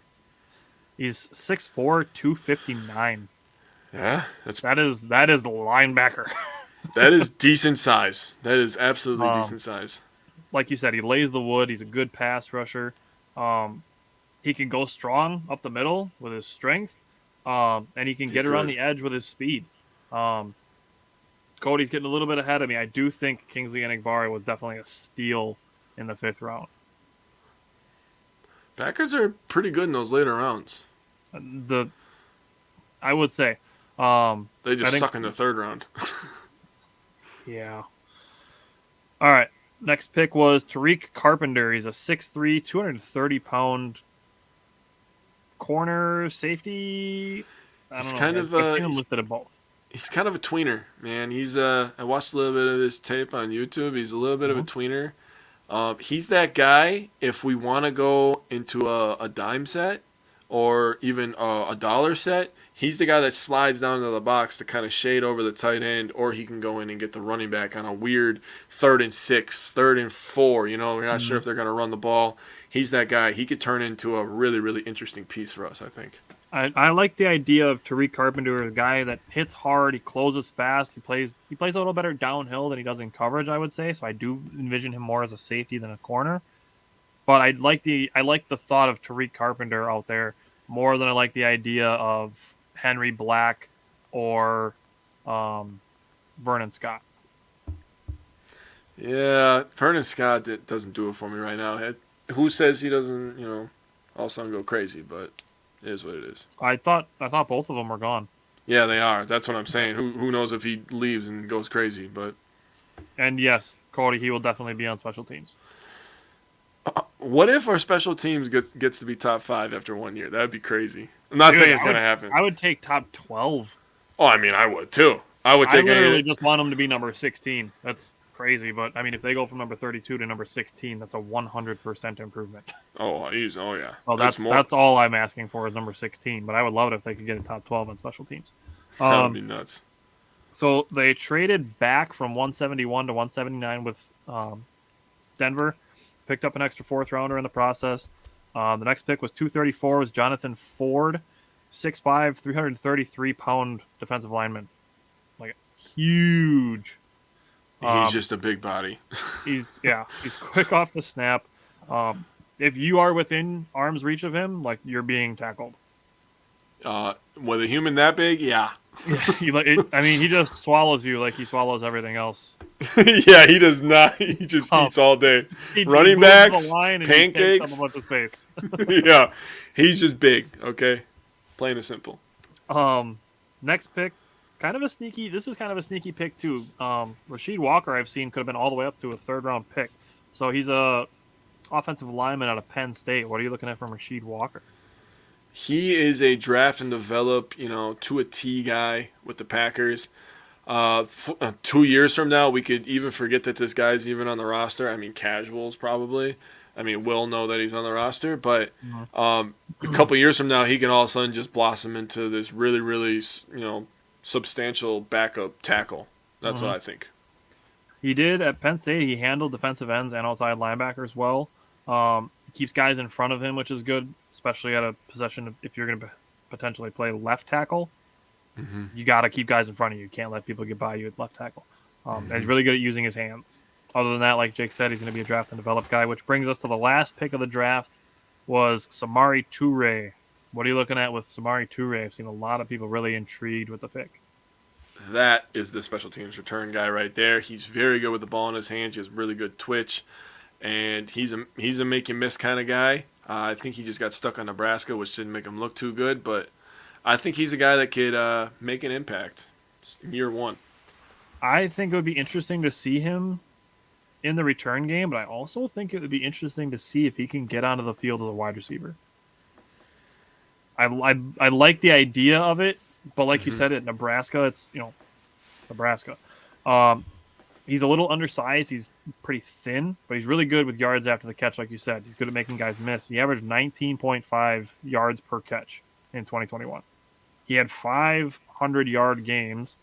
He's 6'4", 259. Yeah, that is a linebacker. That is decent size. That is absolutely decent size. Like you said, he lays the wood. He's a good pass rusher. He can go strong up the middle with his strength, and he can get around the edge with his speed. Cody's getting a little bit ahead of me. I do think Kingsley Enagbare was definitely a steal in the 5th round. Packers are pretty good in those later rounds. I would say. They just suck in the 3rd round. Yeah. All right. Next pick was Tariq Carpenter. He's a 6'3", 230-pound corner safety. I don't know. I've listed at both. He's kind of a tweener, man. I watched a little bit of his tape on YouTube. He's a little bit of a tweener. He's that guy, if we want to go into a dime set or even a dollar set, he's the guy that slides down into the box to kind of shade over the tight end, or he can go in and get the running back on a weird 3rd and 6, 3rd and 4. You know, we're not sure if they're going to run the ball. He's that guy. He could turn into a really, really interesting piece for us, I think. I like the idea of Tariq Carpenter, a guy that hits hard, he closes fast, he plays a little better downhill than he does in coverage, I would say. So I do envision him more as a safety than a corner. But I like the thought of Tariq Carpenter out there more than I like the idea of Henry Black or Vernon Scott. Yeah, Vernon Scott doesn't do it for me right now. Who says he doesn't, all of a sudden go crazy, but it is what it is. I thought both of them were gone. Yeah, they are. That's what I'm saying. Who knows if he leaves and goes crazy, but... And yes, Cody, he will definitely be on special teams. What if our special teams gets to be top 5 after 1 year? That would be crazy. I'm not saying it's going to happen. I would take top 12. Oh, I mean, I would too. I literally just want them to be number 16. That's crazy, but I mean, if they go from number 32 to number 16, that's a 100% improvement. Oh, easy. Oh, yeah. So that's all I'm asking for is number 16. But I would love it if they could get a top 12 on special teams. That would be nuts. So they traded back from 171 to 179 with Denver. Picked up an extra 4th rounder in the process. The next pick was 234, was Jonathan Ford, 6'5", 333-pound defensive lineman. Like, huge. He's just a big body. He's quick off the snap. If you are within arm's reach of him, like, you're being tackled. With a human that big, yeah. He just swallows you like he swallows everything else. Yeah, he does not. He just eats all day. Running backs, pancakes. A bunch of space. Yeah, he's just big. Okay, plain and simple. Next pick, This is kind of a sneaky pick too. Rasheed Walker, I've seen, could have been all the way up to a 3rd round pick. So he's a offensive lineman out of Penn State. What are you looking at from Rasheed Walker? He is a draft and develop, to a T guy with the Packers. 2 years from now, we could even forget that this guy's even on the roster. I mean, casuals probably. I mean, we'll know that he's on the roster. But a couple years from now, he can all of a sudden just blossom into this really, really, substantial backup tackle. That's what I think. He did at Penn State. He handled defensive ends and outside linebackers well. He keeps guys in front of him, which is good, especially at a possession if you're going to potentially play left tackle. You got to keep guys in front of you. You can't let people get by you at left tackle. And he's really good at using his hands. Other than that, like Jake said, he's going to be a draft and develop guy, which brings us to the last pick of the draft was Samori Toure. What are you looking at with Samori Toure? I've seen a lot of people really intrigued with the pick. That is the special teams return guy right there. He's very good with the ball in his hands. He has really good twitch. And he's a make you miss kind of guy. I think he just got stuck on Nebraska, which didn't make him look too good. But I think he's a guy that could make an impact in year 1. I think it would be interesting to see him in the return game, but I also think it would be interesting to see if he can get onto the field as a wide receiver. I like the idea of it, but like you said, at Nebraska, it's Nebraska. He's a little undersized. He's pretty thin, but he's really good with yards after the catch, like you said. He's good at making guys miss. He averaged 19.5 yards per catch in 2021. He had 500-yard games.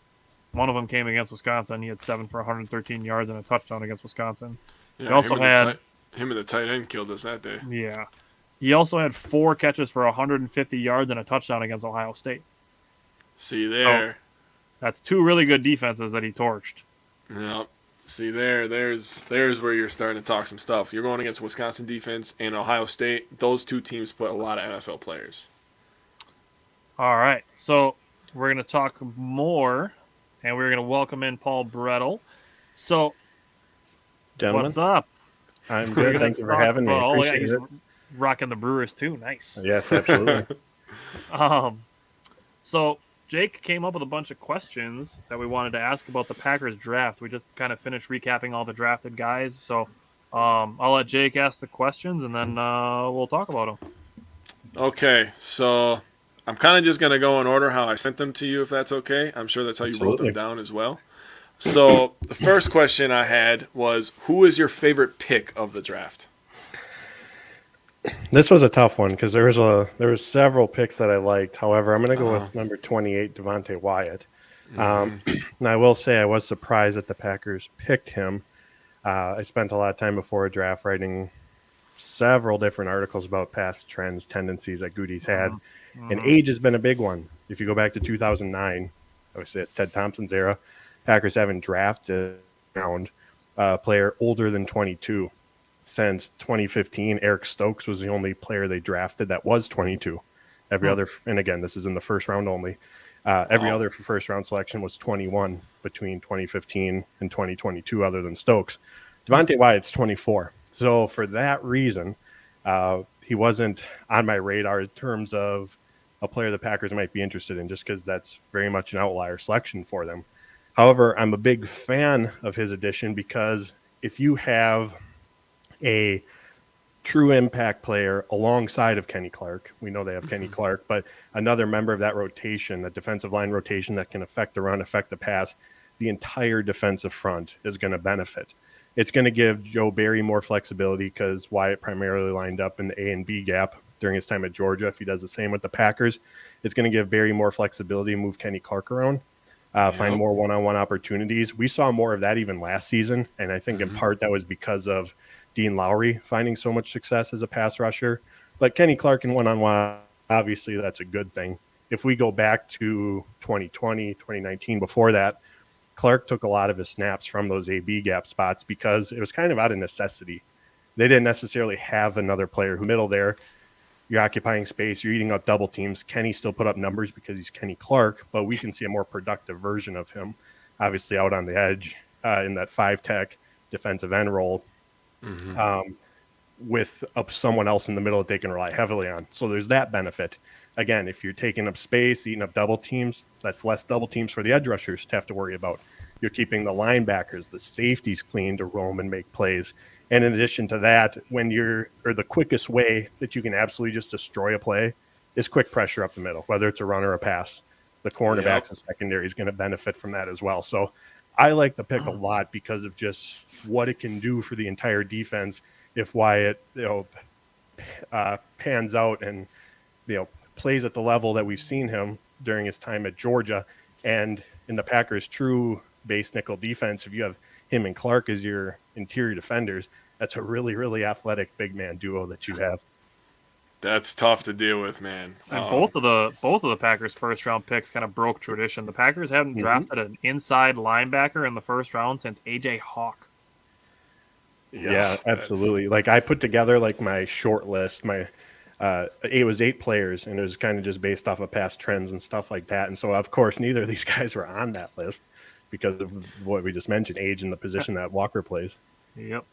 One of them came against Wisconsin. He had 7 for 113 yards and a touchdown against Wisconsin. Yeah, he also had him and the tight end killed us that day. Yeah. He also had 4 catches for 150 yards and a touchdown against Ohio State. See there. So, that's 2 really good defenses that he torched. Yep. See there's where you're starting to talk some stuff. You're going against Wisconsin defense and Ohio State. Those 2 teams put a lot of NFL players. All right. So we're going to talk more, and we're going to welcome in Paul Bretl. So, gentlemen, what's up? I'm good. Thank you for having me. Appreciate he's it. Rocking the Brewers too. Nice. Yes, absolutely. So Jake came up with a bunch of questions that we wanted to ask about the Packers draft. We just kind of finished recapping all the drafted guys. So I'll let Jake ask the questions, and then we'll talk about them. Okay, so I'm kind of just going to go in order how I sent them to you, if that's okay. I'm sure that's how you wrote them down as well. So the first question I had was, who is your favorite pick of the draft? This was a tough one because there was several picks that I liked. However, I'm going to go with number 28, Devontae Wyatt. And I will say I was surprised that the Packers picked him. I spent a lot of time before a draft writing several different articles about past trends, tendencies that Goody's had. And age has been a big one. If you go back to 2009, obviously it's Ted Thompson's era, Packers haven't drafted a player older than 22. Since 2015, Eric Stokes was the only player they drafted that was 22. Every other, and again, this is in the first round only, every other first round selection was 21 between 2015 and 2022, other than Stokes. Devontae Wyatt's 24. So for that reason, he wasn't on my radar in terms of a player the Packers might be interested in, just because that's very much an outlier selection for them. However, I'm a big fan of his addition because if you have a true impact player alongside of Kenny Clark, we know they have Kenny Clark, but another member of that rotation, that defensive line rotation that can affect the run, affect the pass, the entire defensive front is going to benefit. It's going to give Joe Barry more flexibility because Wyatt primarily lined up in the A and B gap during his time at Georgia. If he does the same with the Packers, it's going to give Barry more flexibility, move Kenny Clark around, find more one-on-one opportunities. We saw more of that even last season, and I think in part that was because of Dean Lowry finding so much success as a pass rusher. But Kenny Clark in one-on-one, obviously that's a good thing. If we go back to 2020, 2019, before that, Clark took a lot of his snaps from those AB gap spots because it was kind of out of necessity. They didn't necessarily have another player who middle there. You're occupying space. You're eating up double teams. Kenny still put up numbers because he's Kenny Clark, but we can see a more productive version of him, obviously out on the edge in that 5-tech defensive end role with someone else in the middle that they can rely heavily on. So there's that benefit. Again, if you're taking up space, eating up double teams, that's less double teams for the edge rushers to have to worry about. You're keeping the linebackers, the safeties clean to roam and make plays. And in addition to that, the quickest way that you can absolutely just destroy a play is quick pressure up the middle, whether it's a run or a pass. The cornerbacks and secondary is going to benefit from that as well. So I like the pick a lot because of just what it can do for the entire defense if Wyatt, pans out and, plays at the level that we've seen him during his time at Georgia. And in the Packers' true base nickel defense, if you have him and Clark as your interior defenders, that's a really, really athletic big man duo that you have. That's tough to deal with, man. And both of the Packers' first round picks kind of broke tradition. The Packers haven't drafted an inside linebacker in the first round since AJ Hawk. Yeah, absolutely. Like I put together my short list, it was 8 players, and it was kind of just based off of past trends and stuff like that. And so, of course, neither of these guys were on that list because of what we just mentioned, age and the position that Walker plays. Yep.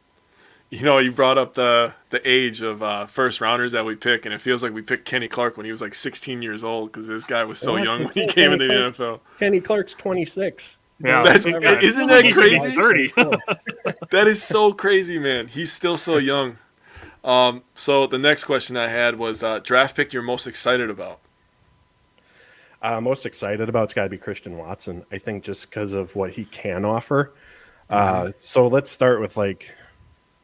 You brought up the age of first rounders that we pick, and it feels like we picked Kenny Clark when he was 16 years old because this guy was so young when he came into the NFL. Kenny Clark's 26. Yeah, isn't that crazy? 30. That is so crazy, man. He's still so young. So the next question I had was draft pick you're most excited about. Most excited about it's got to be Christian Watson. I think just because of what he can offer. So let's start with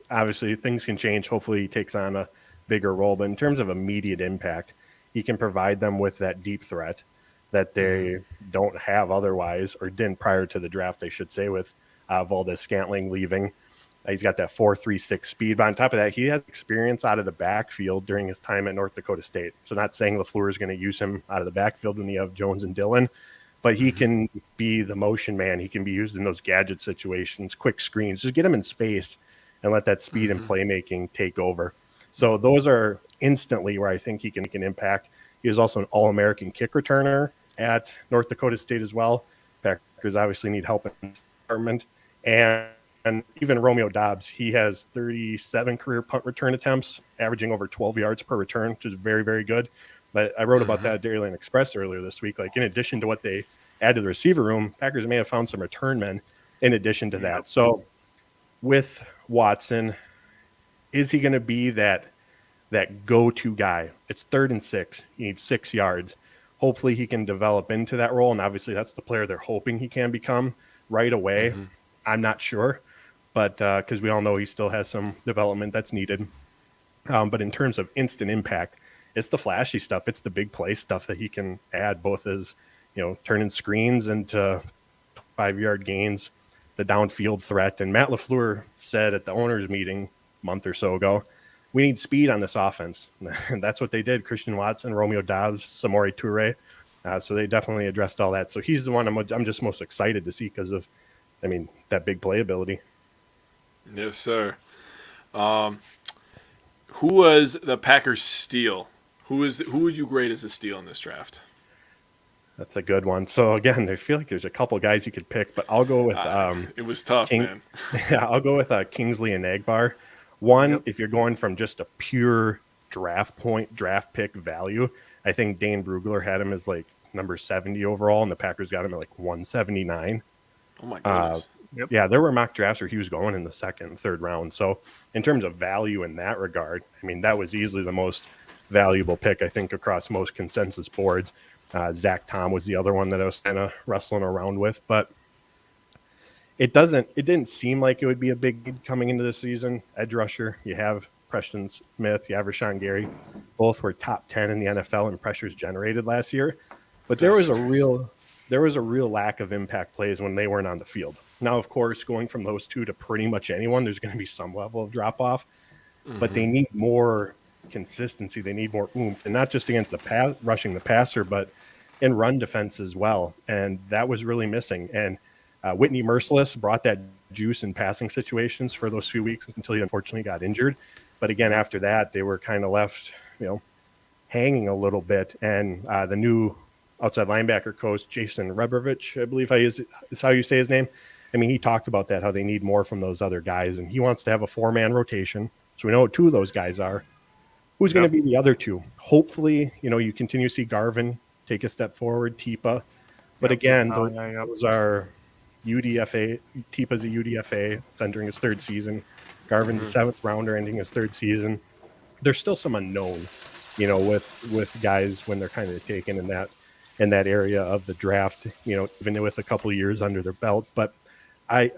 obviously things can change. Hopefully he takes on a bigger role, but in terms of immediate impact, he can provide them with that deep threat. that they don't have otherwise, or didn't prior to the draft, I should say, with Valdez-Scantling leaving. He's got that 4.36 speed. But on top of that, he has experience out of the backfield during his time at North Dakota State. So not saying LaFleur is going to use him out of the backfield when you have Jones and Dillon, but he can be the motion man. He can be used in those gadget situations, quick screens. Just get him in space and let that speed and playmaking take over. So those are instantly where I think he can make an impact. He was also an All-American kick returner at North Dakota State as well. Packers obviously need help in the department. And even Romeo Dobbs, he has 37 career punt return attempts, averaging over 12 yards per return, which is very, very good. But I wrote about that at Dairyland Express earlier this week. Like, in addition to what they add to the receiver room, Packers may have found some return men in addition to that. So with Watson, is he going to be that go-to guy? It's 3rd and 6. He needs 6 yards. Hopefully he can develop into that role, and obviously that's the player they're hoping he can become right away. I'm not sure, but because we all know he still has some development that's needed. But in terms of instant impact, it's the flashy stuff. It's the big play stuff that he can add, both as, turning screens into 5-yard gains, the downfield threat. And Matt LaFleur said at the owners' meeting a month or so ago, we need speed on this offense. And that's what they did. Christian Watson, Romeo Dobbs, Samori Toure. So they definitely addressed all that. So he's the one I'm just most excited to see because of, that big playability. Yes, sir. Who was the Packers' steal? Who would you grade as a steal in this draft? That's a good one. So again, I feel like there's a couple guys you could pick, but I'll go with it was tough, man. Yeah, I'll go with Kingsley and Agbar. One, if you're going from just a pure draft pick value, I think Dane Brugler had him as like number 70 overall, and the Packers got him at like 179. Oh my goodness. Yeah, there were mock drafts where he was going in the 2nd and 3rd round. So in terms of value in that regard, that was easily the most valuable pick, I think, across most consensus boards. Zach Tom was the other one that I was kind of wrestling around with, but it didn't seem like it would be a big need coming into the season. Edge rusher, you have Preston Smith, you have Rashawn Gary, both were top 10 in the NFL in pressures generated last year, but there was a real lack of impact plays when they weren't on the field. Now, of course, going from those two to pretty much anyone, there's going to be some level of drop off, but they need more consistency. They need more oomph, and not just against rushing the passer, but in run defense as well. And that was really missing. And Whitney Merciless brought that juice in passing situations for those few weeks until he unfortunately got injured. But again, after that, they were kind of left, hanging a little bit. And the new outside linebacker coach, Jason Rebrovich, I believe is how you say his name. He talked about that, how they need more from those other guys. And he wants to have a 4-man rotation. So we know what 2 of those guys are. Who's going to be the other 2? Hopefully, you continue to see Garvin take a step forward, Tipa. But again, those are UDFA. Tipa's a UDFA. It's entering his 3rd season. Garvin's a 7th rounder ending his 3rd season. There's still some unknown, with guys when they're kind of taken in that area of the draft, even with a couple of years under their belt. But I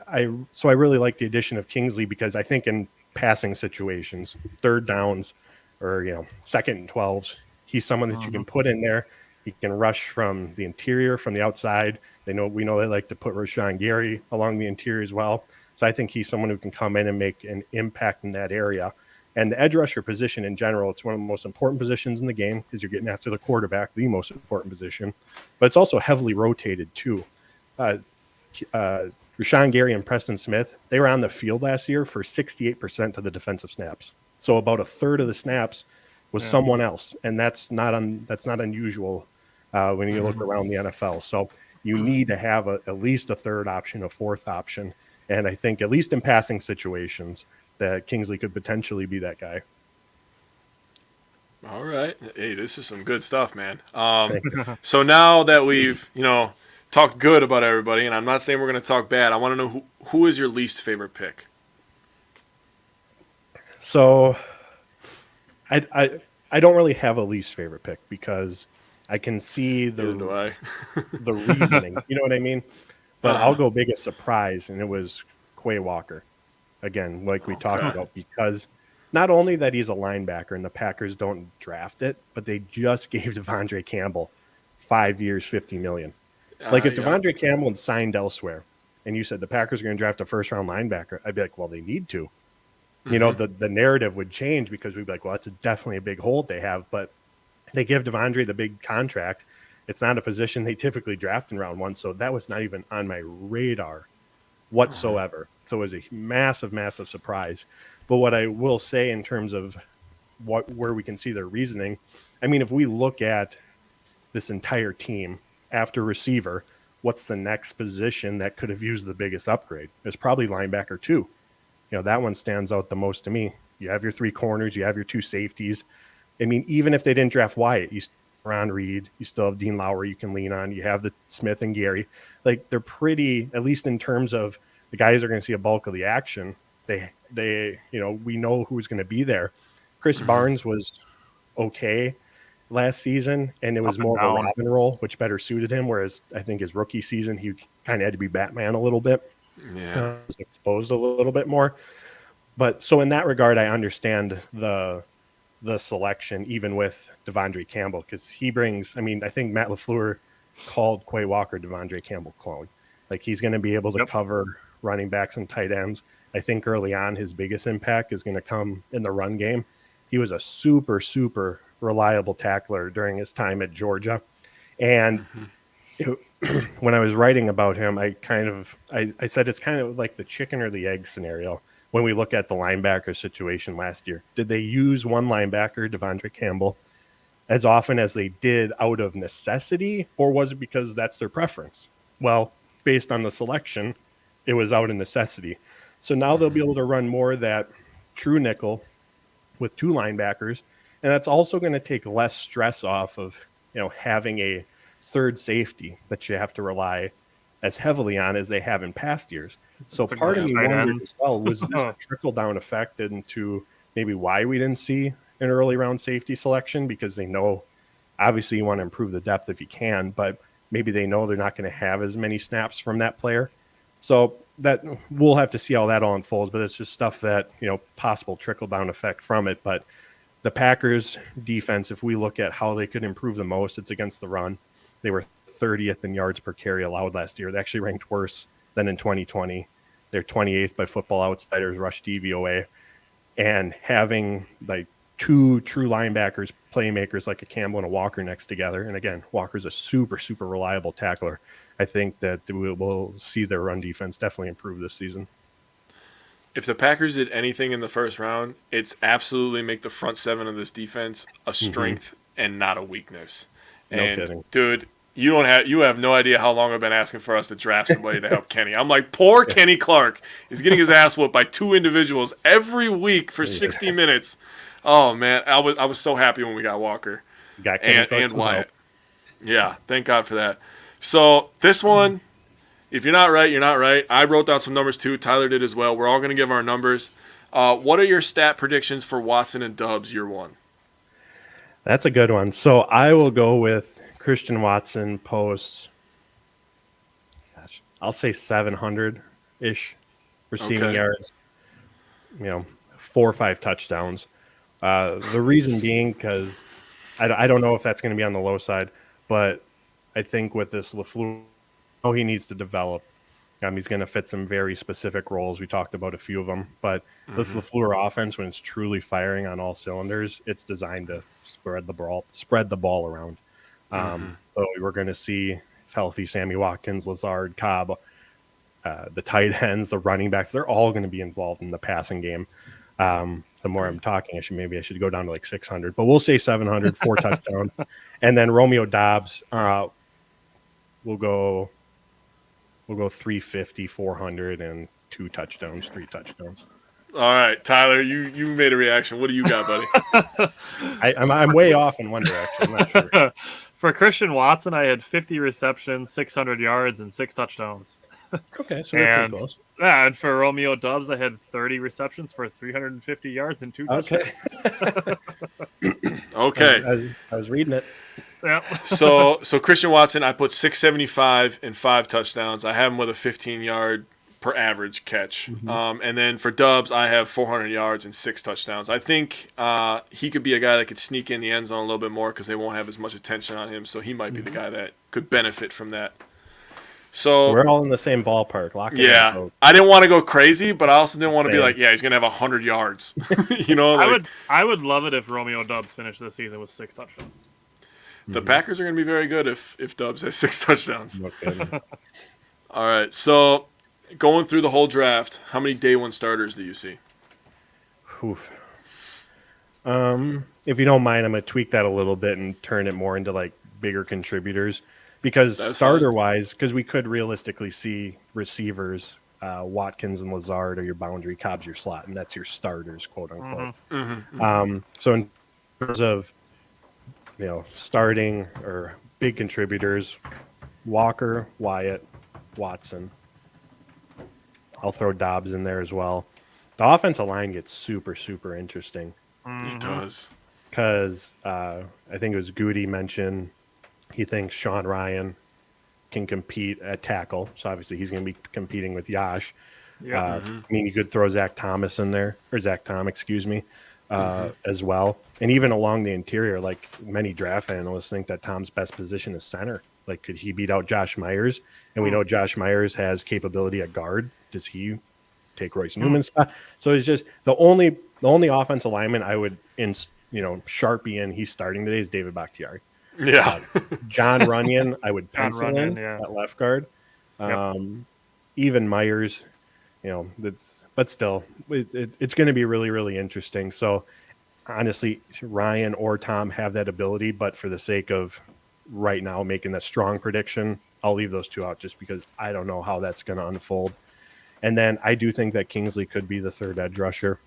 really like the addition of Kingsley because I think in passing situations, 3rd downs, or 2nd and 12s, he's someone that you can put in there. He can rush from the interior, from the outside. We know they like to put Rashawn Gary along the interior as well. So I think he's someone who can come in and make an impact in that area. And the edge rusher position in general, it's one of the most important positions in the game because you're getting after the quarterback, the most important position. But it's also heavily rotated too. Rashawn Gary and Preston Smith, they were on the field last year for 68% of the defensive snaps. So about 1/3 of the snaps was someone else, and that's not unusual when you look around the NFL. So you need to have at least a 3rd option, a 4th option, and I think at least in passing situations that Kingsley could potentially be that guy. All right, hey, this is some good stuff, man. So now that we've talked good about everybody, and I'm not saying we're going to talk bad, I want to know who is your least favorite pick. So I don't really have a least favorite pick because I can see the reasoning. You know what I mean? But I'll go biggest surprise, and it was Quay Walker. Again, like we talked about, because not only that he's a linebacker and the Packers don't draft it, but they just gave Devondre Campbell 5 years, $50 million. Like if Devondre Campbell had signed elsewhere, and you said the Packers are going to draft a first-round linebacker, I'd be like, well, they need to. Mm-hmm. You know, the narrative would change because we'd be like, well, that's definitely a big hole they have. But they give Devondre the big contract. It's not a position they typically draft in round 1, so that was not even on my radar whatsoever. So it was a massive, massive surprise. But what I will say in terms of where we can see their reasoning, I mean, if we look at this entire team after receiver, what's the next position that could have used the biggest upgrade? It's probably linebacker 2. You know, that one stands out the most to me. You have your 3 corners, you have your 2 safeties. I mean, even if they didn't draft Wyatt, you Ron Reed, you still have Dean Lowry you can lean on. You have the Smith and Gary. Like, they're pretty, at least in terms of the guys are going to see a bulk of the action. They you know, we know who's going to be there. Chris Barnes was okay last season, and it was more of a Robin role, which better suited him, whereas I think his rookie season, he kind of had to be Batman a little bit. Yeah. Was exposed a little bit more. But so in that regard, I understand the selection, even with Devondre Campbell, because he brings, I mean, I think Matt LaFleur called Quay Walker Devondre Campbell clone. Like, he's going to be able to cover running backs and tight ends. I think early on his biggest impact is going to come in the run game. He was a super, super reliable tackler during his time at Georgia. And when I was writing about him, I said it's kind of like the chicken or the egg scenario when we look at the linebacker situation last year. Did they use one linebacker, Devondre Campbell, as often as they did out of necessity, or was it because that's their preference? Well, based on the selection, it was out of necessity. So now they'll be able to run more of that true nickel with 2 linebackers, and that's also going to take less stress off of, you know, having a third safety that you have to rely as heavily on as they have in past years. So part of me wondered as well, was this a trickle-down effect into maybe why we didn't see an early round safety selection? Because they know, obviously, you want to improve the depth if you can, but maybe they know they're not going to have as many snaps from that player. So that we'll have to see how that all unfolds, but it's just stuff that, you know, possible trickle-down effect from it. But the Packers defense, if we look at how they could improve the most, it's against the run. They were 30th in yards per carry allowed last year. They actually ranked worse than in 2020. They're 28th by Football Outsiders rush DVOA. And having like 2 true linebackers, playmakers like a Campbell and a Walker next together, and again, Walker's a super, super reliable tackler, I think that we'll see their run defense definitely improve this season. If the Packers did anything in the first round, it's absolutely make the front 7 of this defense a strength and not a weakness. No kidding. Dude, you have no idea how long I've been asking for us to draft somebody to help Kenny. I'm like, poor Kenny Clark is getting his ass whooped by 2 individuals every week for 60 minutes. Oh man, I was so happy when we got Walker and Wyatt. Yeah, thank God for that. So this one, if you're not right, you're not right. I wrote down some numbers too. Tyler did as well. We're all going to give our numbers. What are your stat predictions for Watson and Dubs year 1? That's a good one. So I will go with Christian Watson posts, I'll say 700-ish receiving yards, you know, 4 or 5 touchdowns. The reason being because I don't know if that's going to be on the low side, but I think with this LaFleur, he needs to develop. He's going to fit some very specific roles. We talked about a few of them, but this LaFleur offense, when it's truly firing on all cylinders, it's designed to spread the ball around. So we're going to see healthy Sammy Watkins, Lazard, Cobb, the tight ends, the running backs. They're all going to be involved in the passing game. The more I'm talking, I should go down to like 600, but we'll say 700, 4 touchdowns, and then Romeo Dobbs. We'll go 350, 400, and 2 touchdowns, 3 touchdowns. All right, Tyler, you made a reaction. What do you got, buddy? I'm way off in one direction. I'm not sure. For Christian Watson, I had 50 receptions, 600 yards, and 6 touchdowns. Okay, so they're pretty close. Yeah, and for Romeo Doubs, I had 30 receptions for 350 yards and 2 touchdowns. Okay. I was reading it. Yeah. So Christian Watson, I put 675 and 5 touchdowns. I have him with a 15-yard per average catch. And then for Dubs, I have 400 yards and 6 touchdowns. I think he could be a guy that could sneak in the end zone a little bit more because they won't have as much attention on him. So he might be the guy that could benefit from that. So we're all in the same ballpark. I didn't want to go crazy, but I also didn't want to be like, he's going to have 100 yards. I would love it if Romeo Dubs finished the season with 6 touchdowns. The Packers are going to be very good if Dubs has 6 touchdowns. All right, so going through the whole draft, how many day one starters do you see? Oof. If you don't mind, I'm going to tweak that a little bit and turn it more into like bigger contributors. Because starter-wise, because we could realistically see receivers, Watkins and Lazard are your boundary, Cobb's your slot, and that's your starters, quote unquote. So in terms of starting or big contributors, Walker, Wyatt, Watson. I'll throw Dobbs in there as well. The offensive line gets super, super interesting. It does. Because I think it was Goody mentioned he thinks Sean Ryan can compete at tackle. So obviously he's going to be competing with Yash. I mean, you could throw Zach Tom, as well. And even along the interior, like many draft analysts think that Tom's best position is center. Like, could he beat out Josh Myers? And we know Josh Myers has capability at guard. Does he take Royce Newman's spot? So it's just the only offensive lineman I would Sharpie in. He's starting today is David Bakhtiari. Yeah, John Runyon, I would pencil in at left guard. Even Myers, but still, it's going to be really, really interesting. So honestly, Ryan or Tom have that ability, but for the sake of right now making that strong prediction, I'll leave those two out just because I don't know how that's going to unfold. And then I do think that Kingsley could be the third edge rusher.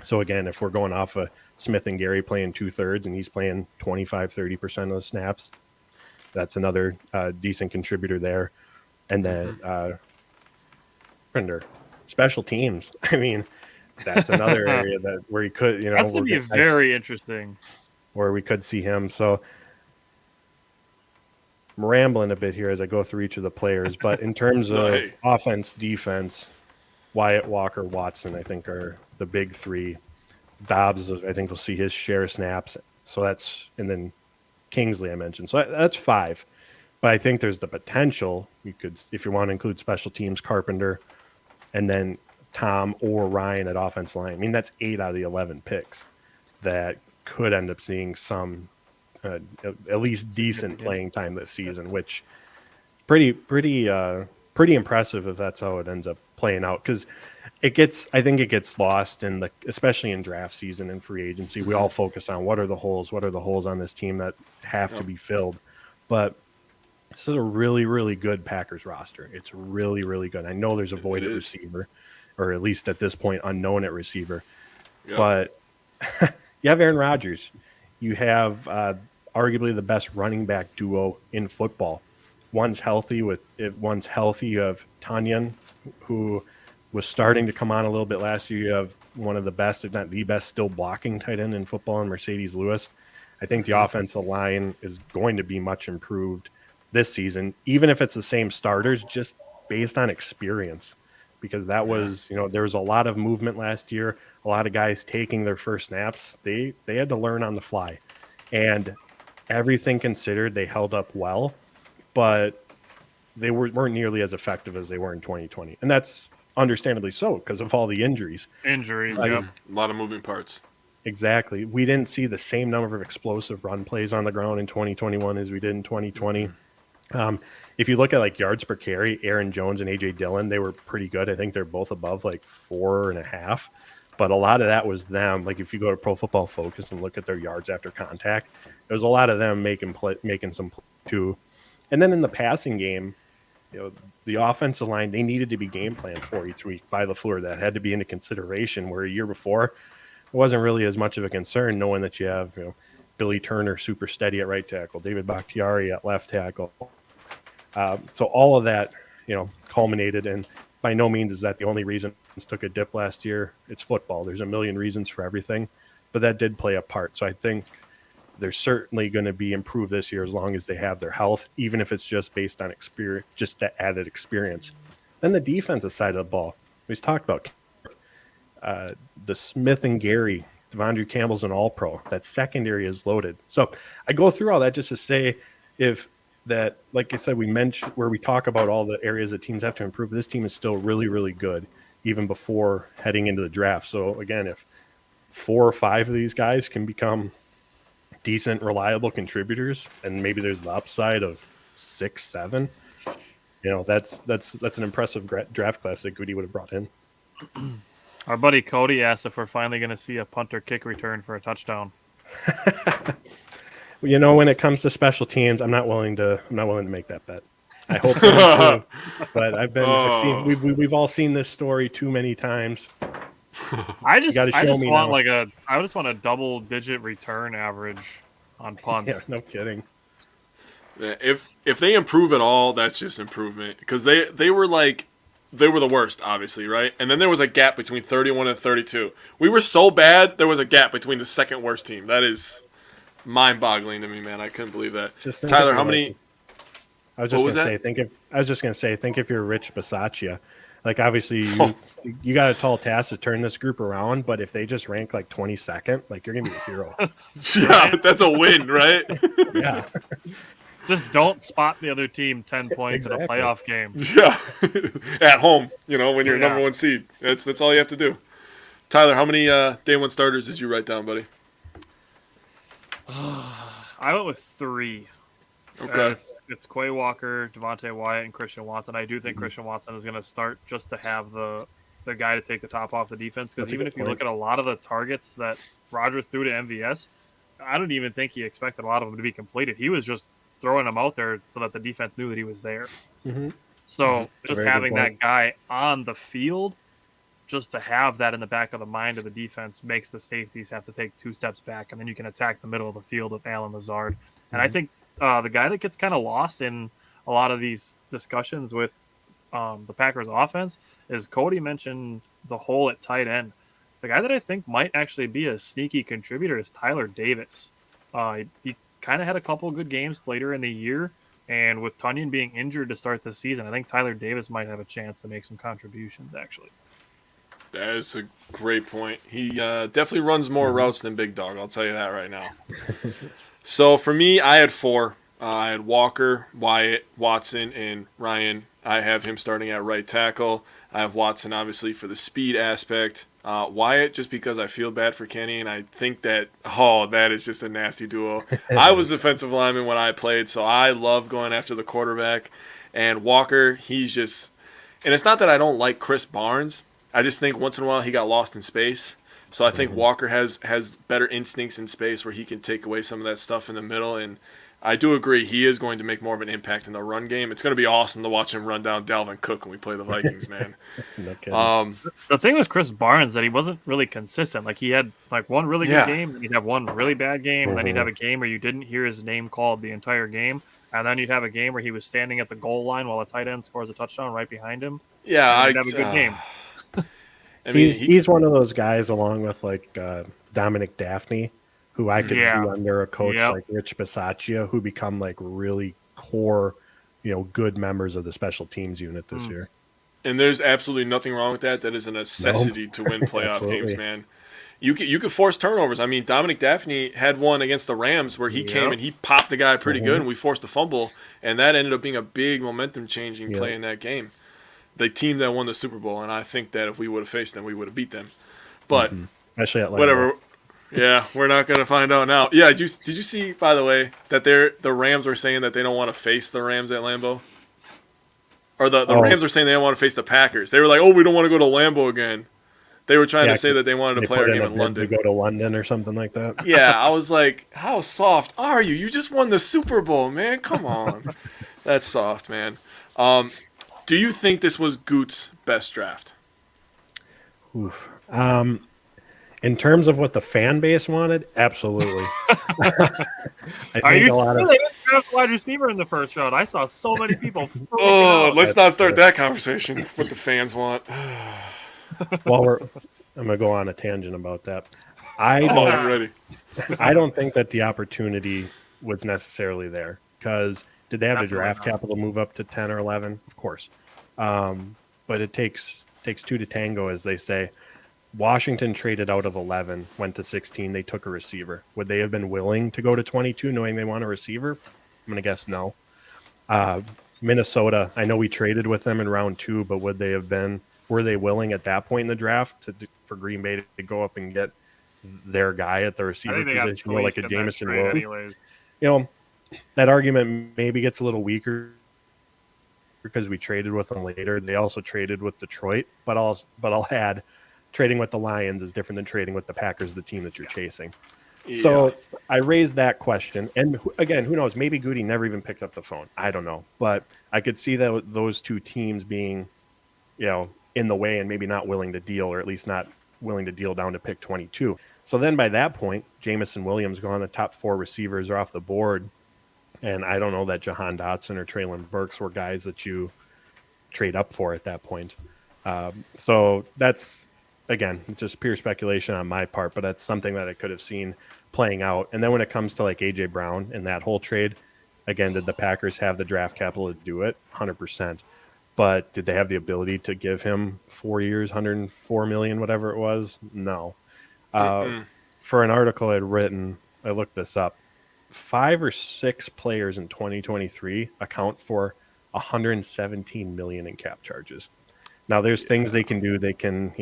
So again, if we're going off of Smith and Gary playing 2/3 and he's playing 25-30% of the snaps, that's another decent contributor there. And then special teams. I mean, that's another area where he could, that's going to be very interesting. Where we could see him. So I'm rambling a bit here as I go through each of the players, but in terms of offense, defense, Wyatt, Walker, Watson, I think are the big three. Dobbs, I think we'll see his share of snaps. So and then Kingsley I mentioned. So that's 5. But I think there's the potential. You could, if you want to include special teams, Carpenter, and then Tom or Ryan at offense line. I mean, that's 8 out of the 11 picks that could end up seeing some at least decent playing time this season, which pretty impressive if that's how it ends up playing out. Because I think it gets lost especially in draft season and free agency. We all focus on what are the holes on this team that have to be filled. But this is a really, really good Packers roster. It's really, really good. I know there's a void at receiver, or at least at this point unknown at receiver. Yep. But you have Aaron Rodgers. You have arguably the best running back duo in football. One's healthy of Tanyan, who was starting to come on a little bit last year. You have one of the best, if not the best, still blocking tight end in football in Mercedes Lewis. I think the offensive line is going to be much improved this season, even if it's the same starters, just based on experience. Because that was, there was a lot of movement last year, a lot of guys taking their first snaps. They had to learn on the fly. And everything considered, they held up well, but they weren't nearly as effective as they were in 2020. And that's understandably so because of all the injuries. A lot of moving parts. Exactly. We didn't see the same number of explosive run plays on the ground in 2021 as we did in 2020. If you look at like yards per carry, Aaron Jones and A.J. Dillon, they were pretty good. I think they're both above like 4.5. But a lot of that was them. Like if you go to Pro Football Focus and look at their yards after contact, there's a lot of them making some play too. And then in the passing game, the offensive line, they needed to be game planned for each week by LaFleur. That had to be into consideration, where a year before it wasn't really as much of a concern, knowing that you have Billy Turner super steady at right tackle, David Bakhtiari at left tackle. So all of that culminated, and by no means is that the only reason it took a dip last year. It's football. There's a million reasons for everything, but that did play a part. So I think they're certainly going to be improved this year as long as they have their health, even if it's just based on experience, just the added experience. Then the defensive side of the ball, we talked about the Smith and Gary, Devondre Campbell's an all-pro. That secondary is loaded. So I go through all that just to say if that, like I said, we mentioned where we talk about all the areas that teams have to improve. This team is still really, really good even before heading into the draft. So again, if 4 or 5 of these guys can become decent, reliable contributors, and maybe there's the upside of 6, 7, that's an impressive draft class that Goody would have brought in. Our buddy Cody asked if we're finally going to see a punter kick return for a touchdown. When it comes to special teams, I'm not willing to make that bet. I hope, but we've all seen this story too many times. I just want a double-digit return average on punts. Yeah, no kidding. Yeah, if they improve at all, that's just improvement because they were the worst, obviously, right? And then there was a gap between 31 and 32. We were so bad, there was a gap between the second worst team. That is mind-boggling to me, man. I couldn't believe that. Tyler, how many? I was just going to say, think if you're Rich Bisaccia. Like, obviously, you got a tall task to turn this group around, but if they just rank like 22nd, like, you're going to be a hero. Yeah, that's a win, right? Yeah. Just don't spot the other team 10 points in a playoff game. Yeah, at home, when you're number 1 seed. That's all you have to do. Tyler, how many day 1 starters did you write down, buddy? I went with 3. Okay. It's Quay Walker, Devontae Wyatt, and Christian Watson. I do think Christian Watson is going to start just to have the guy to take the top off the defense. Because even if you look at a lot of the targets that Rodgers threw to MVS, I don't even think he expected a lot of them to be completed. He was just throwing them out there so that the defense knew that he was there. Mm-hmm. So just having that guy on the field, just to have that in the back of the mind of the defense makes the safeties have to take 2 steps back, and then you can attack the middle of the field with Allen Lazard. And I think the guy that gets kind of lost in a lot of these discussions with the Packers offense is Cody mentioned the hole at tight end. The guy that I think might actually be a sneaky contributor is Tyler Davis. He kind of had a couple of good games later in the year, and with Tunyon being injured to start the season, I think Tyler Davis might have a chance to make some contributions, actually. That is a great point. He definitely runs more routes than Big Dog, I'll tell you that right now. So for me, I had 4. I had Walker, Wyatt, Watson, and Ryan. I have him starting at right tackle. I have Watson, obviously, for the speed aspect. Wyatt, just because I feel bad for Kenny, and I think that is just a nasty duo. I was defensive lineman when I played, so I love going after the quarterback. And Walker, he's just – and it's not that I don't like Chris Barnes. I just think once in a while he got lost in space. So I think Walker has better instincts in space where he can take away some of that stuff in the middle. And I do agree he is going to make more of an impact in the run game. It's going to be awesome to watch him run down Dalvin Cook when we play the Vikings, man. The thing with Chris Barnes that he wasn't really consistent. Like he had like one really good game, then he'd have one really bad game, and then he'd have a game where you didn't hear his name called the entire game, and then you'd have a game where he was standing at the goal line while a tight end scores a touchdown right behind him. Yeah, he'd have a good game. I mean, he's one of those guys, along with like Dominic Daphne, who I could see under a coach like Rich Bisaccia, who become like really core, good members of the special teams unit this year. And there's absolutely nothing wrong with that. That is a necessity to win playoff games, man. You could force turnovers. I mean, Dominic Daphne had one against the Rams where he came and he popped the guy pretty good, and we forced a fumble, and that ended up being a big momentum-changing play in that game. The team that won the Super Bowl, and I think that if we would have faced them, we would have beat them. But especially at whatever. Yeah, we're not going to find out now. Yeah, did you see, by the way, that the Rams were saying that they don't want to face the Rams at Lambeau? Or the Rams are saying they don't want to face the Packers. They were like, we don't want to go to Lambeau again. They were trying to say that they wanted to play our game in London. To go to London or something like that. Yeah, I was like, how soft are you? You just won the Super Bowl, man. Come on. That's soft, man. Do you think this was Goot's best draft? Oof. In terms of what the fan base wanted, absolutely. Are you sure they didn't draft wide receiver in the first round? I saw so many people. Let's not start that conversation. What the fans want. Well, I'm gonna go on a tangent about that. I'm ready. I don't think that the opportunity was necessarily there because did they have the draft capital to move up to 10 or 11? Of course. but it takes two to tango, as they say. Washington traded out of 11, went to 16. They took a receiver. Would they have been willing to go to 22 knowing they want a receiver? I'm going to guess no. Minnesota, I know we traded with them in round 2, but were they willing at that point in the draft for Green Bay to go up and get their guy at the receiver position, like a Jamison Williams? That argument maybe gets a little weaker because we traded with them later. They also traded with Detroit, but I'll add, trading with the Lions is different than trading with the Packers, the team that you're chasing. Yeah. So I raised that question. And again, who knows? Maybe Goody never even picked up the phone. I don't know. But I could see that those two teams being, in the way and maybe not willing to deal, or at least not willing to deal down to pick 22. So then by that point, Jamison Williams gone, the top 4 receivers are off the board. And I don't know that Jahan Dotson or Treylon Burks were guys that you trade up for at that point. So that's, again, just pure speculation on my part, but that's something that I could have seen playing out. And then when it comes to like A.J. Brown and that whole trade, again, did the Packers have the draft capital to do it? 100%. But did they have the ability to give him 4 years, $104 million, whatever it was? No. For an article I'd written, I looked this up. 5 or 6 players in 2023 account for $117 million in cap charges. Now, there's things they can do. They can,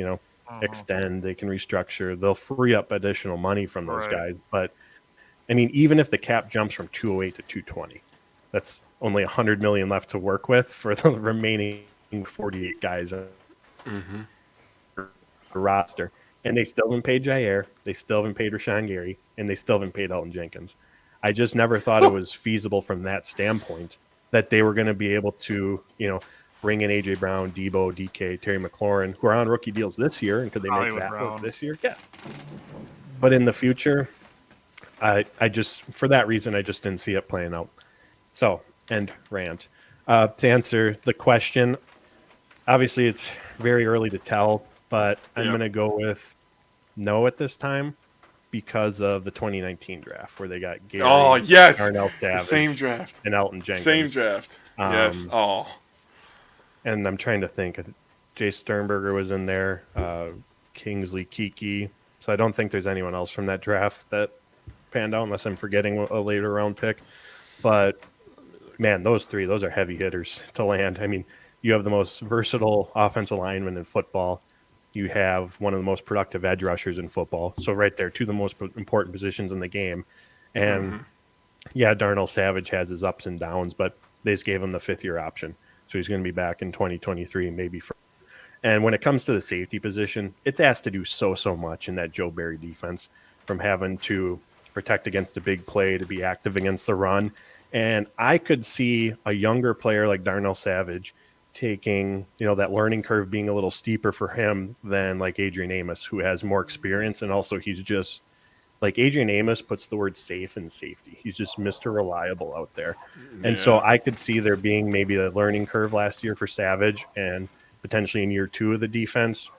extend, they can restructure, they'll free up additional money from those guys. But I mean, even if the cap jumps from 208 to 220, that's only $100 million left to work with for the remaining 48 guys on the roster. And they still haven't paid Jair, they still haven't paid Rashawn Gary, and they still haven't paid Elton Jenkins. I just never thought it was feasible from that standpoint that they were going to be able to, bring in A.J. Brown, Debo, DK, Terry McLaurin, who are on rookie deals this year, and could they make that work this year? Yeah. But in the future, I just, for that reason, I just didn't see it playing out. So, end rant. To answer the question, obviously it's very early to tell, but I'm going to go with no at this time because of the 2019 draft where they got Gary, Darnell Savage, same draft, and Elton Jenkins. Same draft. Yes. And I'm trying to think. Jay Sternberger was in there, Kingsley Kiki. So I don't think there's anyone else from that draft that panned out, unless I'm forgetting a later round pick. But, man, those are heavy hitters to land. I mean, you have the most versatile offensive lineman in football. You have one of the most productive edge rushers in football. So right there, 2 of the most important positions in the game. And, Darnell Savage has his ups and downs, but they just gave him the 5th-year option. So he's going to be back in 2023, maybe. And when it comes to the safety position, it's asked to do so much in that Joe Barry defense, from having to protect against a big play to be active against the run. And I could see a younger player like Darnell Savage taking, that learning curve being a little steeper for him than like Adrian Amos, who has more experience. And also he's just like Adrian Amos puts the word safe in safety. He's just Mr. Reliable out there. And so I could see there being maybe a learning curve last year for Savage, and potentially in year 2 of the defense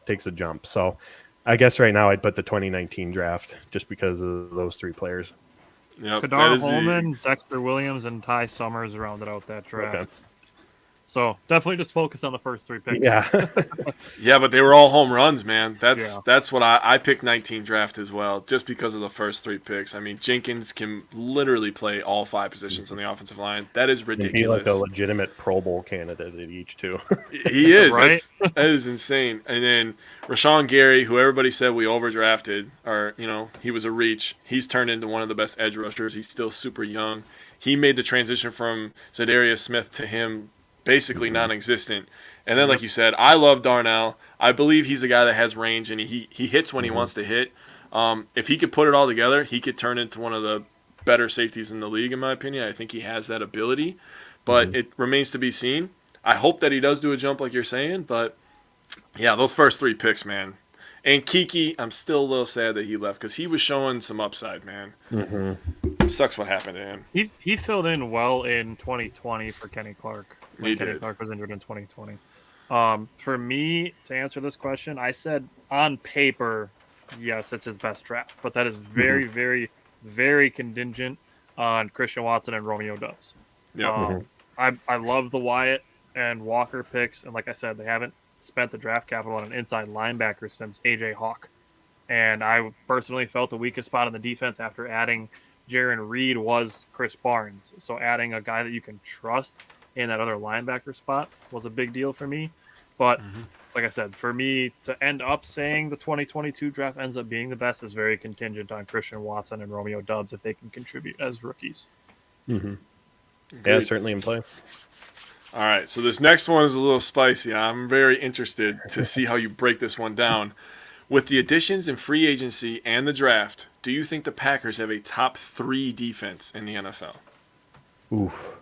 takes a jump. So I guess right now I'd put the 2019 draft just because of those 3 players. Yep, Kadar Holman, Dexter Williams, and Ty Summers rounded out that draft. Okay. So definitely just focus on the first 3 picks. Yeah. Yeah, but they were all home runs, man. That's what I picked 19 draft as well, just because of the first 3 picks. I mean, Jenkins can literally play all 5 positions on the offensive line. That is ridiculous. He'd be like a legitimate Pro Bowl candidate at each, too. He is. Right? That is insane. And then Rashawn Gary, who everybody said we overdrafted, or, he was a reach. He's turned into one of the best edge rushers. He's still super young. He made the transition from Zadarius Smith to him basically non-existent. And then, like you said, I love Darnell. I believe he's a guy that has range, and he hits when he wants to hit. If he could put it all together, he could turn into one of the better safeties in the league, in my opinion. I think he has that ability, but it remains to be seen. I hope that he does do a jump like you're saying, but, yeah, those first 3 picks, man. And Kiki, I'm still a little sad that he left because he was showing some upside, man. Sucks what happened to him. He filled in well in 2020 for Kenny Clark. Kenny Clark was injured in 2020. For me, to answer this question, I said on paper, yes, it's his best draft, but that is very, very, very contingent on Christian Watson and Romeo Doubs. Yeah. I love the Wyatt and Walker picks, and like I said, they haven't spent the draft capital on an inside linebacker since AJ Hawk. And I personally felt the weakest spot on the defense after adding Jaron Reed was Chris Barnes. So adding a guy that you can trust in that other linebacker spot was a big deal for me. But like I said, for me to end up saying the 2022 draft ends up being the best is very contingent on Christian Watson and Romeo Doubs if they can contribute as rookies. Mm-hmm. Yeah, certainly in play. All right, so this next one is a little spicy. I'm very interested to see how you break this one down. With the additions in free agency and the draft, do you think the Packers have a top 3 defense in the NFL? Oof.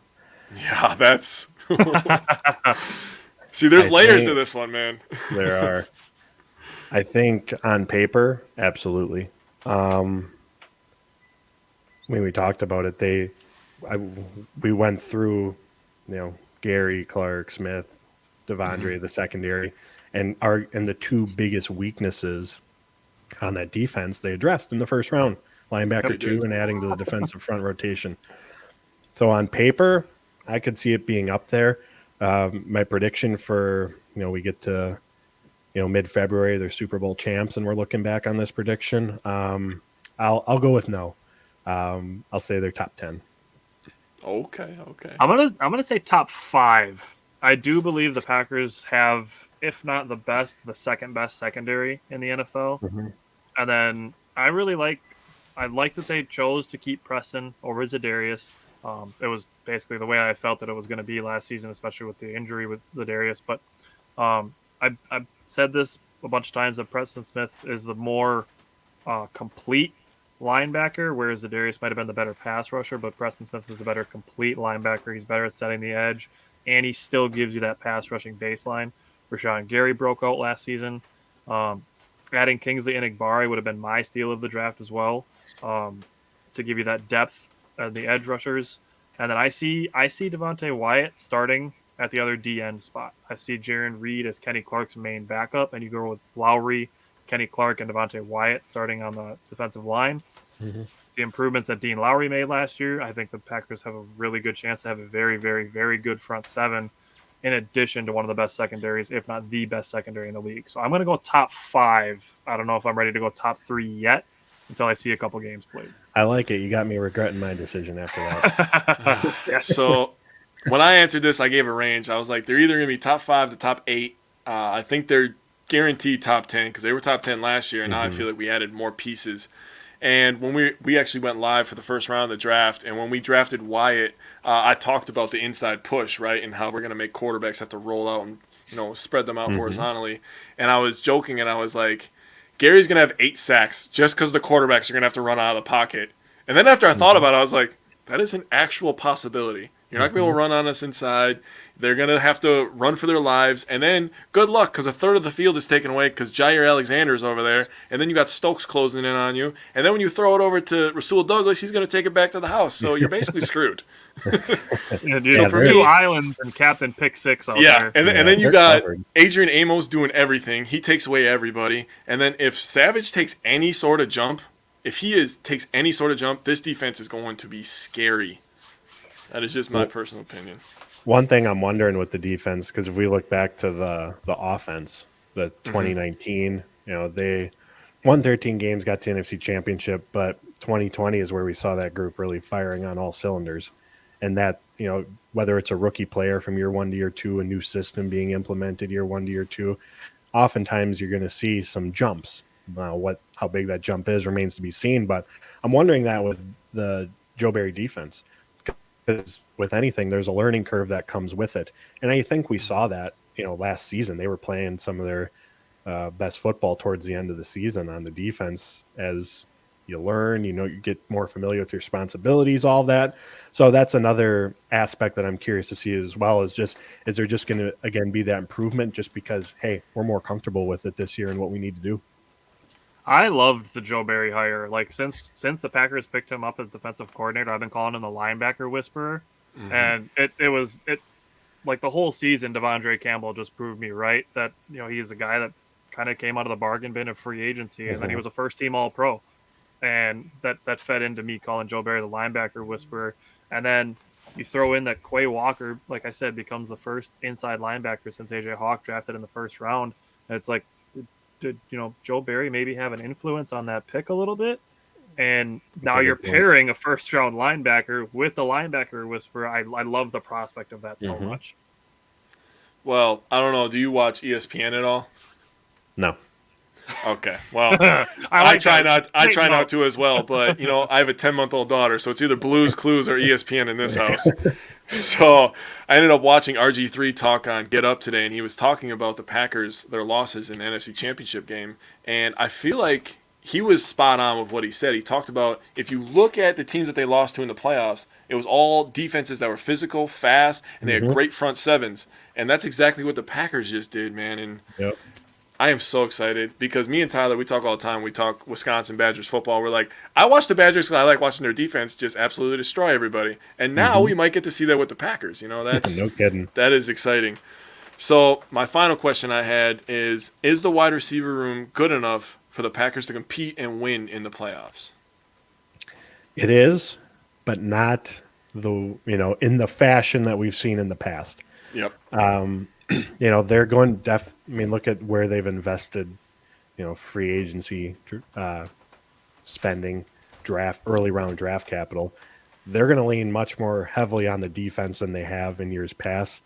Yeah, that's... See, there's layers to this one, man. There are. I think on paper, absolutely. When we talked about it, we went through, Gary, Clark, Smith, Devondre, the secondary, and the 2 biggest weaknesses on that defense they addressed in the first round, linebacker 2 and adding to the defensive front rotation. So on paper, I could see it being up there. My prediction for, we get to, mid-February, they're Super Bowl champs, and we're looking back on this prediction. I'll go with no. I'll say they're top 10. Okay. I'm gonna say top 5. I do believe the Packers have, if not the best, the second best secondary in the NFL. Mm-hmm. And then I like that they chose to keep Preston over Zadarius. It was basically the way I felt that it was going to be last season, especially with the injury with Zadarius. But I've said this a bunch of times that Preston Smith is the more complete linebacker, whereas Zadarius might have been the better pass rusher, but Preston Smith is a better complete linebacker. He's better at setting the edge, and he still gives you that pass rushing baseline. Rashawn Gary broke out last season. Adding Kingsley Enagbare would have been my steal of the draft as well, to give you that depth at the edge rushers. And then I see Devontae Wyatt starting at the other DN spot. I see Jaron Reed as Kenny Clark's main backup, and you go with Lowry, Kenny Clark, and Devontae Wyatt starting on the defensive line. Mm-hmm. The improvements that Dean Lowry made last year, I think the Packers have a really good chance to have a very, very, very good front 7 in addition to one of the best secondaries, if not the best secondary in the league. So I'm going to go top 5. I don't know if I'm ready to go top 3 yet until I see a couple games played. I like it. You got me regretting my decision after that. Yeah, so when I answered this, I gave a range. I was like, they're either going to be top 5 to top 8. I think they're guaranteed top 10 because they were top 10 last year, and now I feel like we added more pieces. And when we actually went live for the first round of the draft, and when we drafted Wyatt, I talked about the inside push, right, and how we're going to make quarterbacks have to roll out and spread them out horizontally. And I was joking, and I was like, Gary's going to have 8 sacks just because the quarterbacks are going to have to run out of the pocket. And then after I thought about it, I was like, that is an actual possibility. You're not going to be able to run on us inside. They're going to have to run for their lives. And then good luck because a third of the field is taken away because Jair Alexander's over there. And then you got Stokes closing in on you. And then when you throw it over to Rasul Douglas, he's going to take it back to the house. So you're basically screwed. So for 2 islands and Captain Pick 6 out there. And then you got Adrian Amos doing everything. He takes away everybody. And then if Savage takes any sort of jump, this defense is going to be scary. That is just my personal opinion. One thing I'm wondering with the defense, because if we look back to the offense, the 2019, they won 13 games, got to NFC Championship, but 2020 is where we saw that group really firing on all cylinders. And that, whether it's a rookie player from year 1 to year 2, a new system being implemented year 1 to year 2, oftentimes you're going to see some jumps. How big that jump is remains to be seen, but I'm wondering that with the Joe Barry defense. Because with anything, there's a learning curve that comes with it. And I think we saw that, last season. They were playing some of their best football towards the end of the season on the defense as you learn, you get more familiar with your responsibilities, all that. So that's another aspect that I'm curious to see as well is there just going to, again, be that improvement just because, hey, we're more comfortable with it this year and what we need to do? I loved the Joe Barry hire. Like since the Packers picked him up as defensive coordinator, I've been calling him the linebacker whisperer. And it was like the whole season, Devondre Campbell just proved me right that he's a guy that kind of came out of the bargain bin of free agency, and then he was a first team All Pro, and that fed into me calling Joe Barry the linebacker whisperer. And then You throw in that Quay Walker, like I said, becomes the first inside linebacker since AJ Hawk drafted in the first round. And it's like, did Joe Barry maybe have an influence on that pick a little bit? And now you're pairing a first round linebacker with the linebacker whisperer. I love the prospect of that so much. Well, I don't know. Do you watch ESPN at all? No. Okay. Well, I try not to as well, but I have a 10-month-old daughter, so it's either Blues Clues or ESPN in this house. So I ended up watching RG3 talk on Get Up today, and he was talking about the Packers, their losses in the NFC Championship game, and I feel like he was spot on with what he said. He talked about, if you look at the teams that they lost to in the playoffs, it was all defenses that were physical, fast, and they had great front sevens, and that's exactly what the Packers just did, man. And I am so excited because me and Tyler, we talk all the time. We talk Wisconsin Badgers football. We're like, I watch the Badgers because I like watching their defense just absolutely destroy everybody. And now we might get to see that with the Packers. That's no kidding. That is exciting. So my final question I had is the wide receiver room good enough for the Packers to compete and win in the playoffs? It is, but not in the fashion that we've seen in the past. Yep. They're going look at where they've invested, free agency spending, early round draft capital. They're going to lean much more heavily on the defense than they have in years past.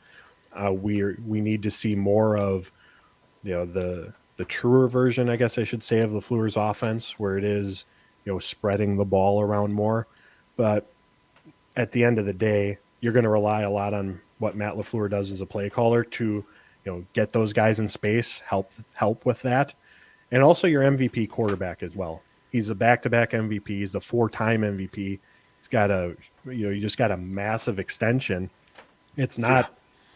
We need to see more of, the truer version, I guess I should say, of LaFleur's offense, where it is, spreading the ball around more. But at the end of the day, you're going to rely a lot on what Matt LaFleur does as a play caller to, get those guys in space, help with that. And also your MVP quarterback as well. He's a back-to-back MVP. He's a 4-time MVP. He's got you just got a massive extension. It's not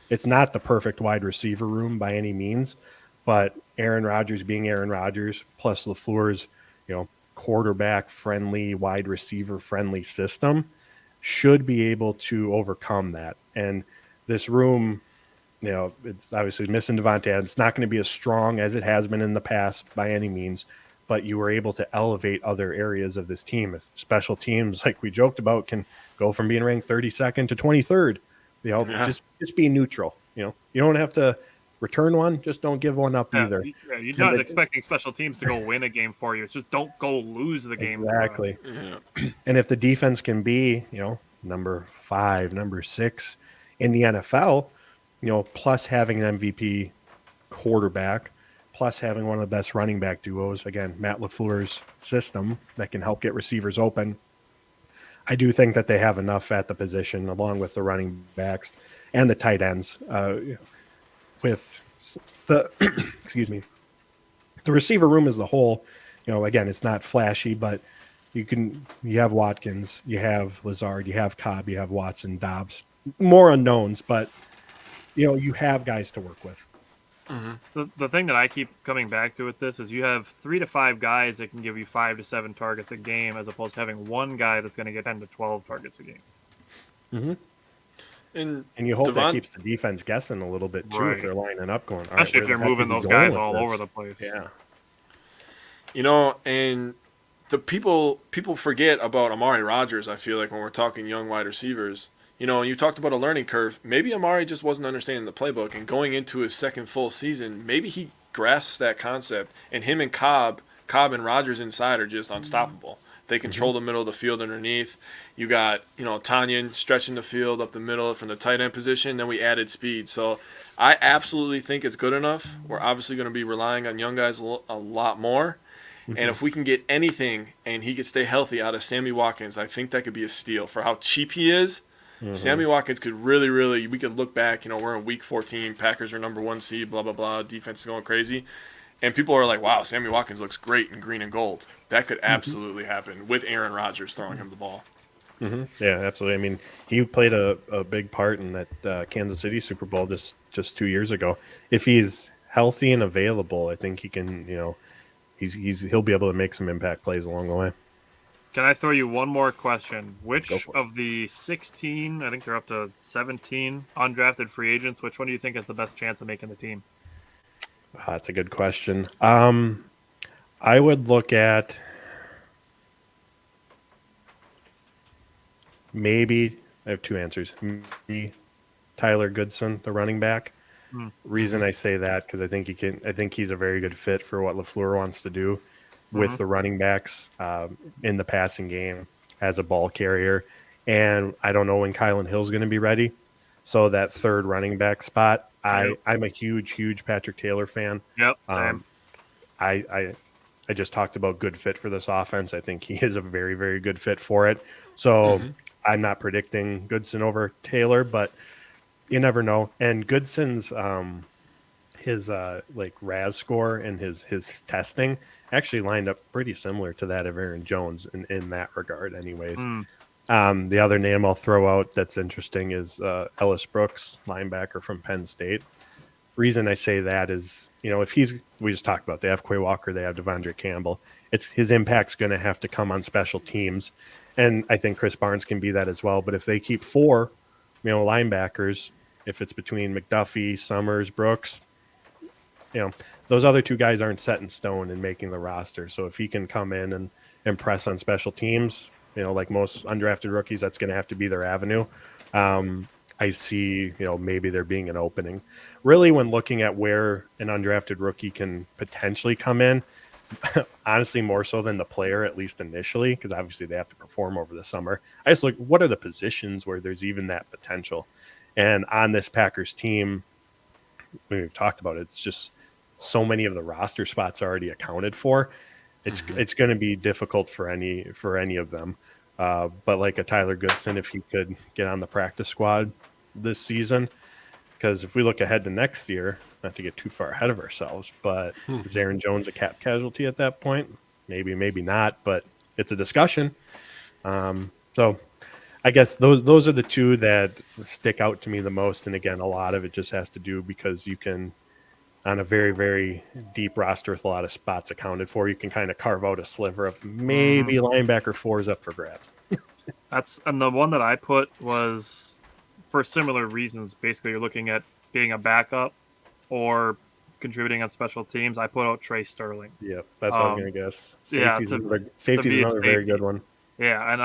the perfect wide receiver room by any means, but Aaron Rodgers being Aaron Rodgers plus LaFleur's, quarterback-friendly, wide receiver-friendly system should be able to overcome that. And this room, it's obviously missing Devontae Adams. It's not going to be as strong as it has been in the past by any means, but you were able to elevate other areas of this team. If special teams, like we joked about, can go from being ranked 32nd to 23rd, just be neutral. You don't have to return one, just don't give one up either. You're not expecting special teams to go win a game for you. It's just don't go lose the game. Exactly. And if the defense can be, number 5, number 6 in the NFL, plus having an MVP quarterback, plus having one of the best running back duos, again, Matt LaFleur's system that can help get receivers open, I do think that they have enough at the position, along with the running backs and the tight ends. With the the receiver room as a whole, again, it's not flashy, but you have Watkins, you have Lazard, you have Cobb, you have Watson, Dobbs, more unknowns, but you have guys to work with. The thing that I keep coming back to with this is you have 3 to 5 guys that can give you 5 to 7 targets a game, as opposed to having one guy that's going to get 10 to 12 targets a game. And you hope that keeps the defense guessing a little bit too, if they're lining up going. Especially if you're moving those guys all over the place. Yeah. And the people forget about Amari Rodgers, I feel like, when we're talking young wide receivers. You talked about a learning curve. Maybe Amari just wasn't understanding the playbook, and going into his second full season, maybe he grasps that concept, and him and Cobb and Rodgers inside are just unstoppable. They control the middle of the field underneath. You got, Tanyan stretching the field up the middle from the tight end position. Then we added speed. So I absolutely think it's good enough. We're obviously going to be relying on young guys a lot more. And if we can get anything and he could stay healthy out of Sammy Watkins, I think that could be a steal for how cheap he is. Sammy Watkins could really, we could look back, we're in week 14, Packers are number 1 seed, blah, blah, blah, defense is going crazy. And people are like, wow, Sammy Watkins looks great in green and gold. That could absolutely happen with Aaron Rodgers throwing him the ball. Yeah, absolutely. I mean, he played a big part in that Kansas City Super Bowl just 2 years ago. If he's healthy and available, I think he can, he'll be able to make some impact plays along the way. Can I throw you one more question? Which of the 16, I think they're up to 17 undrafted free agents, which one do you think has the best chance of making the team? That's a good question. I would look at maybe I have two answers. Me, Tyler Goodson, the running back. Reason I say that because I think he's a very good fit for what LaFleur wants to do with the running backs in the passing game as a ball carrier. And I don't know when Kylan Hill's going to be ready. So that third running back spot, I'm a huge Patrick Taylor fan. Yep. Same. I just talked about good fit for this offense. I think he is a very, very good fit for it. So I'm not predicting Goodson over Taylor, but you never know. And Goodson's his like RAS score and his testing actually lined up pretty similar to that of Aaron Jones in that regard anyways. The other name I'll throw out that's interesting is Ellis Brooks, linebacker from Penn State. Reason I say that is, if we just talked about, they have Quay Walker, they have Devondre Campbell. His impact's going to have to come on special teams. And I think Chris Barnes can be that as well. But if they keep four, linebackers, if it's between McDuffie, Summers, Brooks, those other two guys aren't set in stone in making the roster. So if he can come in and impress on special teams, like most undrafted rookies, that's going to have to be their avenue. I see, maybe there being an opening. Really, when looking at where an undrafted rookie can potentially come in, honestly, more so than the player, at least initially, because obviously they have to perform over the summer. I just look, what are the positions where there's even that potential? And on this Packers team, we've talked about it, it's just so many of the roster spots already accounted for. It's going to be difficult for any of them. But like a Tyler Goodson, if he could get on the practice squad this season, because if we look ahead to next year, not to get too far ahead of ourselves, but is Aaron Jones a cap casualty at that point? Maybe not, but it's a discussion. So I guess those are the two that stick out to me the most. And again, a lot of it just has to do because you can, on a very, very deep roster with a lot of spots accounted for, you can kind of carve out a sliver of maybe linebacker 4 is up for grabs. And the one that I put was for similar reasons. Basically, you're looking at being a backup or contributing on special teams. I put out Trey Sterling. Yeah, that's what I was going to guess. Safety's to another very good one. Yeah, and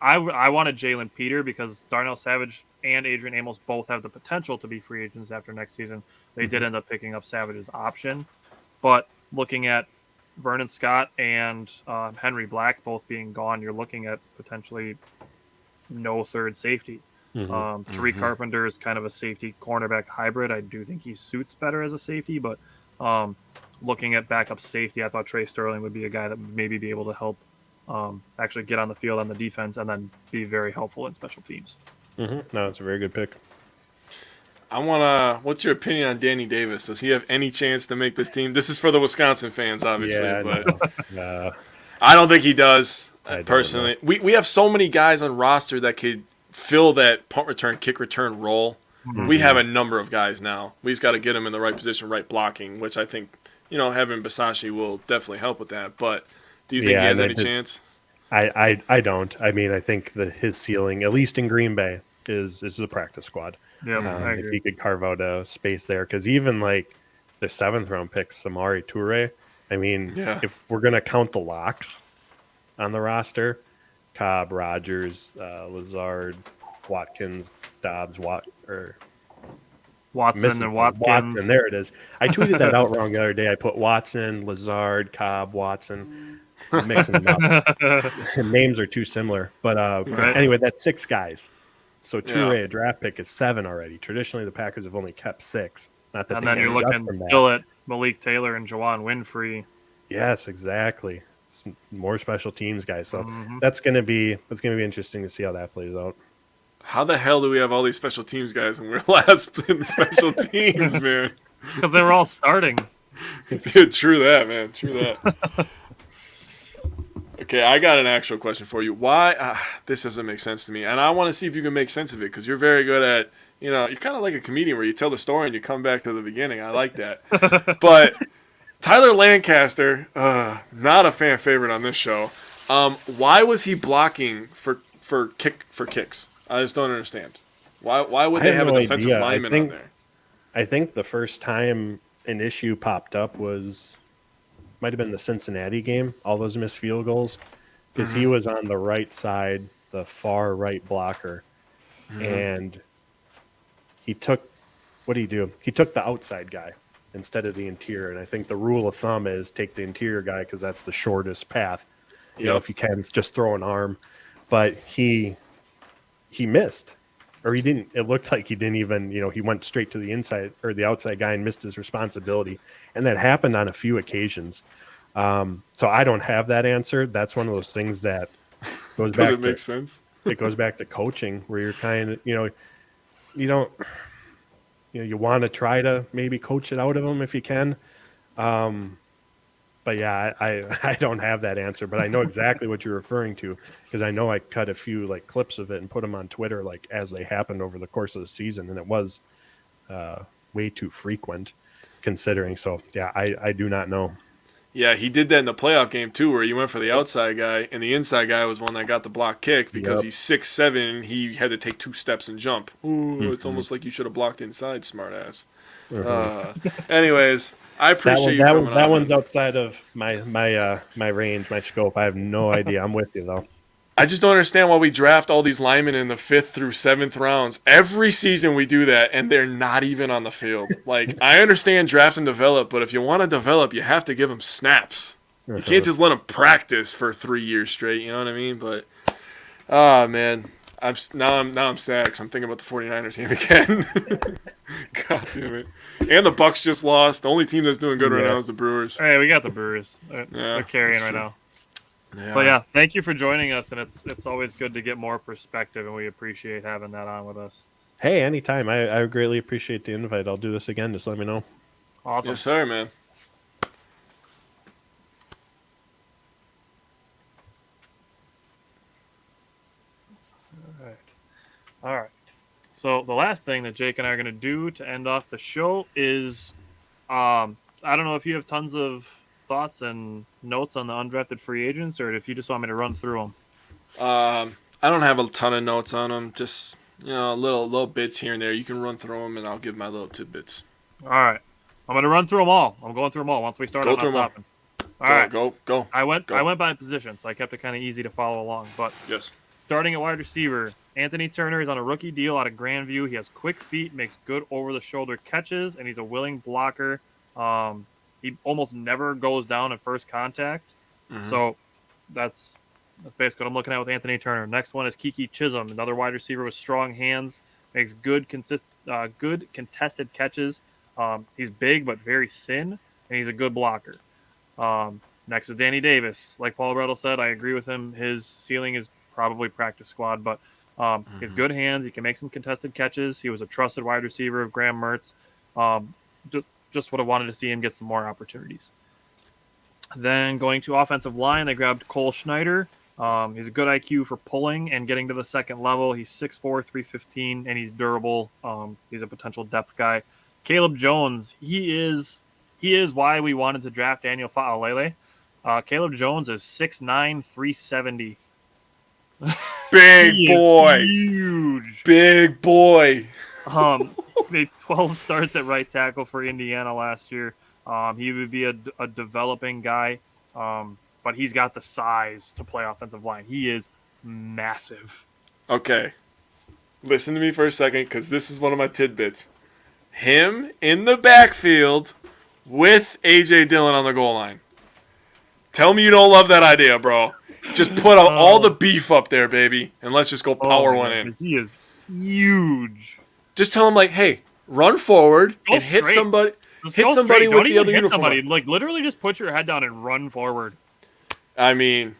I wanted Jalen Peter because Darnell Savage and Adrian Amos both have the potential to be free agents after next season. They did end up picking up Savage's option. But looking at Vernon Scott and Henry Black both being gone, you're looking at potentially no third safety. Tariq Carpenter is kind of a safety cornerback hybrid. I do think he suits better as a safety, but looking at backup safety, I thought Trey Sterling would be a guy that would maybe be able to help actually get on the field on the defense and then be very helpful in special teams. No, it's a very good pick. What's your opinion on Danny Davis? Does he have any chance to make this team? This is for the Wisconsin fans, obviously, but I don't think he does, personally. We have so many guys on roster that could fill that punt return, kick return role. We have a number of guys now. We just got to get them in the right position, right blocking, which I think, having Basashi will definitely help with that. But do you think he has any chance? I don't. I mean, I think that his ceiling, at least in Green Bay, is the practice squad. Yeah, if he could carve out a space there, because even like the 7th round pick, Samori Toure, I mean, if we're gonna count the locks on the roster, Cobb, Rogers, Lazard, Watkins, Dobbs, Watson and Watkins. Watson, there it is. I tweeted that out wrong the other day. I put Watson, Lazard, Cobb, Watson. I'm mixing them up. Names are too similar. But anyway, that's 6 guys. So Toure, a draft pick, is 7 already. Traditionally, the Packers have only kept 6. Not that. And then you're looking still at Malik Taylor and Jawan Winfrey. Yes, exactly. Some more special teams guys. So that's gonna be interesting to see how that plays out. How the hell do we have all these special teams guys and we're last in the special teams, man? Because they were all starting. Dude, true that, man. True that. Okay, I got an actual question for you. Why this doesn't make sense to me, and I want to see if you can make sense of it because you're very good at, you're kind of like a comedian where you tell the story and you come back to the beginning. I like that. But Tyler Lancaster, not a fan favorite on this show. Why was he blocking for kicks? I just don't understand. Why would they have a defensive lineman on there? I think the first time an issue popped up might have been the Cincinnati game, all those missed field goals, because he was on the right side, the far right blocker. and he took what do you do? He took the outside guy instead of the interior, and I think the rule of thumb is take the interior guy because that's the shortest path. You know, if you can, just throw an arm, but he missed. Or he didn't. It looked like he didn't even, he went straight to the inside or the outside guy and missed his responsibility. And that happened on a few occasions. So I don't have that answer. That's one of those things that goes back. Does it make sense? It goes back to coaching, where you're kind of, you don't, you want to try to maybe coach it out of them if you can. But yeah, I don't have that answer, but I know exactly what you're referring to because I know I cut a few clips of it and put them on Twitter as they happened over the course of the season, and it was way too frequent considering. So yeah, I do not know. Yeah, he did that in the playoff game too, where he went for the outside guy, and the inside guy was one that got the block kick because he's 6'7", and he had to take 2 steps and jump. Ooh, it's almost like you should have blocked inside, smartass. Anyways. I appreciate that one's outside of my range, my scope. I have no idea. I'm with you though. I just don't understand why we draft all these linemen in the 5th through 7th rounds. Every season we do that, and they're not even on the field. I understand draft and develop, but if you want to develop, you have to give them snaps. You can't just let them practice for 3 years straight. You know what I mean? But, man. Now I'm sad because I'm thinking about the 49ers game again. God damn it. And the Bucks just lost. The only team that's doing good right now is the Brewers. Hey, we got the Brewers. They're carrying right now. Yeah. But yeah, thank you for joining us, and it's always good to get more perspective, and we appreciate having that on with us. Hey, anytime. I greatly appreciate the invite. I'll do this again. Just let me know. Awesome. Yes, sir, man. All right. So the last thing that Jake and I are going to do to end off the show is, I don't know if you have tons of thoughts and notes on the undrafted free agents, or if you just want me to run through them. I don't have a ton of notes on them. Just little bits here and there. You can run through them, and I'll give my little tidbits. All right. I'm going to run through them all. I'm going through them all once we start. Go through them all. All right. Go. I went by position, so I kept it kind of easy to follow along. But yes. Starting at wide receiver, Anthony Turner is on a rookie deal out of Grandview. He has quick feet, makes good over-the-shoulder catches, and he's a willing blocker. He almost never goes down at first contact. Mm-hmm. So that's basically what I'm looking at with Anthony Turner. Next one is Kiki Chisholm, another wide receiver with strong hands, makes good contested catches. He's big but very thin, and he's a good blocker. Next is Danny Davis. Like Paul Bretl said, I agree with him. His ceiling is probably practice squad, but his good hands. He can make some contested catches. He was a trusted wide receiver of Graham Mertz. Just would have wanted to see him get some more opportunities. Then going to offensive line, they grabbed Cole Schneider. He's a good IQ for pulling and getting to the second level. He's 6'4", 315, and he's durable. He's a potential depth guy. Caleb Jones, he is why we wanted to draft Daniel Fa'alele. Caleb Jones is 6'9", 370. Big boy. Huge. Big boy. Made 12 starts at right tackle for Indiana last year. He would be a developing guy, but he's got the size to play offensive line. He is massive. Okay. Listen to me for a second, because this is one of my tidbits. Him in the backfield with A.J. Dillon on the goal line. Tell me you don't love that idea, bro. Just put all the beef up there, baby, and let's just go power one in. He is huge. Just tell him, hey, run forward and hit somebody. Hit somebody with the other uniform. Literally just put your head down and run forward. I mean,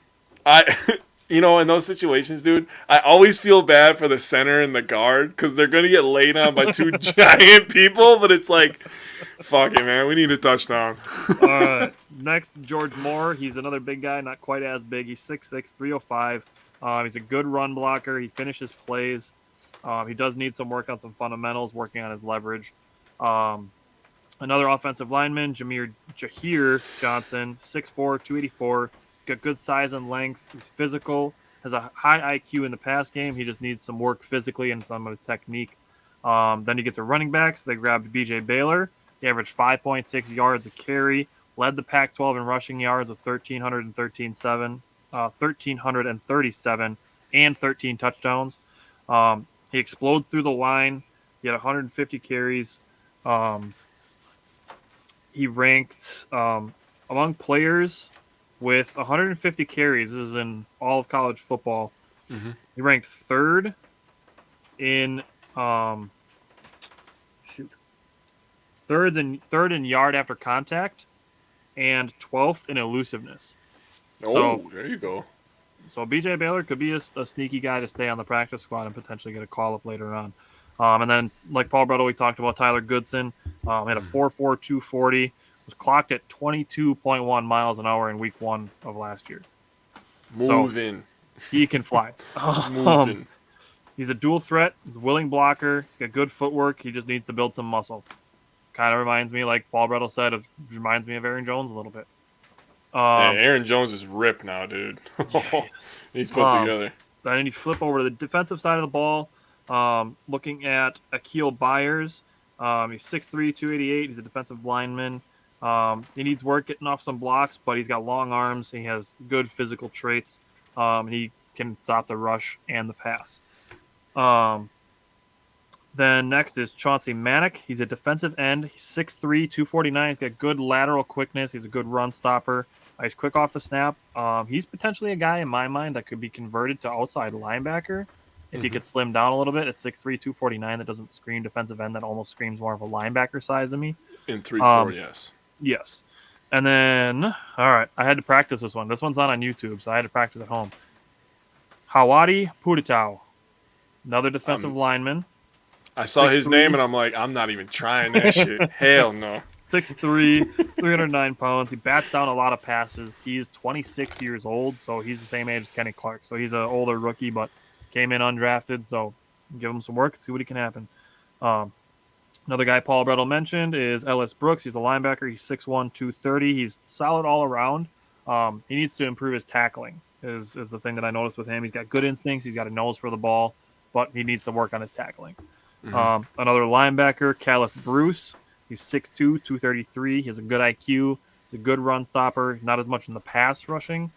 in those situations, dude, I always feel bad for the center and the guard because they're going to get laid on by 2 giant people, but it's fuck it, man. We need a touchdown. Next, George Moore. He's another big guy, not quite as big. He's 6'6", 305. He's a good run blocker. He finishes plays. He does need some work on some fundamentals, working on his leverage. Another offensive lineman, Jahir Johnson, 6'4", 284. Got good size and length. He's physical. Has a high IQ in the pass game. He just needs some work physically and some of his technique. Then you get to running backs. They grabbed B.J. Baylor. He averaged 5.6 yards a carry. Led the Pac-12 in rushing yards with 1,337 and 13 touchdowns. He explodes through the line. He had 150 carries. He ranked among players with 150 carries. This is in all of college football. Mm-hmm. He ranked third in third in yard after contact, and 12th in elusiveness. Oh, so, there you go. So B.J. Baylor could be a sneaky guy to stay on the practice squad and potentially get a call up later on. And then, like Paul Bretl, we talked about Tyler Goodson. Had a 4.4 240. Was clocked at 22.1 miles an hour in week 1 of last year. Moving. So he can fly. Moving. He's a dual threat. He's a willing blocker. He's got good footwork. He just needs to build some muscle. Kind of reminds me, like Paul Bretl said, it reminds me of Aaron Jones a little bit. Aaron Jones is ripped now, dude. He's put together. Then you flip over to the defensive side of the ball. Looking at Akil Byers. He's 6'3", 288. He's a defensive lineman. He needs work getting off some blocks, but he's got long arms. He has good physical traits. And he can stop the rush and the pass. Then next is Chauncey Manick. He's a defensive end. He's 6'3", 249. He's got good lateral quickness. He's a good run stopper. He's quick off the snap. He's potentially a guy in my mind that could be converted to outside linebacker if he could slim down a little bit at 6'3", 249. That doesn't scream defensive end. That almost screams more of a linebacker size to me. In 3-4, yes. Yes. And then, all right, I had to practice this one. This one's not on YouTube, so I had to practice at home. Hawadi Puditau, another defensive lineman. I saw his name, and I'm like, I'm not even trying that shit. Hell no. 6'3", 309 pounds. He bats down a lot of passes. He's 26 years old, so he's the same age as Kenny Clark. So he's an older rookie, but came in undrafted. So give him some work, see what he can happen. Another guy Paul Bretl mentioned is Ellis Brooks. He's a linebacker. He's 6'1", 230. He's solid all around. He needs to improve his tackling is the thing that I noticed with him. He's got good instincts. He's got a nose for the ball, but he needs to work on his tackling. Another linebacker, Caliph Bruce. He's 6'2", 233. He has a good IQ. He's a good run stopper. Not as much in the pass rushing.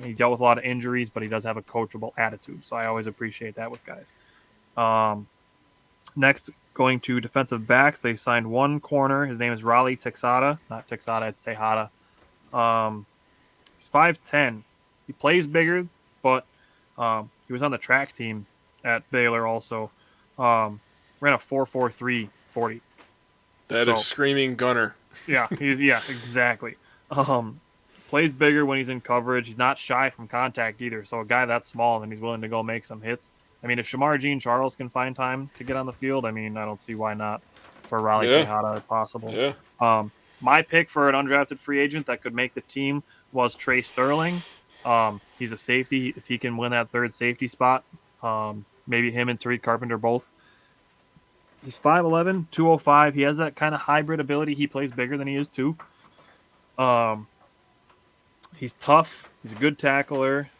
He dealt with a lot of injuries, but he does have a coachable attitude. So I always appreciate that with guys. Next, going to defensive backs, they signed one corner. His name is Raleigh Texada. Not Texada, it's Tejada. He's 5'10". He plays bigger, but he was on the track team at Baylor also. Ran a 4.43 40. That is screaming gunner. Yeah, exactly. Plays bigger when he's in coverage. He's not shy from contact either. So a guy that small and he's willing to go make some hits. I mean, if Shamar Jean-Charles can find time to get on the field, I mean, I don't see why not for Raleigh Tejada if possible. Yeah. My pick for an undrafted free agent that could make the team was Trey Sterling. He's a safety. If he can win that third safety spot, maybe him and Tariq Carpenter both. He's 5'11", 205. He has that kind of hybrid ability. He plays bigger than he is too. He's tough. He's a good tackler.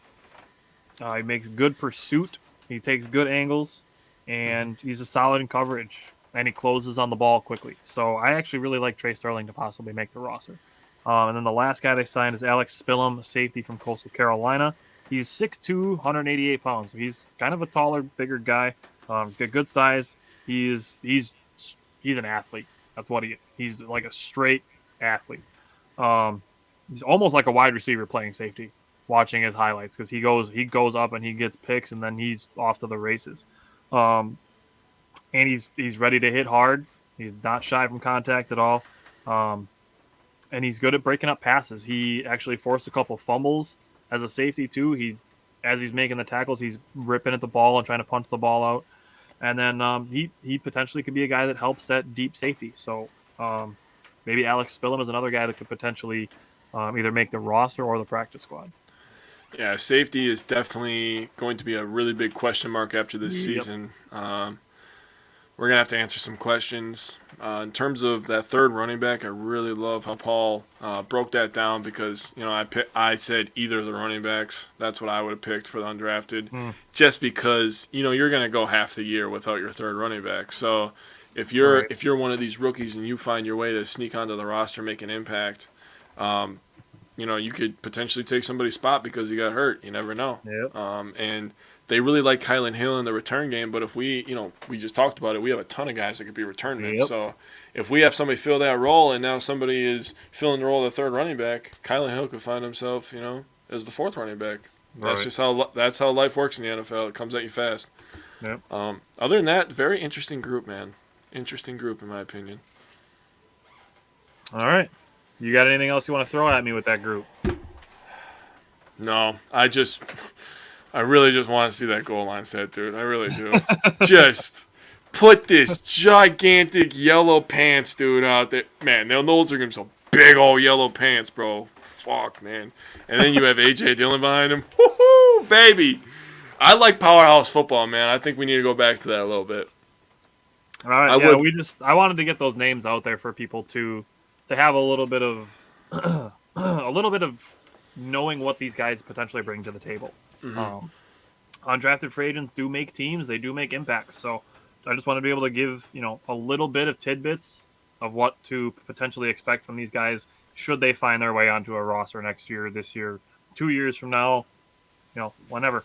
He makes good pursuit. He takes good angles, and he's a solid in coverage. And he closes on the ball quickly. So I actually really like Trey Sterling to possibly make the roster. And then the last guy they signed is Alex Spillum, a safety from Coastal Carolina. He's 6'2", 188 pounds. So he's kind of a taller, bigger guy. He's got good size. He's an athlete. That's what he is. He's like a straight athlete. He's almost like a wide receiver playing safety, watching his highlights, because he goes up and he gets picks and then he's off to the races. And he's ready to hit hard. He's not shy from contact at all. And he's good at breaking up passes. He actually forced a couple fumbles as a safety too. As he's making the tackles, he's ripping at the ball and trying to punch the ball out. And then he potentially could be a guy that helps at deep safety. So maybe Alex Spillum is another guy that could potentially either make the roster or the practice squad. Yeah, safety is definitely going to be a really big question mark after this season. We're going to have to answer some questions. In terms of that third running back, I really love how Paul broke that down because, I said either of the running backs. That's what I would have picked for the undrafted, just because, you're going to go half the year without your third running back. So if you're one of these rookies and you find your way to sneak onto the roster, make an impact, you could potentially take somebody's spot because he got hurt. You never know. Yep. And they really like Kylan Hill in the return game, but if we just talked about it, we have a ton of guys that could be return men. Yep. So if we have somebody fill that role and now somebody is filling the role of the third running back, Kylan Hill could find himself, as the fourth running back. That's right. that's how life works in the NFL. It comes at you fast. Yep. Other than that, very interesting group, man. Interesting group, in my opinion. All right. You got anything else you want to throw at me with that group? No, I really just want to see that goal line set, dude. I really do. Just put this gigantic yellow pants dude out there. Man, those are going to be some big old yellow pants, bro. Fuck, man. And then you have A.J. Dillon behind him. Woohoo, baby. I like powerhouse football, man. I think we need to go back to that a little bit. All right. I wanted to get those names out there for people to have a little bit of knowing what these guys potentially bring to the table. Mm-hmm. Undrafted free agents do make teams; they do make impacts. So I just want to be able to give a little bit of tidbits of what to potentially expect from these guys should they find their way onto a roster next year, this year, 2 years from now, whenever.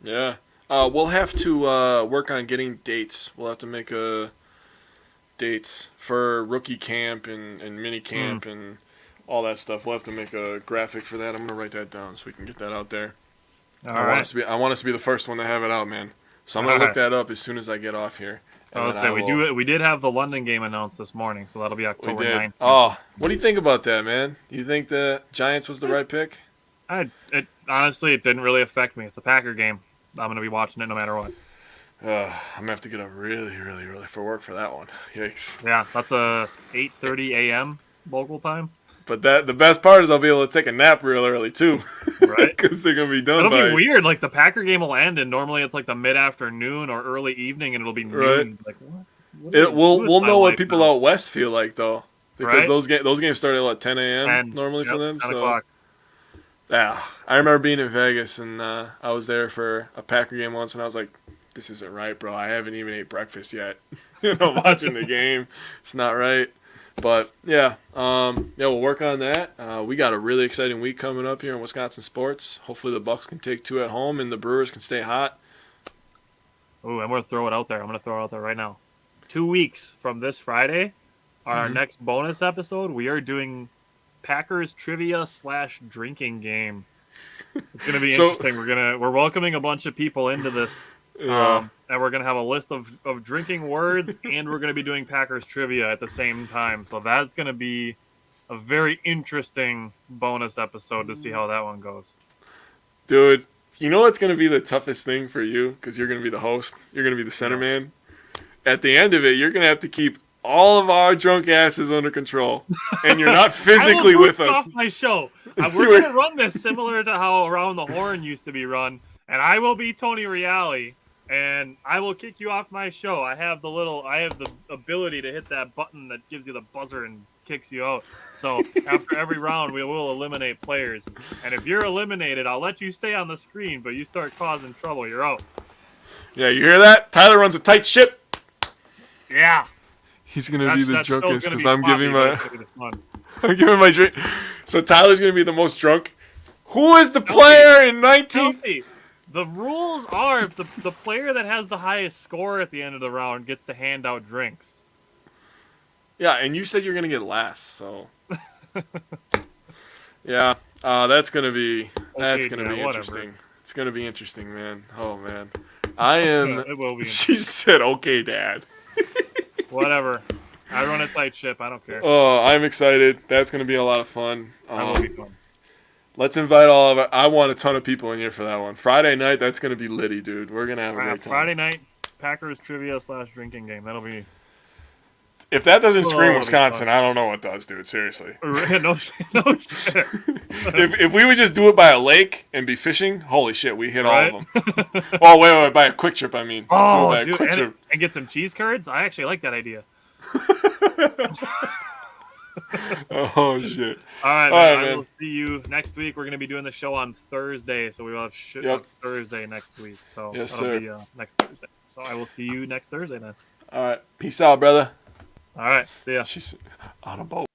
Yeah, we'll have to work on getting dates. We'll have to make dates for rookie camp and mini camp and all that stuff. We'll have to make a graphic for that. I'm gonna write that down so we can get that out there. I want us to be the first one to have it out, man. So I'm gonna look that up as soon as I get off here. We did have the London game announced this morning, so that'll be October 9th. Oh, what do you think about that, man? You think the Giants was the right pick? Honestly, it didn't really affect me. It's a Packer game. I'm gonna be watching it no matter what. I'm gonna have to get up really, really early for work for that one. Yikes! Yeah, that's a 8:30 a.m. local time. But the best part is I'll be able to take a nap real early too, right? Because they're gonna be done. It'll be weird. Like the Packer game will end, and normally it's like the mid-afternoon or early evening, and it'll be noon. Like what? We'll know what people out west feel like though, because right? those games start at 10 a.m. normally for them. 10 so o'clock. Yeah, I remember being in Vegas and I was there for a Packer game once, and I was like, "This isn't right, bro. I haven't even ate breakfast yet. Watching the game, it's not right." But yeah, we'll work on that. We got a really exciting week coming up here in Wisconsin sports. Hopefully, the Bucks can take 2 at home and the Brewers can stay hot. Oh, I'm gonna throw it out there. I'm gonna throw it out there right now. 2 weeks from this Friday, our next bonus episode, we are doing Packers trivia / drinking game. It's gonna be interesting. We're welcoming a bunch of people into this. Yeah. And we're going to have a list of drinking words, and we're going to be doing Packers trivia at the same time. So that's going to be a very interesting bonus episode to see how that one goes. Dude, you know what's going to be the toughest thing for you? Because you're going to be the host. You're going to be the center man. At the end of it, you're going to have to keep all of our drunk asses under control. And you're not physically with us. Off my show. We're going to run this similar to how Around the Horn used to be run. And I will be Tony Reale. And I will kick you off my show. I have the ability to hit that button that gives you the buzzer and kicks you out. So after every round, we will eliminate players. And if you're eliminated, I'll let you stay on the screen, but you start causing trouble, you're out. Yeah, you hear that? Tyler runs a tight ship. Yeah. He's gonna be the drunkest because I'm giving my drink. So Tyler's gonna be the most drunk. Who is the player in 19? The rules are if the player that has the highest score at the end of the round gets to hand out drinks. Yeah, and you said you're going to get last, so. Yeah, that's going to be interesting. It's going to be interesting, man. Oh, man. I am. It will be. She said, okay, Dad. Whatever. I run a tight ship. I don't care. Oh, I'm excited. That's going to be a lot of fun. That will be fun. Let's invite all of it. I want a ton of people in here for that one. Friday night, that's going to be litty, dude. We're going to have a great time. Friday night, Packers trivia / drinking game. That'll be... If that doesn't scream Wisconsin, I don't know what does, dude. Seriously. No shit. If we would just do it by a lake and be fishing, holy shit, we hit all of them. Oh, wait, by a quick trip, I mean. Oh, dude, and get some cheese curds? I actually like that idea. Oh, shit. All right, man. I will see you next week. We're going to be doing the show on Thursday, so we will have Thursday next week. So that'll be next Thursday. So I will see you next Thursday then. All right. Peace out, brother. All right. See ya. She's on a boat.